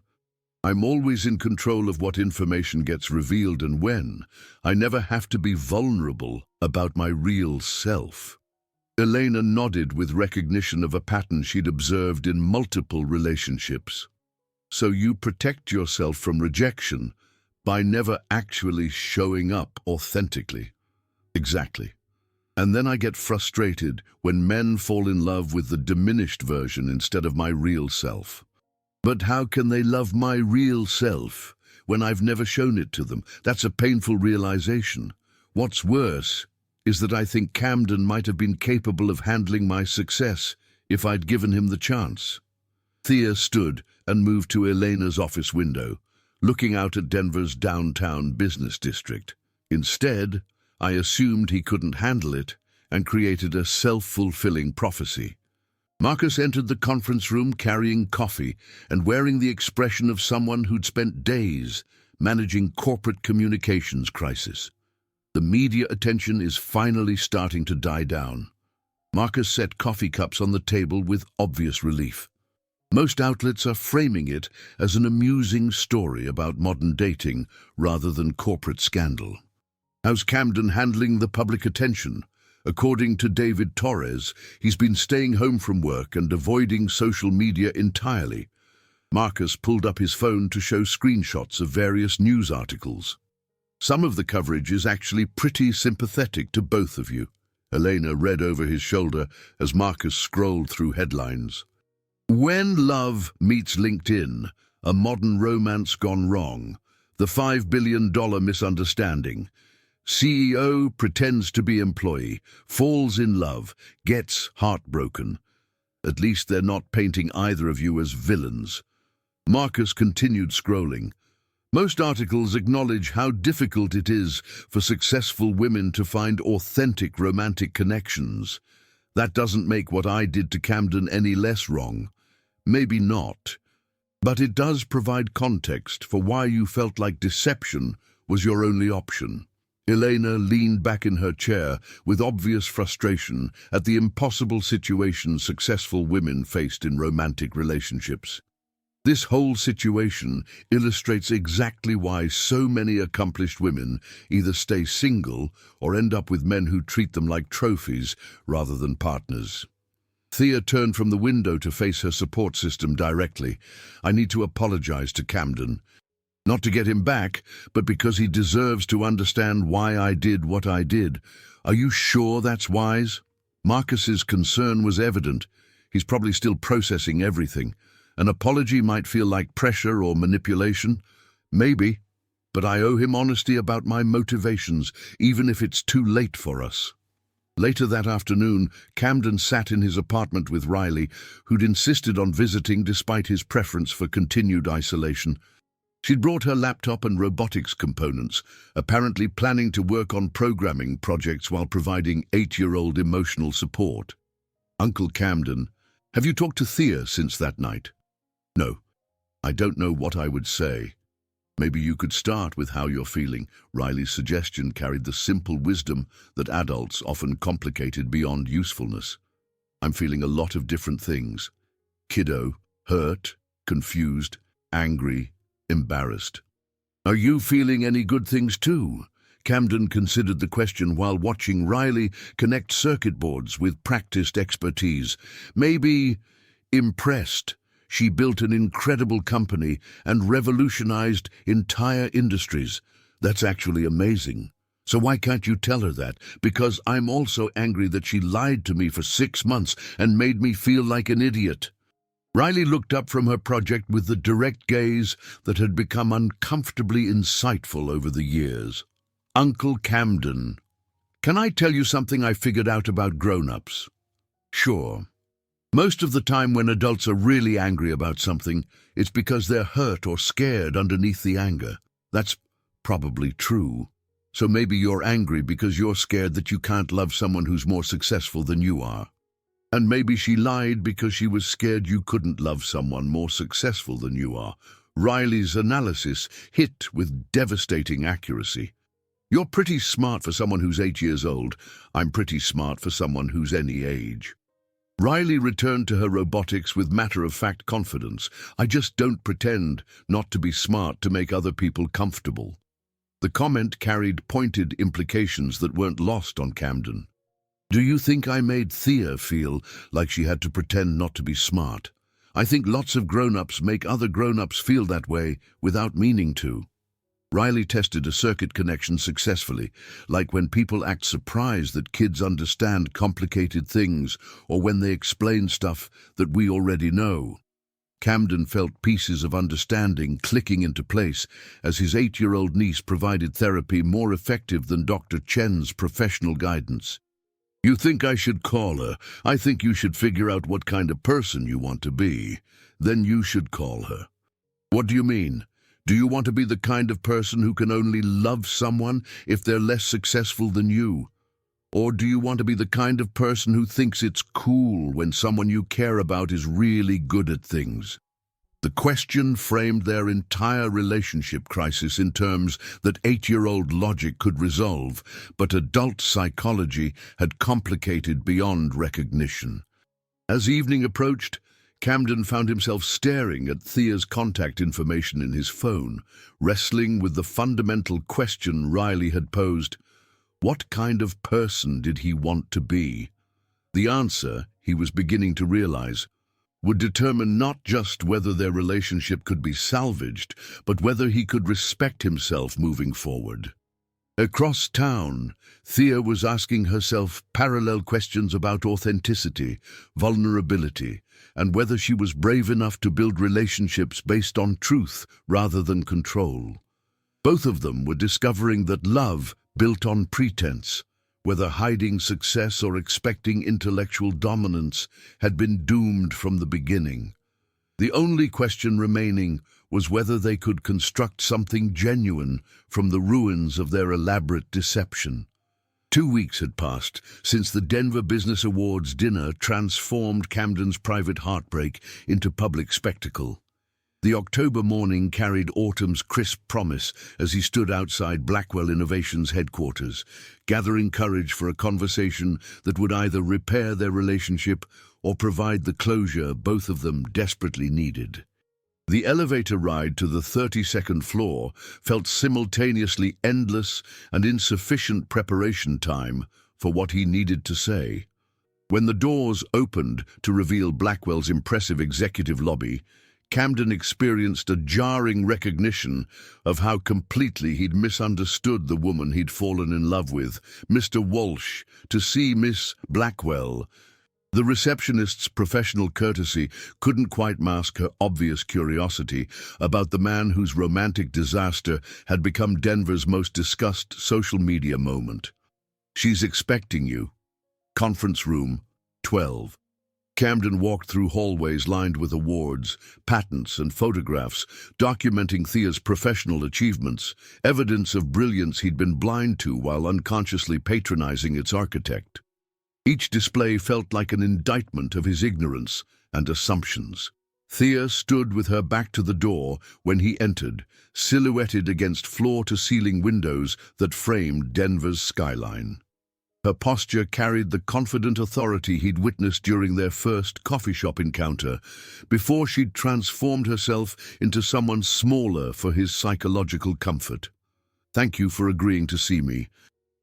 I'm always in control of what information gets revealed and when. I never have to be vulnerable about my real self. Elena nodded with recognition of a pattern she'd observed in multiple relationships. So you protect yourself from rejection by never actually showing up authentically. Exactly. And then I get frustrated when men fall in love with the diminished version instead of my real self. But how can they love my real self when I've never shown it to them? That's a painful realization. What's worse is that I think Camden might have been capable of handling my success if I'd given him the chance. Thea stood and moved to Elena's office window, looking out at Denver's downtown business district. Instead, I assumed he couldn't handle it and created a self-fulfilling prophecy. Marcus entered the conference room carrying coffee and wearing the expression of someone who'd spent days managing corporate communications crisis. The media attention is finally starting to die down. Marcus set coffee cups on the table with obvious relief. Most outlets are framing it as an amusing story about modern dating rather than corporate scandal. How's Camden handling the public attention? According to David Torres, he's been staying home from work and avoiding social media entirely. Marcus pulled up his phone to show screenshots of various news articles. Some of the coverage is actually pretty sympathetic to both of you. Elena read over his shoulder as Marcus scrolled through headlines. When love meets LinkedIn, a modern romance gone wrong. The $5 billion misunderstanding. CEO pretends to be employee, falls in love, gets heartbroken. At least they're not painting either of you as villains. Marcus continued scrolling. Most articles acknowledge how difficult it is for successful women to find authentic romantic connections. That doesn't make what I did to Camden any less wrong. Maybe not. But it does provide context for why you felt like deception was your only option. Elena leaned back in her chair with obvious frustration at the impossible situation successful women faced in romantic relationships. This whole situation illustrates exactly why so many accomplished women either stay single or end up with men who treat them like trophies rather than partners. Thea turned from the window to face her support system directly. I need to apologize to Camden. Not to get him back, but because he deserves to understand why I did what I did. Are you sure that's wise? Marcus's concern was evident. He's probably still processing everything. An apology might feel like pressure or manipulation. Maybe, but I owe him honesty about my motivations, even if it's too late for us. Later that afternoon, Camden sat in his apartment with Riley, who'd insisted on visiting despite his preference for continued isolation. She'd brought her laptop and robotics components, apparently planning to work on programming projects while providing 8-year-old emotional support. Uncle Camden, have you talked to Thea since that night? No, I don't know what I would say. Maybe you could start with how you're feeling. Riley's suggestion carried the simple wisdom that adults often complicated beyond usefulness. I'm feeling a lot of different things. Kiddo, hurt, confused, angry, embarrassed. Are you feeling any good things too? Camden considered the question while watching Riley connect circuit boards with practiced expertise. Maybe impressed. She built an incredible company and revolutionized entire industries. That's actually amazing. So why can't you tell her that? Because I'm also angry that she lied to me for 6 months and made me feel like an idiot. Riley looked up from her project with the direct gaze that had become uncomfortably insightful over the years. Uncle Camden, can I tell you something I figured out about grown-ups? Sure. Most of the time when adults are really angry about something, it's because they're hurt or scared underneath the anger. That's probably true. So maybe you're angry because you're scared that you can't love someone who's more successful than you are. And maybe she lied because she was scared you couldn't love someone more successful than you are. Riley's analysis hit with devastating accuracy. You're pretty smart for someone who's 8 years old. I'm pretty smart for someone who's any age. Riley returned to her robotics with matter-of-fact confidence. I just don't pretend not to be smart to make other people comfortable. The comment carried pointed implications that weren't lost on Camden. Do you think I made Thea feel like she had to pretend not to be smart? I think lots of grown-ups make other grown-ups feel that way without meaning to. Riley tested a circuit connection successfully, like when people act surprised that kids understand complicated things or when they explain stuff that we already know. Camden felt pieces of understanding clicking into place as his 8-year-old niece provided therapy more effective than Dr. Chen's professional guidance. You think I should call her? I think you should figure out what kind of person you want to be. Then you should call her. What do you mean? Do you want to be the kind of person who can only love someone if they're less successful than you? Or do you want to be the kind of person who thinks it's cool when someone you care about is really good at things? The question framed their entire relationship crisis in terms that 8-year-old logic could resolve, but adult psychology had complicated beyond recognition. As evening approached, Camden found himself staring at Thea's contact information in his phone, wrestling with the fundamental question Riley had posed. What kind of person did he want to be? The answer, he was beginning to realize, would determine not just whether their relationship could be salvaged, but whether he could respect himself moving forward. Across town, Thea was asking herself parallel questions about authenticity, vulnerability, and whether she was brave enough to build relationships based on truth rather than control. Both of them were discovering that love built on pretense, whether hiding success or expecting intellectual dominance, had been doomed from the beginning. The only question remaining was whether they could construct something genuine from the ruins of their elaborate deception. 2 weeks had passed since the Denver Business Awards dinner transformed Camden's private heartbreak into public spectacle. The October morning carried autumn's crisp promise as he stood outside Blackwell Innovations headquarters, gathering courage for a conversation that would either repair their relationship or provide the closure both of them desperately needed. The elevator ride to the 32nd floor felt simultaneously endless and insufficient preparation time for what he needed to say. When the doors opened to reveal Blackwell's impressive executive lobby, Camden experienced a jarring recognition of how completely he'd misunderstood the woman he'd fallen in love with. Mr. Walsh, to see Miss Blackwell. The receptionist's professional courtesy couldn't quite mask her obvious curiosity about the man whose romantic disaster had become Denver's most discussed social media moment. She's expecting you. Conference room 12. Camden walked through hallways lined with awards, patents, and photographs, documenting Thea's professional achievements, evidence of brilliance he'd been blind to while unconsciously patronizing its architect. Each display felt like an indictment of his ignorance and assumptions. Thea stood with her back to the door when he entered, silhouetted against floor-to-ceiling windows that framed Denver's skyline. Her posture carried the confident authority he'd witnessed during their first coffee shop encounter, before she'd transformed herself into someone smaller for his psychological comfort. "Thank you for agreeing to see me."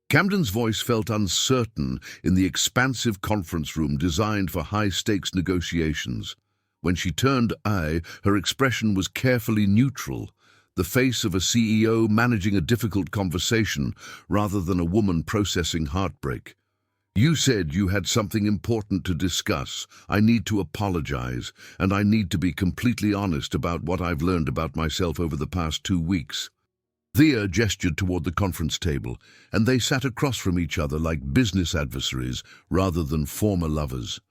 Camden's voice felt uncertain in the expansive conference room designed for high-stakes negotiations. When she turned eye, her expression was carefully neutral, the face of a CEO managing a difficult conversation rather than a woman processing heartbreak. "You said you had something important to discuss. I need to apologize, and I need to be completely honest about what I've learned about myself over the past 2 weeks. Thea gestured toward the conference table, and they sat across from each other like business adversaries rather than former lovers.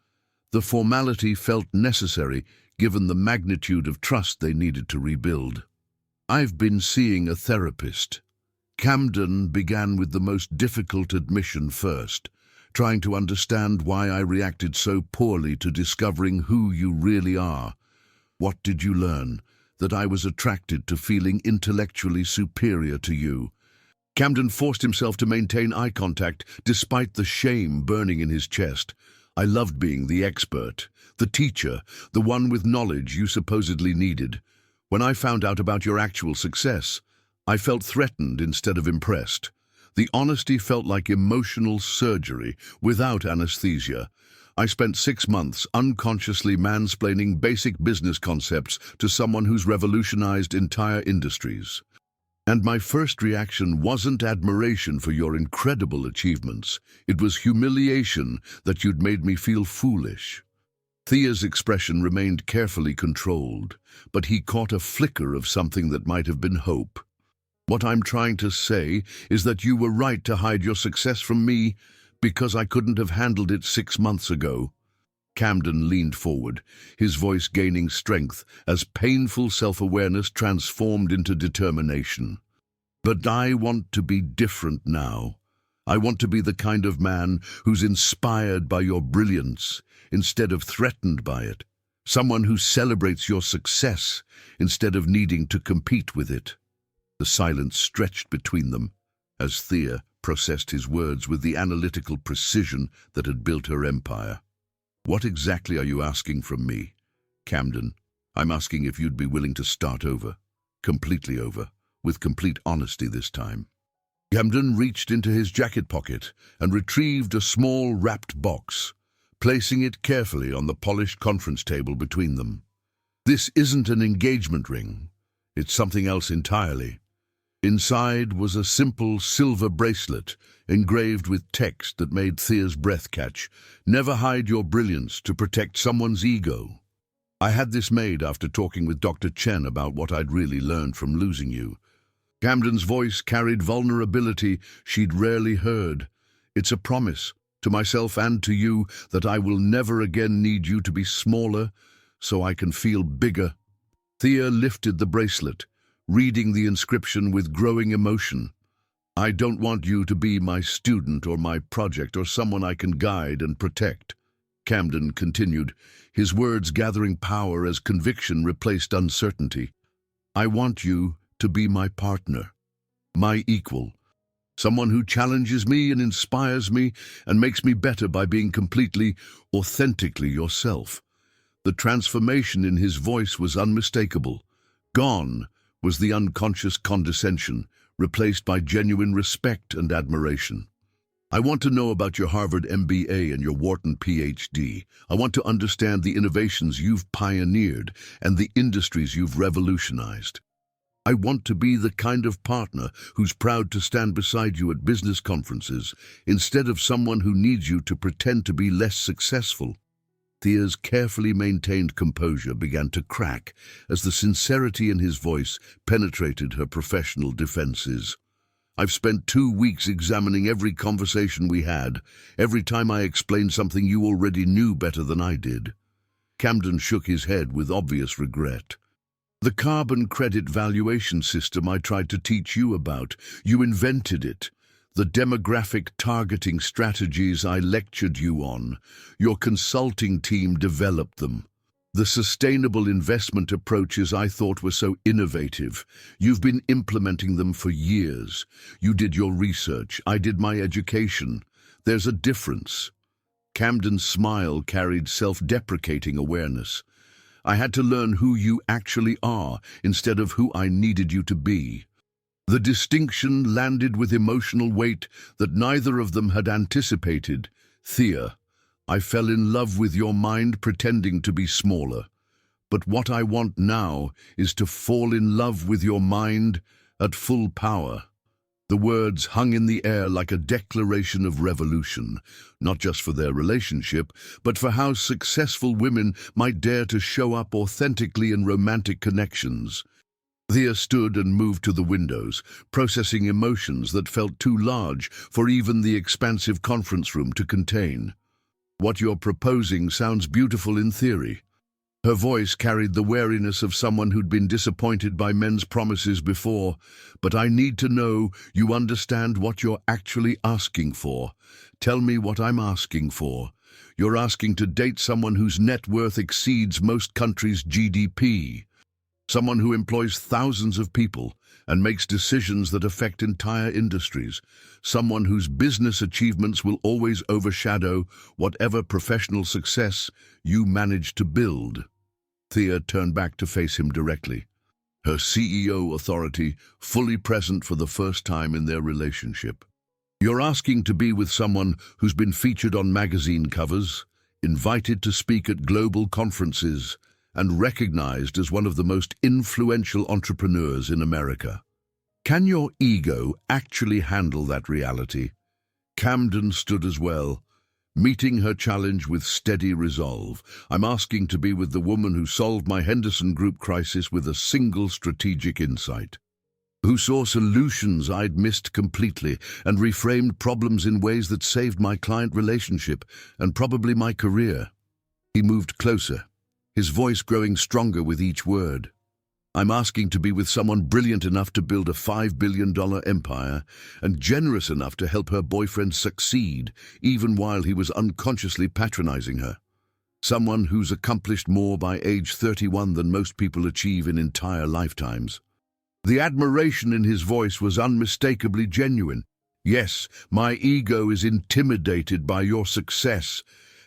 The formality felt necessary given the magnitude of trust they needed to rebuild. "I've been seeing a therapist." Camden began with the most difficult admission first, trying to understand why I reacted so poorly to discovering who you really are. "What did you learn?" "That I was attracted to feeling intellectually superior to you." Camden forced himself to maintain eye contact despite the shame burning in his chest. "I loved being the expert, the teacher, the one with knowledge you supposedly needed. When I found out about your actual success, I felt threatened instead of impressed. The honesty felt like emotional surgery without anesthesia. I spent 6 months unconsciously mansplaining basic business concepts to someone who's revolutionized entire industries. And my first reaction wasn't admiration for your incredible achievements. It was humiliation that you'd made me feel foolish. Thea's expression remained carefully controlled, but he caught a flicker of something that might have been hope. What I'm trying to say is that you were right to hide your success from me because I couldn't have handled it 6 months ago. Camden leaned forward, his voice gaining strength as painful self-awareness transformed into determination. But I want to be different now. I want to be the kind of man who's inspired by your brilliance instead of threatened by it. Someone who celebrates your success instead of needing to compete with it. The silence stretched between them as Thea processed his words with the analytical precision that had built her empire. What exactly are you asking from me, Camden? I'm asking if you'd be willing to start over, completely over, with complete honesty this time. Camden reached into his jacket pocket and retrieved a small wrapped box, placing it carefully on the polished conference table between them. This isn't an engagement ring. It's something else entirely. Inside was a simple silver bracelet engraved with text that made Thea's breath catch. Never hide your brilliance to protect someone's ego. I had this made after talking with Dr. Chen about what I'd really learned from losing you. Camden's voice carried vulnerability she'd rarely heard. It's a promise, to myself and to you, that I will never again need you to be smaller so I can feel bigger. Thea lifted the bracelet, reading the inscription with growing emotion. I don't want you to be my student or my project or someone I can guide and protect. Camden continued, his words gathering power as conviction replaced uncertainty. I want you to be my partner, my equal, someone who challenges me and inspires me and makes me better by being completely, authentically yourself. The transformation in his voice was unmistakable. Gone was the unconscious condescension, replaced by genuine respect and admiration. I want to know about your Harvard MBA and your Wharton PhD. I want to understand the innovations you've pioneered and the industries you've revolutionized. I want to be the kind of partner who's proud to stand beside you at business conferences instead of someone who needs you to pretend to be less successful. Thea's carefully maintained composure began to crack as the sincerity in his voice penetrated her professional defenses. I've spent 2 weeks examining every conversation we had, every time I explained something you already knew better than I did. Camden shook his head with obvious regret. The carbon credit valuation system I tried to teach you about, you invented it. The demographic targeting strategies I lectured you on, your consulting team developed them. The sustainable investment approaches I thought were so innovative, you've been implementing them for years. You did your research, I did my education. There's a difference. Camden's smile carried self-deprecating awareness. I had to learn who you actually are instead of who I needed you to be. The distinction landed with emotional weight that neither of them had anticipated. Thea, I fell in love with your mind pretending to be smaller. But what I want now is to fall in love with your mind at full power. The words hung in the air like a declaration of revolution, not just for their relationship, but for how successful women might dare to show up authentically in romantic connections. Thea stood and moved to the windows, processing emotions that felt too large for even the expansive conference room to contain. What you're proposing sounds beautiful in theory. Her voice carried the wariness of someone who'd been disappointed by men's promises before, but I need to know you understand what you're actually asking for. Tell me what I'm asking for. You're asking to date someone whose net worth exceeds most countries' GDP. Someone who employs thousands of people and makes decisions that affect entire industries. Someone whose business achievements will always overshadow whatever professional success you manage to build. Thea turned back to face him directly, her CEO authority fully present for the first time in their relationship. You're asking to be with someone who's been featured on magazine covers, invited to speak at global conferences, and recognized as one of the most influential entrepreneurs in America. Can your ego actually handle that reality? Camden stood as well, meeting her challenge with steady resolve. I'm asking to be with the woman who solved my Henderson Group crisis with a single strategic insight, who saw solutions I'd missed completely and reframed problems in ways that saved my client relationship and probably my career. He moved closer, his voice growing stronger with each word. I'm asking to be with someone brilliant enough to build a $5 billion empire and generous enough to help her boyfriend succeed, even while he was unconsciously patronizing her. Someone who's accomplished more by age 31 than most people achieve in entire lifetimes. The admiration in his voice was unmistakably genuine. Yes, my ego is intimidated by your success,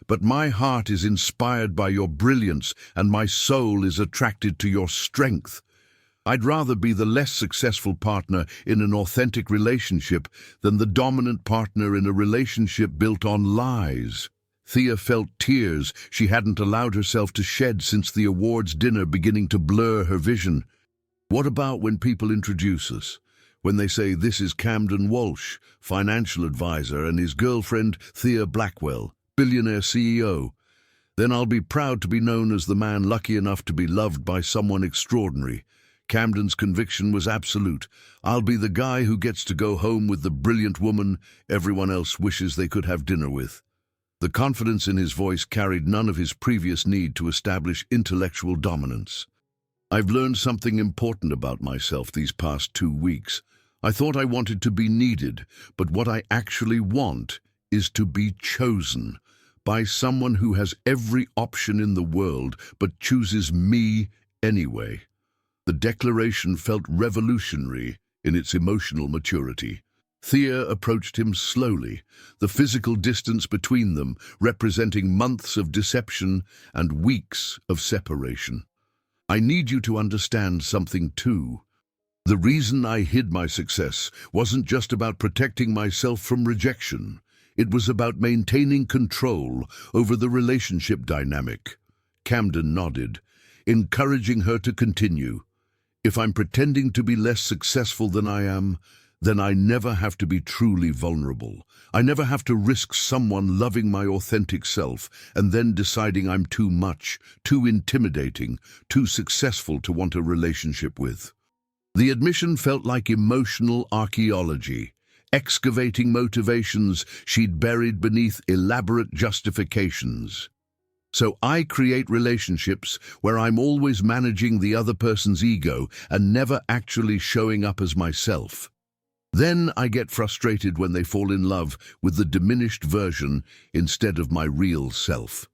but my heart is inspired by your brilliance and my soul is attracted to your strength. I'd rather be the less successful partner in an authentic relationship than the dominant partner in a relationship built on lies. Thea felt tears she hadn't allowed herself to shed since the awards dinner, beginning to blur her vision. What about when people introduce us? When they say, "This is Camden Walsh, financial advisor, and his girlfriend, Thea Blackwell, billionaire CEO. Then I'll be proud to be known as the man lucky enough to be loved by someone extraordinary." Camden's conviction was absolute. I'll be the guy who gets to go home with the brilliant woman everyone else wishes they could have dinner with. The confidence in his voice carried none of his previous need to establish intellectual dominance. I've learned something important about myself these past 2 weeks. I thought I wanted to be needed, but what I actually want is to be chosen by someone who has every option in the world but chooses me anyway. The declaration felt revolutionary in its emotional maturity. Thea approached him slowly, the physical distance between them representing months of deception and weeks of separation. I need you to understand something too. The reason I hid my success wasn't just about protecting myself from rejection. It was about maintaining control over the relationship dynamic. Camden nodded, encouraging her to continue. If I'm pretending to be less successful than I am, then I never have to be truly vulnerable. I never have to risk someone loving my authentic self and then deciding I'm too much, too intimidating, too successful to want a relationship with. The admission felt like emotional archaeology, excavating motivations she'd buried beneath elaborate justifications. So I create relationships where I'm always managing the other person's ego and never actually showing up as myself. Then I get frustrated when they fall in love with the diminished version instead of my real self.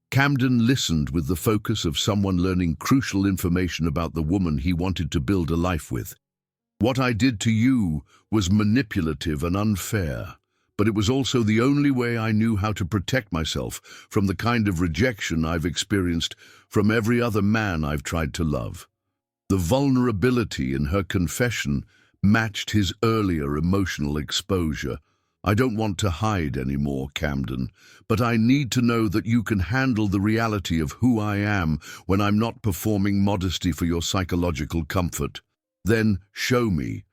Camden listened with the focus of someone learning crucial information about the woman he wanted to build a life with. What I did to you was manipulative and unfair, but it was also the only way I knew how to protect myself from the kind of rejection I've experienced from every other man I've tried to love. The vulnerability in her confession matched his earlier emotional exposure. I don't want to hide anymore, Camden, but I need to know that you can handle the reality of who I am when I'm not performing modesty for your psychological comfort. Then show me.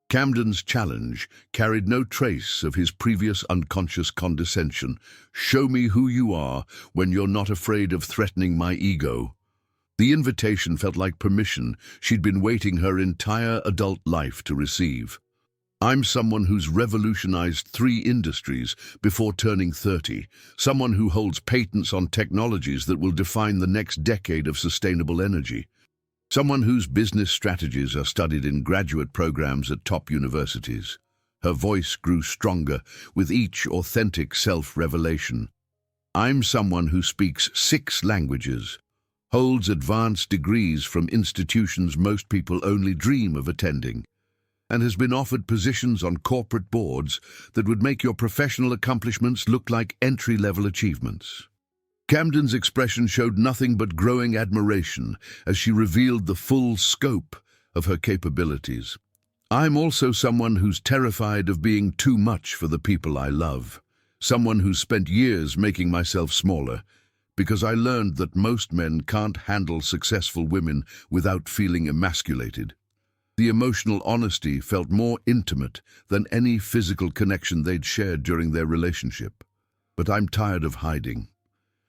Camden's challenge carried no trace of his previous unconscious condescension. Show me who you are when you're not afraid of threatening my ego. The invitation felt like permission she'd been waiting her entire adult life to receive. I'm someone who's revolutionized 3 industries before turning 30, someone who holds patents on technologies that will define the next decade of sustainable energy, someone whose business strategies are studied in graduate programs at top universities. Her voice grew stronger with each authentic self-revelation. I'm someone who speaks 6 languages, holds advanced degrees from institutions most people only dream of attending, and has been offered positions on corporate boards that would make your professional accomplishments look like entry-level achievements. Camden's expression showed nothing but growing admiration as she revealed the full scope of her capabilities. I'm also someone who's terrified of being too much for the people I love. Someone who's spent years making myself smaller, because I learned that most men can't handle successful women without feeling emasculated. The emotional honesty felt more intimate than any physical connection they'd shared during their relationship. But I'm tired of hiding.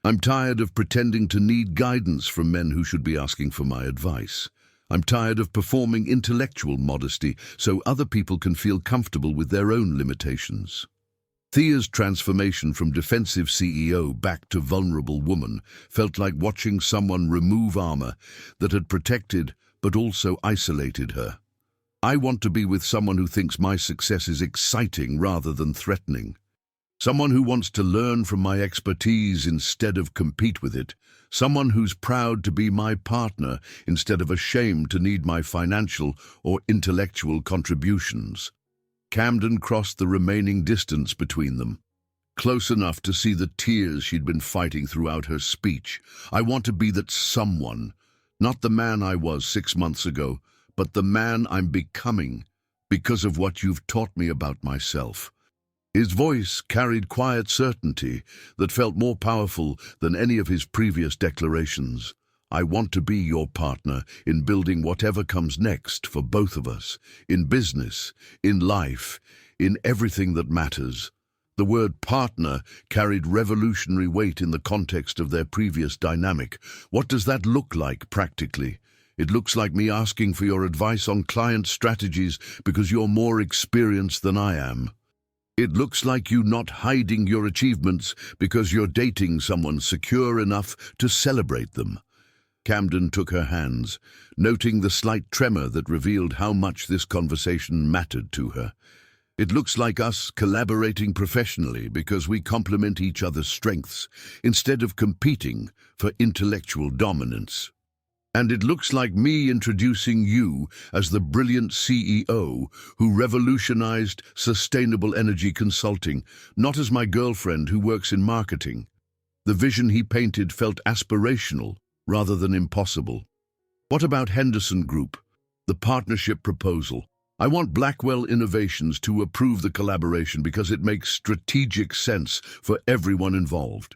I'm tired of pretending to need guidance from men who should be asking for my advice. I'm tired of performing intellectual modesty so other people can feel comfortable with their own limitations. Thea's transformation from defensive CEO back to vulnerable woman felt like watching someone remove armor that had protected but also isolated her. I want to be with someone who thinks my success is exciting rather than threatening. Someone who wants to learn from my expertise instead of compete with it. Someone who's proud to be my partner instead of ashamed to need my financial or intellectual contributions. Camden crossed the remaining distance between them, close enough to see the tears she'd been fighting throughout her speech. I want to be that someone, not the man I was 6 months ago, but the man I'm becoming because of what you've taught me about myself. His voice carried quiet certainty that felt more powerful than any of his previous declarations. I want to be your partner in building whatever comes next for both of us, in business, in life, in everything that matters. The word partner carried revolutionary weight in the context of their previous dynamic. What does that look like practically? It looks like me asking for your advice on client strategies because you're more experienced than I am. It looks like you not hiding your achievements because you're dating someone secure enough to celebrate them. Camden took her hands, noting the slight tremor that revealed how much this conversation mattered to her. It looks like us collaborating professionally because we complement each other's strengths instead of competing for intellectual dominance. And it looks like me introducing you as the brilliant CEO who revolutionized sustainable energy consulting, not as my girlfriend who works in marketing. The vision he painted felt aspirational rather than impossible. What about Henderson Group, the partnership proposal? I want Blackwell Innovations to approve the collaboration because it makes strategic sense for everyone involved.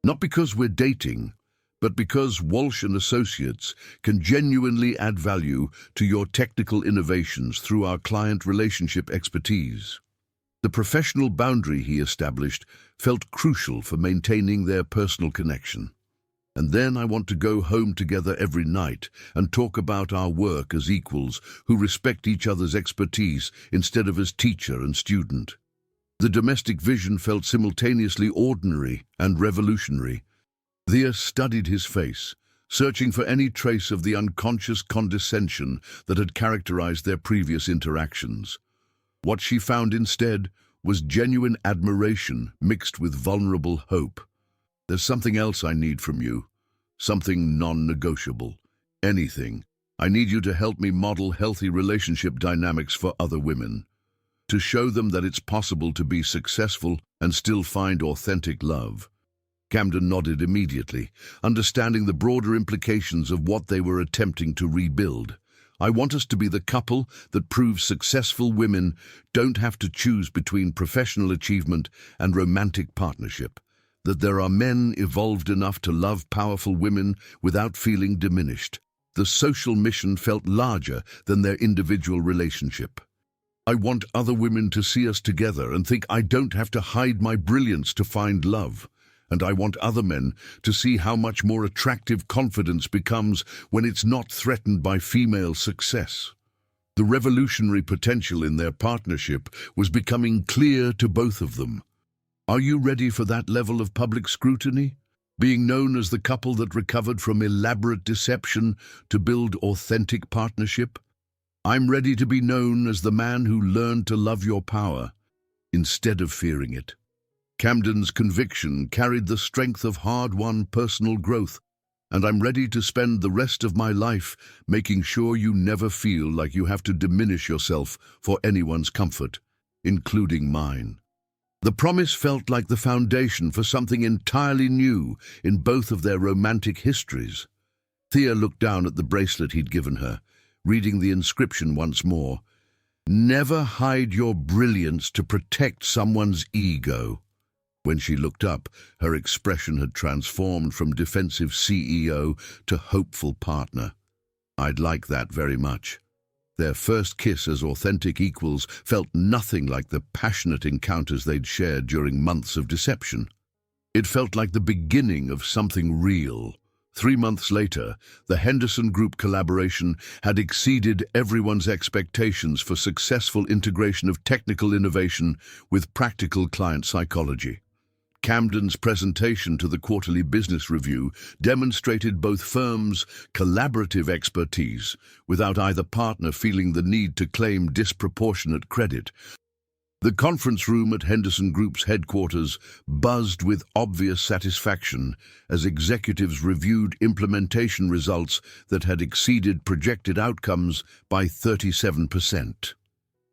Not because we're dating, but because Walsh & Associates can genuinely add value to your technical innovations through our client relationship expertise. The professional boundary he established felt crucial for maintaining their personal connection. And then I want to go home together every night and talk about our work as equals who respect each other's expertise instead of as teacher and student. The domestic vision felt simultaneously ordinary and revolutionary. Thea studied his face, searching for any trace of the unconscious condescension that had characterized their previous interactions. What she found instead was genuine admiration mixed with vulnerable hope. There's something else I need from you, something non-negotiable, anything. I need you to help me model healthy relationship dynamics for other women, to show them that it's possible to be successful and still find authentic love. Camden nodded immediately, understanding the broader implications of what they were attempting to rebuild. I want us to be the couple that proves successful women don't have to choose between professional achievement and romantic partnership, that there are men evolved enough to love powerful women without feeling diminished. The social mission felt larger than their individual relationship. I want other women to see us together and think I don't have to hide my brilliance to find love. And I want other men to see how much more attractive confidence becomes when it's not threatened by female success. The revolutionary potential in their partnership was becoming clear to both of them. Are you ready for that level of public scrutiny? Being known as the couple that recovered from elaborate deception to build authentic partnership? I'm ready to be known as the man who learned to love your power instead of fearing it. Camden's conviction carried the strength of hard-won personal growth, and I'm ready to spend the rest of my life making sure you never feel like you have to diminish yourself for anyone's comfort, including mine. The promise felt like the foundation for something entirely new in both of their romantic histories. Thea looked down at the bracelet he'd given her, reading the inscription once more. Never hide your brilliance to protect someone's ego. When she looked up, her expression had transformed from defensive CEO to hopeful partner. I'd like that very much. Their first kiss as authentic equals felt nothing like the passionate encounters they'd shared during months of deception. It felt like the beginning of something real. 3 months later, the Henderson Group collaboration had exceeded everyone's expectations for successful integration of technical innovation with practical client psychology. Camden's presentation to the quarterly business review demonstrated both firms' collaborative expertise without either partner feeling the need to claim disproportionate credit. The conference room at Henderson Group's headquarters buzzed with obvious satisfaction as executives reviewed implementation results that had exceeded projected outcomes by 37%.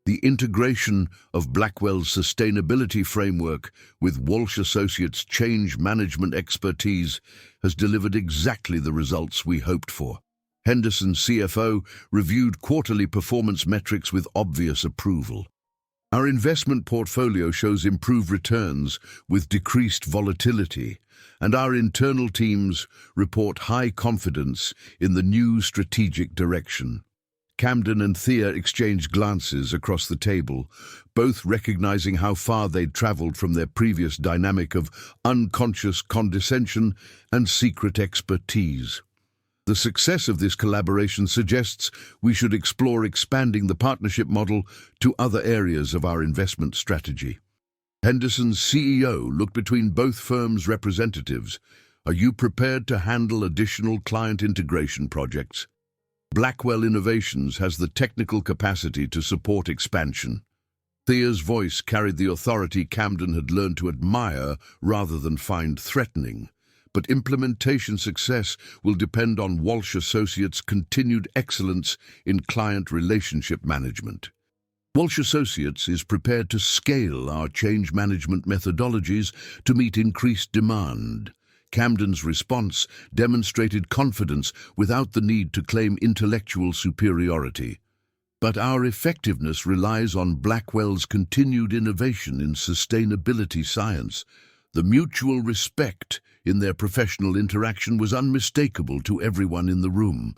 The integration of Blackwell's sustainability framework with Walsh Associates' change management expertise has delivered exactly the results we hoped for. Henderson's CFO reviewed quarterly performance metrics with obvious approval. Our investment portfolio shows improved returns with decreased volatility, and our internal teams report high confidence in the new strategic direction. Camden and Thea exchanged glances across the table, both recognizing how far they'd traveled from their previous dynamic of unconscious condescension and secret expertise. The success of this collaboration suggests we should explore expanding the partnership model to other areas of our investment strategy. Henderson's CEO looked between both firms' representatives. Are you prepared to handle additional client integration projects? Blackwell Innovations has the technical capacity to support expansion. Thea's voice carried the authority Camden had learned to admire rather than find threatening. But implementation success will depend on Walsh Associates' continued excellence in client relationship management. Walsh Associates is prepared to scale our change management methodologies to meet increased demand. Camden's response demonstrated confidence without the need to claim intellectual superiority. But our effectiveness relies on Blackwell's continued innovation in sustainability science. The mutual respect in their professional interaction was unmistakable to everyone in the room.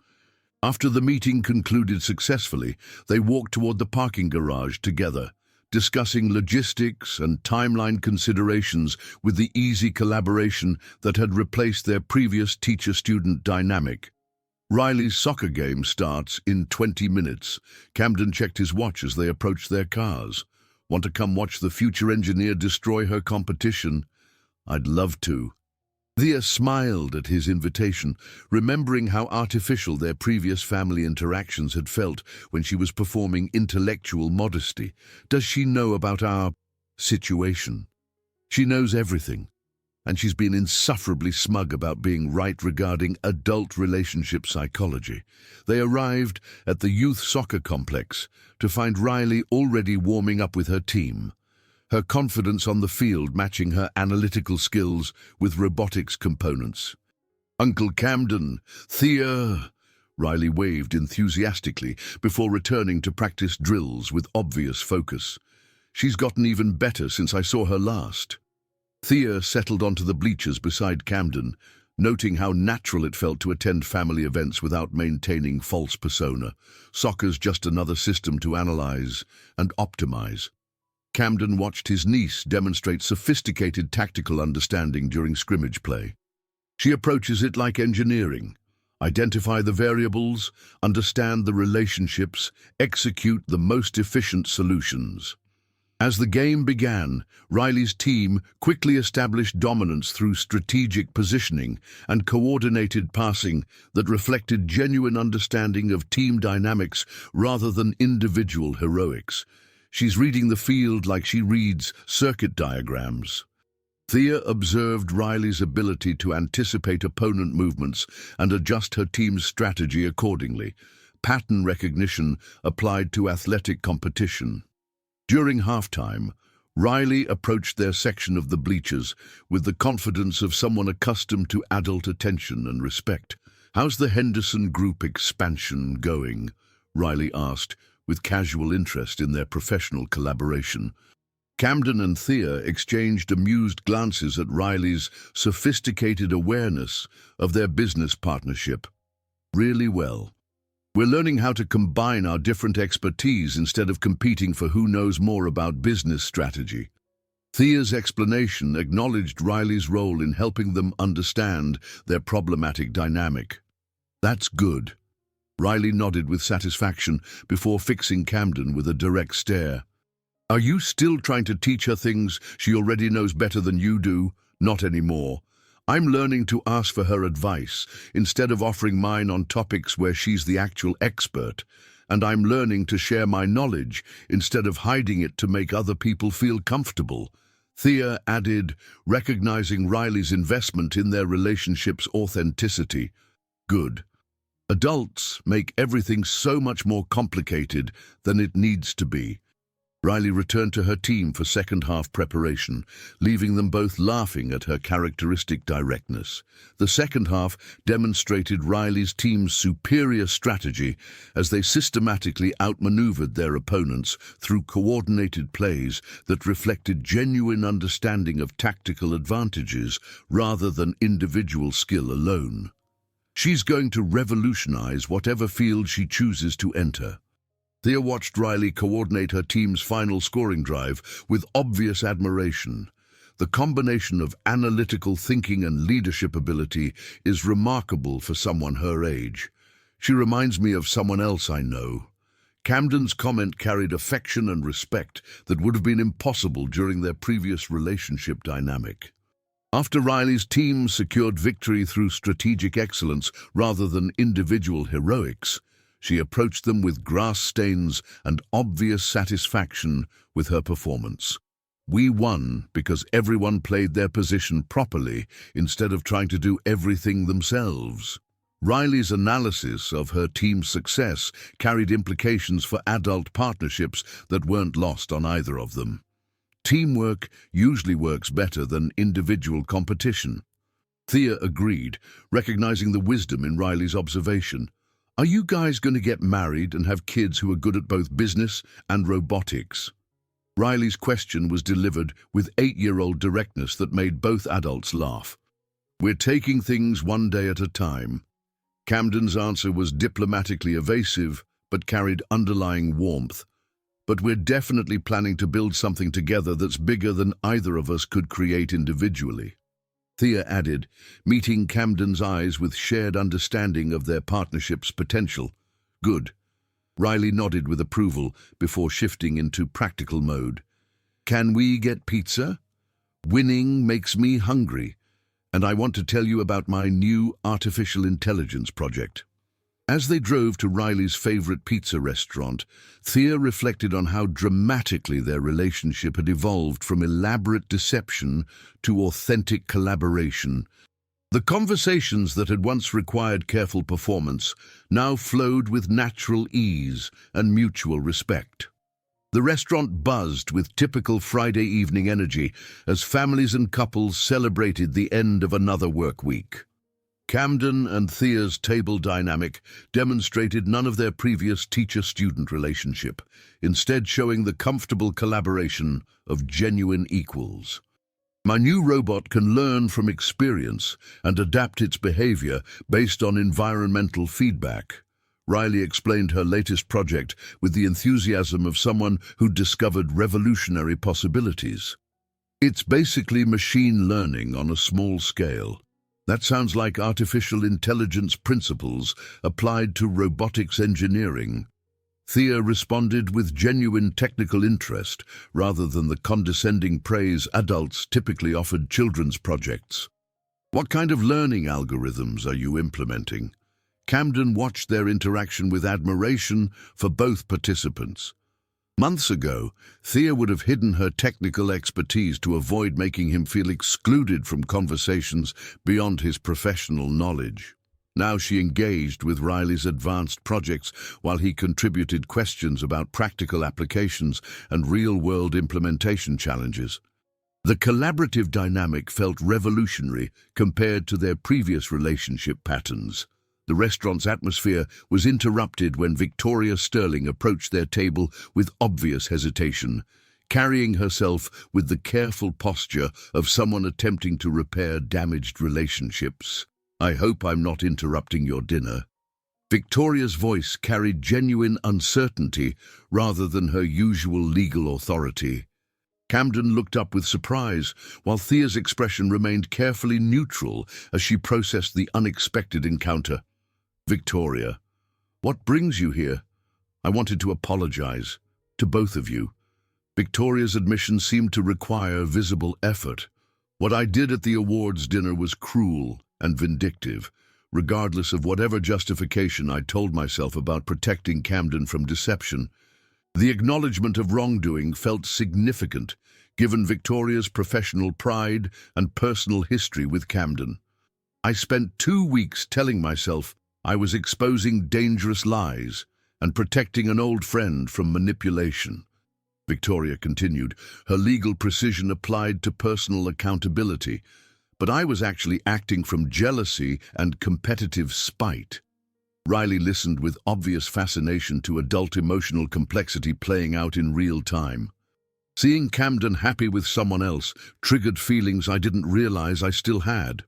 After the meeting concluded successfully, they walked toward the parking garage together, discussing logistics and timeline considerations with the easy collaboration that had replaced their previous teacher-student dynamic. Riley's soccer game starts in 20 minutes. Camden checked his watch as they approached their cars. Want to come watch the future engineer destroy her competition? I'd love to. Thea smiled at his invitation, remembering how artificial their previous family interactions had felt when she was performing intellectual modesty. Does she know about our situation? She knows everything, and she's been insufferably smug about being right regarding adult relationship psychology. They arrived at the youth soccer complex to find Riley already warming up with her team, her confidence on the field matching her analytical skills with robotics components. Uncle Camden, Thea, Riley waved enthusiastically before returning to practice drills with obvious focus. She's gotten even better since I saw her last. Thea settled onto the bleachers beside Camden, noting how natural it felt to attend family events without maintaining false persona. Soccer's just another system to analyze and optimize. Camden watched his niece demonstrate sophisticated tactical understanding during scrimmage play. She approaches it like engineering. Identify the variables, understand the relationships, execute the most efficient solutions. As the game began, Riley's team quickly established dominance through strategic positioning and coordinated passing that reflected genuine understanding of team dynamics rather than individual heroics. She's reading the field like she reads circuit diagrams. Thea observed Riley's ability to anticipate opponent movements and adjust her team's strategy accordingly. Pattern recognition applied to athletic competition. During halftime, Riley approached their section of the bleachers with the confidence of someone accustomed to adult attention and respect. "How's the Henderson Group expansion going?" Riley asked, with casual interest in their professional collaboration. Camden and Thea exchanged amused glances at Riley's sophisticated awareness of their business partnership. Really well. We're learning how to combine our different expertise instead of competing for who knows more about business strategy. Thea's explanation acknowledged Riley's role in helping them understand their problematic dynamic. That's good. Riley nodded with satisfaction before fixing Camden with a direct stare. Are you still trying to teach her things she already knows better than you do? Not anymore. I'm learning to ask for her advice instead of offering mine on topics where she's the actual expert. And I'm learning to share my knowledge instead of hiding it to make other people feel comfortable. Thea added, recognizing Riley's investment in their relationship's authenticity. Good. Adults make everything so much more complicated than it needs to be. Riley returned to her team for second-half preparation, leaving them both laughing at her characteristic directness. The second half demonstrated Riley's team's superior strategy as they systematically outmaneuvered their opponents through coordinated plays that reflected genuine understanding of tactical advantages rather than individual skill alone. She's going to revolutionize whatever field she chooses to enter. Thea watched Riley coordinate her team's final scoring drive with obvious admiration. The combination of analytical thinking and leadership ability is remarkable for someone her age. She reminds me of someone else I know. Camden's comment carried affection and respect that would have been impossible during their previous relationship dynamic. After Riley's team secured victory through strategic excellence rather than individual heroics, she approached them with grass stains and obvious satisfaction with her performance. We won because everyone played their position properly instead of trying to do everything themselves. Riley's analysis of her team's success carried implications for adult partnerships that weren't lost on either of them. Teamwork usually works better than individual competition. Thea agreed, recognizing the wisdom in Riley's observation. Are you guys going to get married and have kids who are good at both business and robotics? Riley's question was delivered with 8-year-old directness that made both adults laugh. We're taking things one day at a time. Camden's answer was diplomatically evasive, but carried underlying warmth. But we're definitely planning to build something together that's bigger than either of us could create individually. Thea added, meeting Camden's eyes with shared understanding of their partnership's potential. Good. Riley nodded with approval before shifting into practical mode. Can we get pizza? Winning makes me hungry, and I want to tell you about my new artificial intelligence project. As they drove to Riley's favorite pizza restaurant, Thea reflected on how dramatically their relationship had evolved from elaborate deception to authentic collaboration. The conversations that had once required careful performance now flowed with natural ease and mutual respect. The restaurant buzzed with typical Friday evening energy as families and couples celebrated the end of another work week. Camden and Thea's table dynamic demonstrated none of their previous teacher-student relationship, instead showing the comfortable collaboration of genuine equals. My new robot can learn from experience and adapt its behavior based on environmental feedback. Riley explained her latest project with the enthusiasm of someone who discovered revolutionary possibilities. It's basically machine learning on a small scale. That sounds like artificial intelligence principles applied to robotics engineering. Thea responded with genuine technical interest rather than the condescending praise adults typically offered children's projects. What kind of learning algorithms are you implementing? Camden watched their interaction with admiration for both participants. Months ago, Thea would have hidden her technical expertise to avoid making him feel excluded from conversations beyond his professional knowledge. Now she engaged with Riley's advanced projects while he contributed questions about practical applications and real-world implementation challenges. The collaborative dynamic felt revolutionary compared to their previous relationship patterns. The restaurant's atmosphere was interrupted when Victoria Sterling approached their table with obvious hesitation, carrying herself with the careful posture of someone attempting to repair damaged relationships. "I hope I'm not interrupting your dinner." Victoria's voice carried genuine uncertainty rather than her usual legal authority. Camden looked up with surprise, while Thea's expression remained carefully neutral as she processed the unexpected encounter. "Victoria, what brings you here? I wanted to apologize to both of you." Victoria's admission seemed to require visible effort. "What I did at the awards dinner was cruel and vindictive, regardless of whatever justification I told myself about protecting Camden from deception." The acknowledgement of wrongdoing felt significant, given Victoria's professional pride and personal history with Camden. "I spent 2 weeks telling myself I was exposing dangerous lies and protecting an old friend from manipulation," Victoria continued, her legal precision applied to personal accountability. "But I was actually acting from jealousy and competitive spite." Riley listened with obvious fascination to adult emotional complexity playing out in real time. Seeing Camden happy with someone else triggered feelings I didn't realize I still had.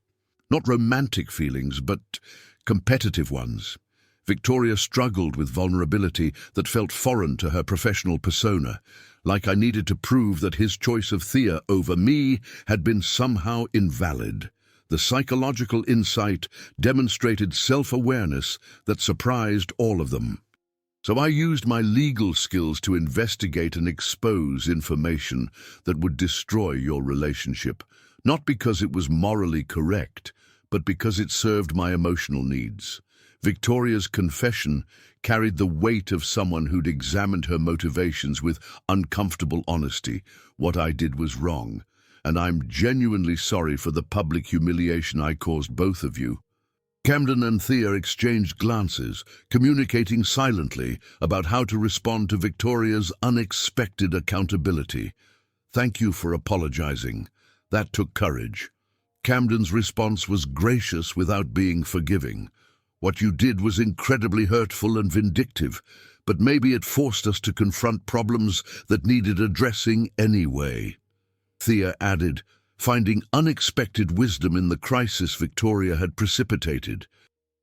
Not romantic feelings, but competitive ones. Victoria struggled with vulnerability that felt foreign to her professional persona, like I needed to prove that his choice of Thea over me had been somehow invalid. The psychological insight demonstrated self-awareness that surprised all of them. So I used my legal skills to investigate and expose information that would destroy your relationship, not because it was morally correct, but because it served my emotional needs. Victoria's confession carried the weight of someone who'd examined her motivations with uncomfortable honesty. "What I did was wrong, and I'm genuinely sorry for the public humiliation I caused both of you." Camden and Thea exchanged glances, communicating silently about how to respond to Victoria's unexpected accountability. "Thank you for apologizing. That took courage." Camden's response was gracious without being forgiving. "What you did was incredibly hurtful and vindictive, but maybe it forced us to confront problems that needed addressing anyway." Thea added, finding unexpected wisdom in the crisis Victoria had precipitated.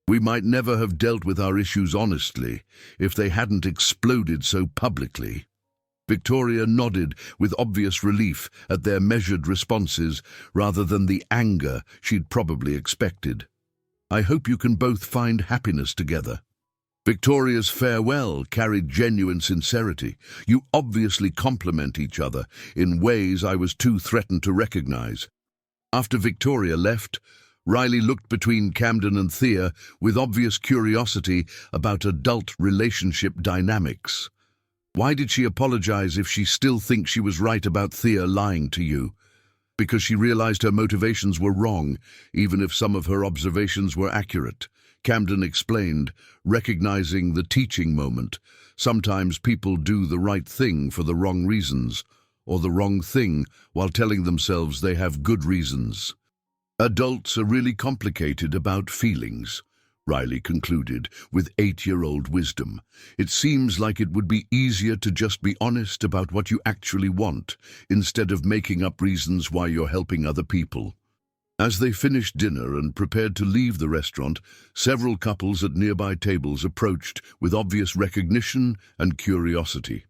"We might never have dealt with our issues honestly if they hadn't exploded so publicly." Victoria nodded with obvious relief at their measured responses rather than the anger she'd probably expected. "I hope you can both find happiness together." Victoria's farewell carried genuine sincerity. "You obviously complement each other in ways I was too threatened to recognize." After Victoria left, Riley looked between Camden and Thea with obvious curiosity about adult relationship dynamics. "Why did she apologize if she still thinks she was right about Thea lying to you?" "Because she realized her motivations were wrong, even if some of her observations were accurate," Camden explained, recognizing the teaching moment. "Sometimes people do the right thing for the wrong reasons, or the wrong thing while telling themselves they have good reasons." "Adults are really complicated about feelings," Riley concluded with 8-year-old wisdom. "It seems like it would be easier to just be honest about what you actually want, instead of making up reasons why you're helping other people." As they finished dinner and prepared to leave the restaurant, several couples at nearby tables approached with obvious recognition and curiosity.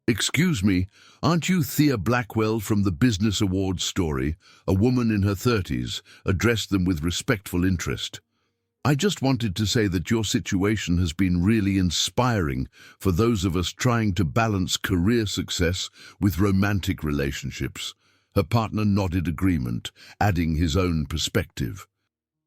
"Excuse me, aren't you Thea Blackwell from the Business Awards story?" A woman in her 30s addressed them with respectful interest. "I just wanted to say that your situation has been really inspiring for those of us trying to balance career success with romantic relationships." Her partner nodded agreement, adding his own perspective.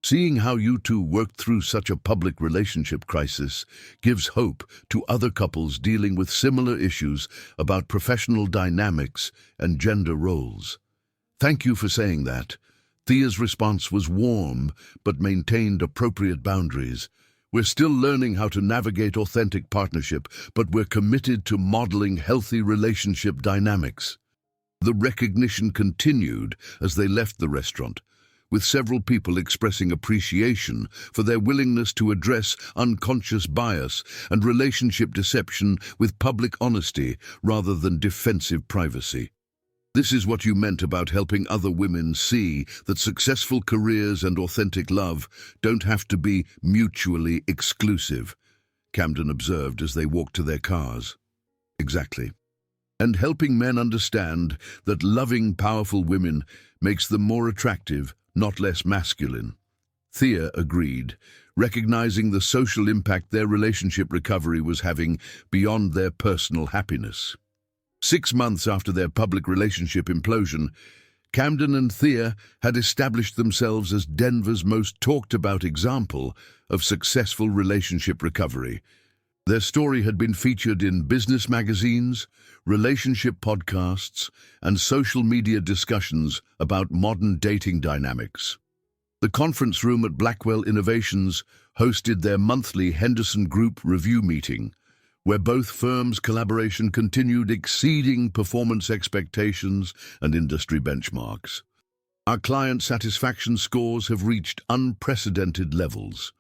"Seeing how you two worked through such a public relationship crisis gives hope to other couples dealing with similar issues about professional dynamics and gender roles." "Thank you for saying that." Thea's response was warm, but maintained appropriate boundaries. "We're still learning how to navigate authentic partnership, but we're committed to modeling healthy relationship dynamics." The recognition continued as they left the restaurant, with several people expressing appreciation for their willingness to address unconscious bias and relationship deception with public honesty rather than defensive privacy. This is what you meant about helping other women see that successful careers and authentic love don't have to be mutually exclusive, Camden observed as they walked to their cars. Exactly. And helping men understand that loving powerful women makes them more attractive, not less masculine. Thea agreed, recognizing the social impact their relationship recovery was having beyond their personal happiness. 6 months after their public relationship implosion, Camden and Thea had established themselves as Denver's most talked-about example of successful relationship recovery. Their story had been featured in business magazines, relationship podcasts, and social media discussions about modern dating dynamics. The conference room at Blackwell Innovations hosted their monthly Henderson Group review meeting, where both firms' collaboration continued exceeding performance expectations and industry benchmarks. Our client satisfaction scores have reached unprecedented levels,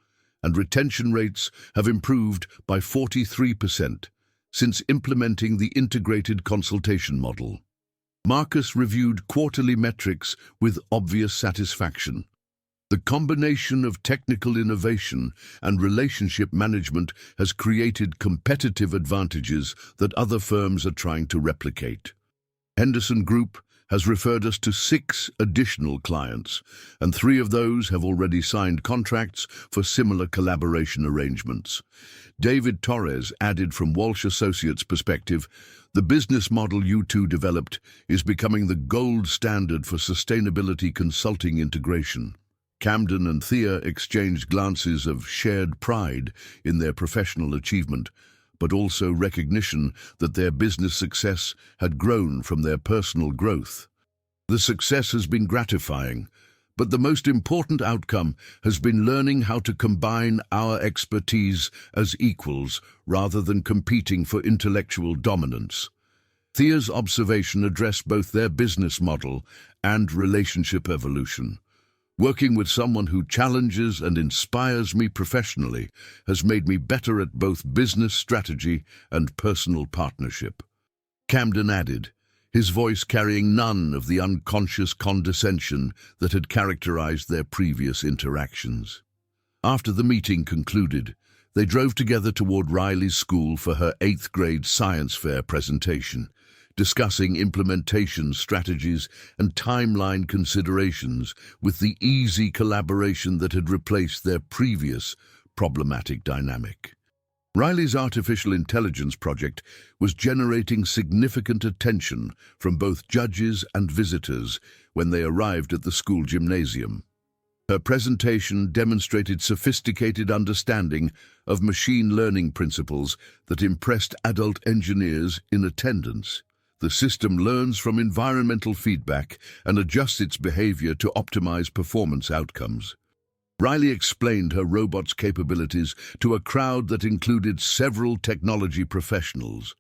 and retention rates have improved by 43% since implementing the integrated consultation model. Marcus reviewed quarterly metrics with obvious satisfaction. The combination of technical innovation and relationship management has created competitive advantages that other firms are trying to replicate. Henderson Group has referred us to 6 additional clients, and 3 of those have already signed contracts for similar collaboration arrangements. David Torres added from Walsh Associates' perspective, the business model you two developed is becoming the gold standard for sustainability consulting integration. Camden and Thea exchanged glances of shared pride in their professional achievement, but also recognition that their business success had grown from their personal growth. The success has been gratifying, but the most important outcome has been learning how to combine our expertise as equals rather than competing for intellectual dominance. Thea's observation addressed both their business model and relationship evolution. Working with someone who challenges and inspires me professionally has made me better at both business strategy and personal partnership. Camden added, his voice carrying none of the unconscious condescension that had characterized their previous interactions. After the meeting concluded, they drove together toward Riley's school for her 8th grade science fair presentation, discussing implementation strategies and timeline considerations with the easy collaboration that had replaced their previous problematic dynamic. Riley's artificial intelligence project was generating significant attention from both judges and visitors when they arrived at the school gymnasium. Her presentation demonstrated sophisticated understanding of machine learning principles that impressed adult engineers in attendance. The system learns from environmental feedback and adjusts its behavior to optimize performance outcomes. Riley explained her robot's capabilities to a crowd that included several technology professionals.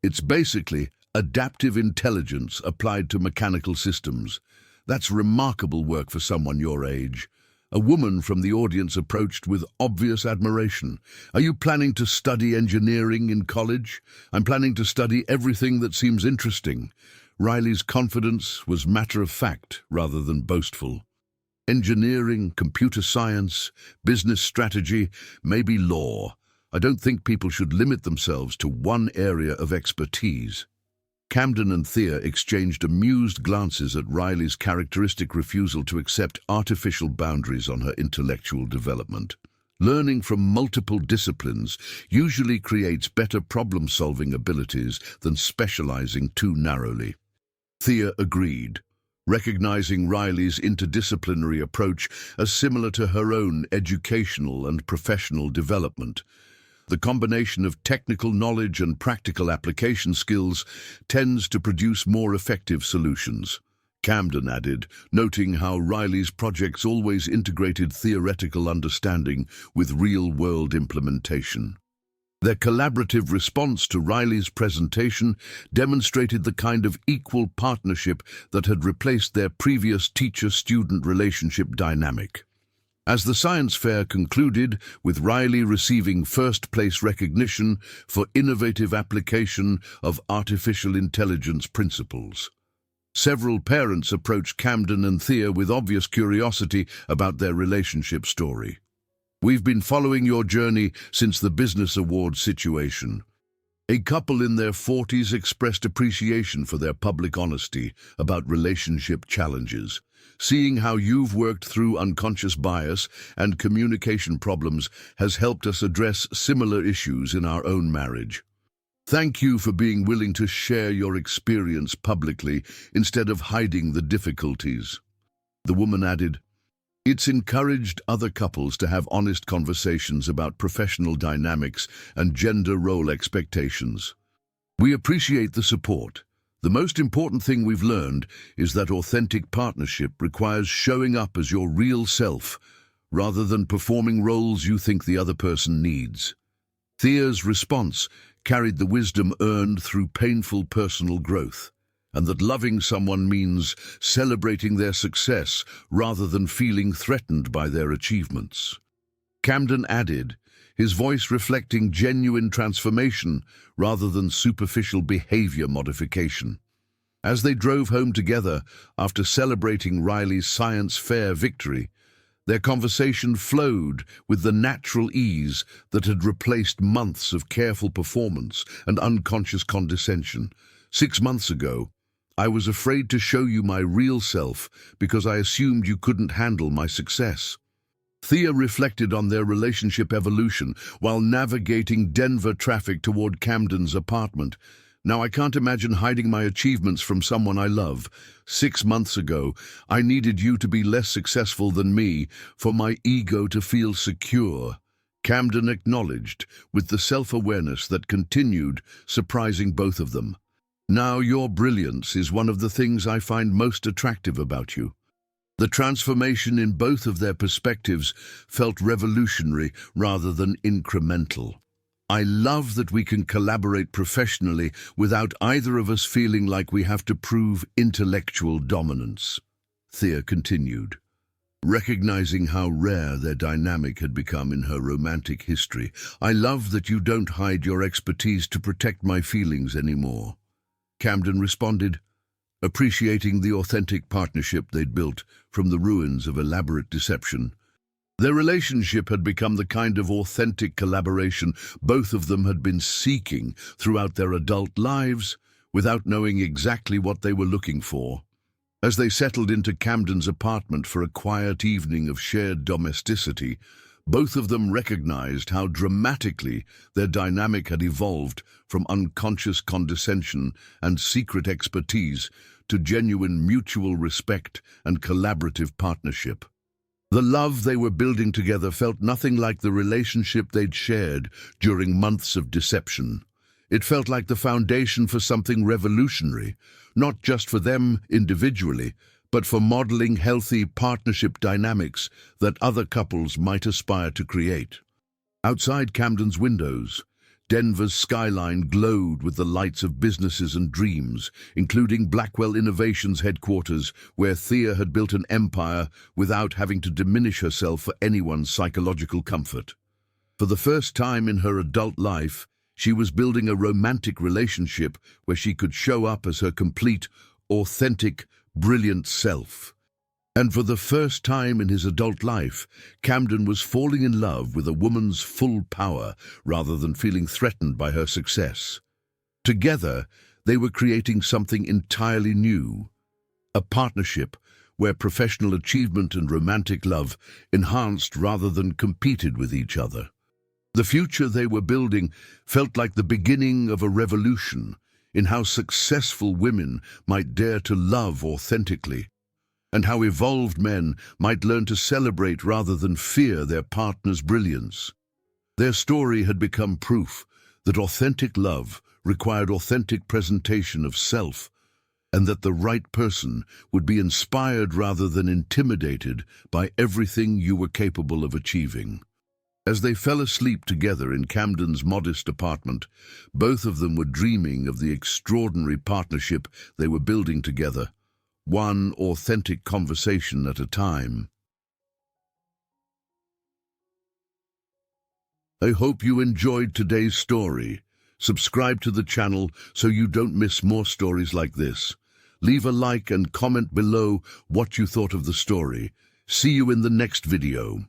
It's basically adaptive intelligence applied to mechanical systems. That's remarkable work for someone your age. A woman from the audience approached with obvious admiration. Are you planning to study engineering in college? I'm planning to study everything that seems interesting. Riley's confidence was matter-of-fact rather than boastful. Engineering, computer science, business strategy, maybe law. I don't think people should limit themselves to one area of expertise. Camden and Thea exchanged amused glances at Riley's characteristic refusal to accept artificial boundaries on her intellectual development. Learning from multiple disciplines usually creates better problem-solving abilities than specializing too narrowly. Thea agreed, recognizing Riley's interdisciplinary approach as similar to her own educational and professional development. The combination of technical knowledge and practical application skills tends to produce more effective solutions. Camden added, noting how Riley's projects always integrated theoretical understanding with real-world implementation. Their collaborative response to Riley's presentation demonstrated the kind of equal partnership that had replaced their previous teacher-student relationship dynamic. As the science fair concluded, with Riley receiving first-place recognition for innovative application of artificial intelligence principles, several parents approached Camden and Thea with obvious curiosity about their relationship story. "We've been following your journey since the business awards situation." A couple in their 40s expressed appreciation for their public honesty about relationship challenges. "Seeing how you've worked through unconscious bias and communication problems has helped us address similar issues in our own marriage. Thank you for being willing to share your experience publicly instead of hiding the difficulties." The woman added, "It's encouraged other couples to have honest conversations about professional dynamics and gender role expectations. We appreciate the support. The most important thing we've learned is that authentic partnership requires showing up as your real self, rather than performing roles you think the other person needs." Thea's response carried the wisdom earned through painful personal growth, and that loving someone means celebrating their success rather than feeling threatened by their achievements. Camden added, his voice reflecting genuine transformation rather than superficial behavior modification. As they drove home together after celebrating Riley's science fair victory, their conversation flowed with the natural ease that had replaced months of careful performance and unconscious condescension. "6 months ago, I was afraid to show you my real self because I assumed you couldn't handle my success." Thea reflected on their relationship evolution while navigating Denver traffic toward Camden's apartment. "Now I can't imagine hiding my achievements from someone I love. 6 months ago, I needed you to be less successful than me for my ego to feel secure." Camden acknowledged, with the self-awareness that continued, surprising both of them. "Now your brilliance is one of the things I find most attractive about you." The transformation in both of their perspectives felt revolutionary rather than incremental. "I love that we can collaborate professionally without either of us feeling like we have to prove intellectual dominance," Thea continued, recognizing how rare their dynamic had become in her romantic history. "I love that you don't hide your expertise to protect my feelings anymore." Camden responded, appreciating the authentic partnership they'd built from the ruins of elaborate deception. Their relationship had become the kind of authentic collaboration both of them had been seeking throughout their adult lives without knowing exactly what they were looking for. As they settled into Camden's apartment for a quiet evening of shared domesticity, both of them recognized how dramatically their dynamic had evolved from unconscious condescension and secret expertise to genuine mutual respect and collaborative partnership. The love they were building together felt nothing like the relationship they'd shared during months of deception. It felt like the foundation for something revolutionary, not just for them individually, but for modeling healthy partnership dynamics that other couples might aspire to create. Outside Camden's windows, Denver's skyline glowed with the lights of businesses and dreams, including Blackwell Innovation's headquarters, where Thea had built an empire without having to diminish herself for anyone's psychological comfort. For the first time in her adult life, she was building a romantic relationship where she could show up as her complete, authentic, brilliant self. And for the first time in his adult life, Camden was falling in love with a woman's full power rather than feeling threatened by her success. Together, they were creating something entirely new, a partnership where professional achievement and romantic love enhanced rather than competed with each other. The future they were building felt like the beginning of a revolution in how successful women might dare to love authentically, and how evolved men might learn to celebrate rather than fear their partner's brilliance. Their story had become proof that authentic love required authentic presentation of self, and that the right person would be inspired rather than intimidated by everything you were capable of achieving. As they fell asleep together in Camden's modest apartment, both of them were dreaming of the extraordinary partnership they were building together, one authentic conversation at a time. I hope you enjoyed today's story. Subscribe to the channel so you don't miss more stories like this. Leave a like and comment below what you thought of the story. See you in the next video.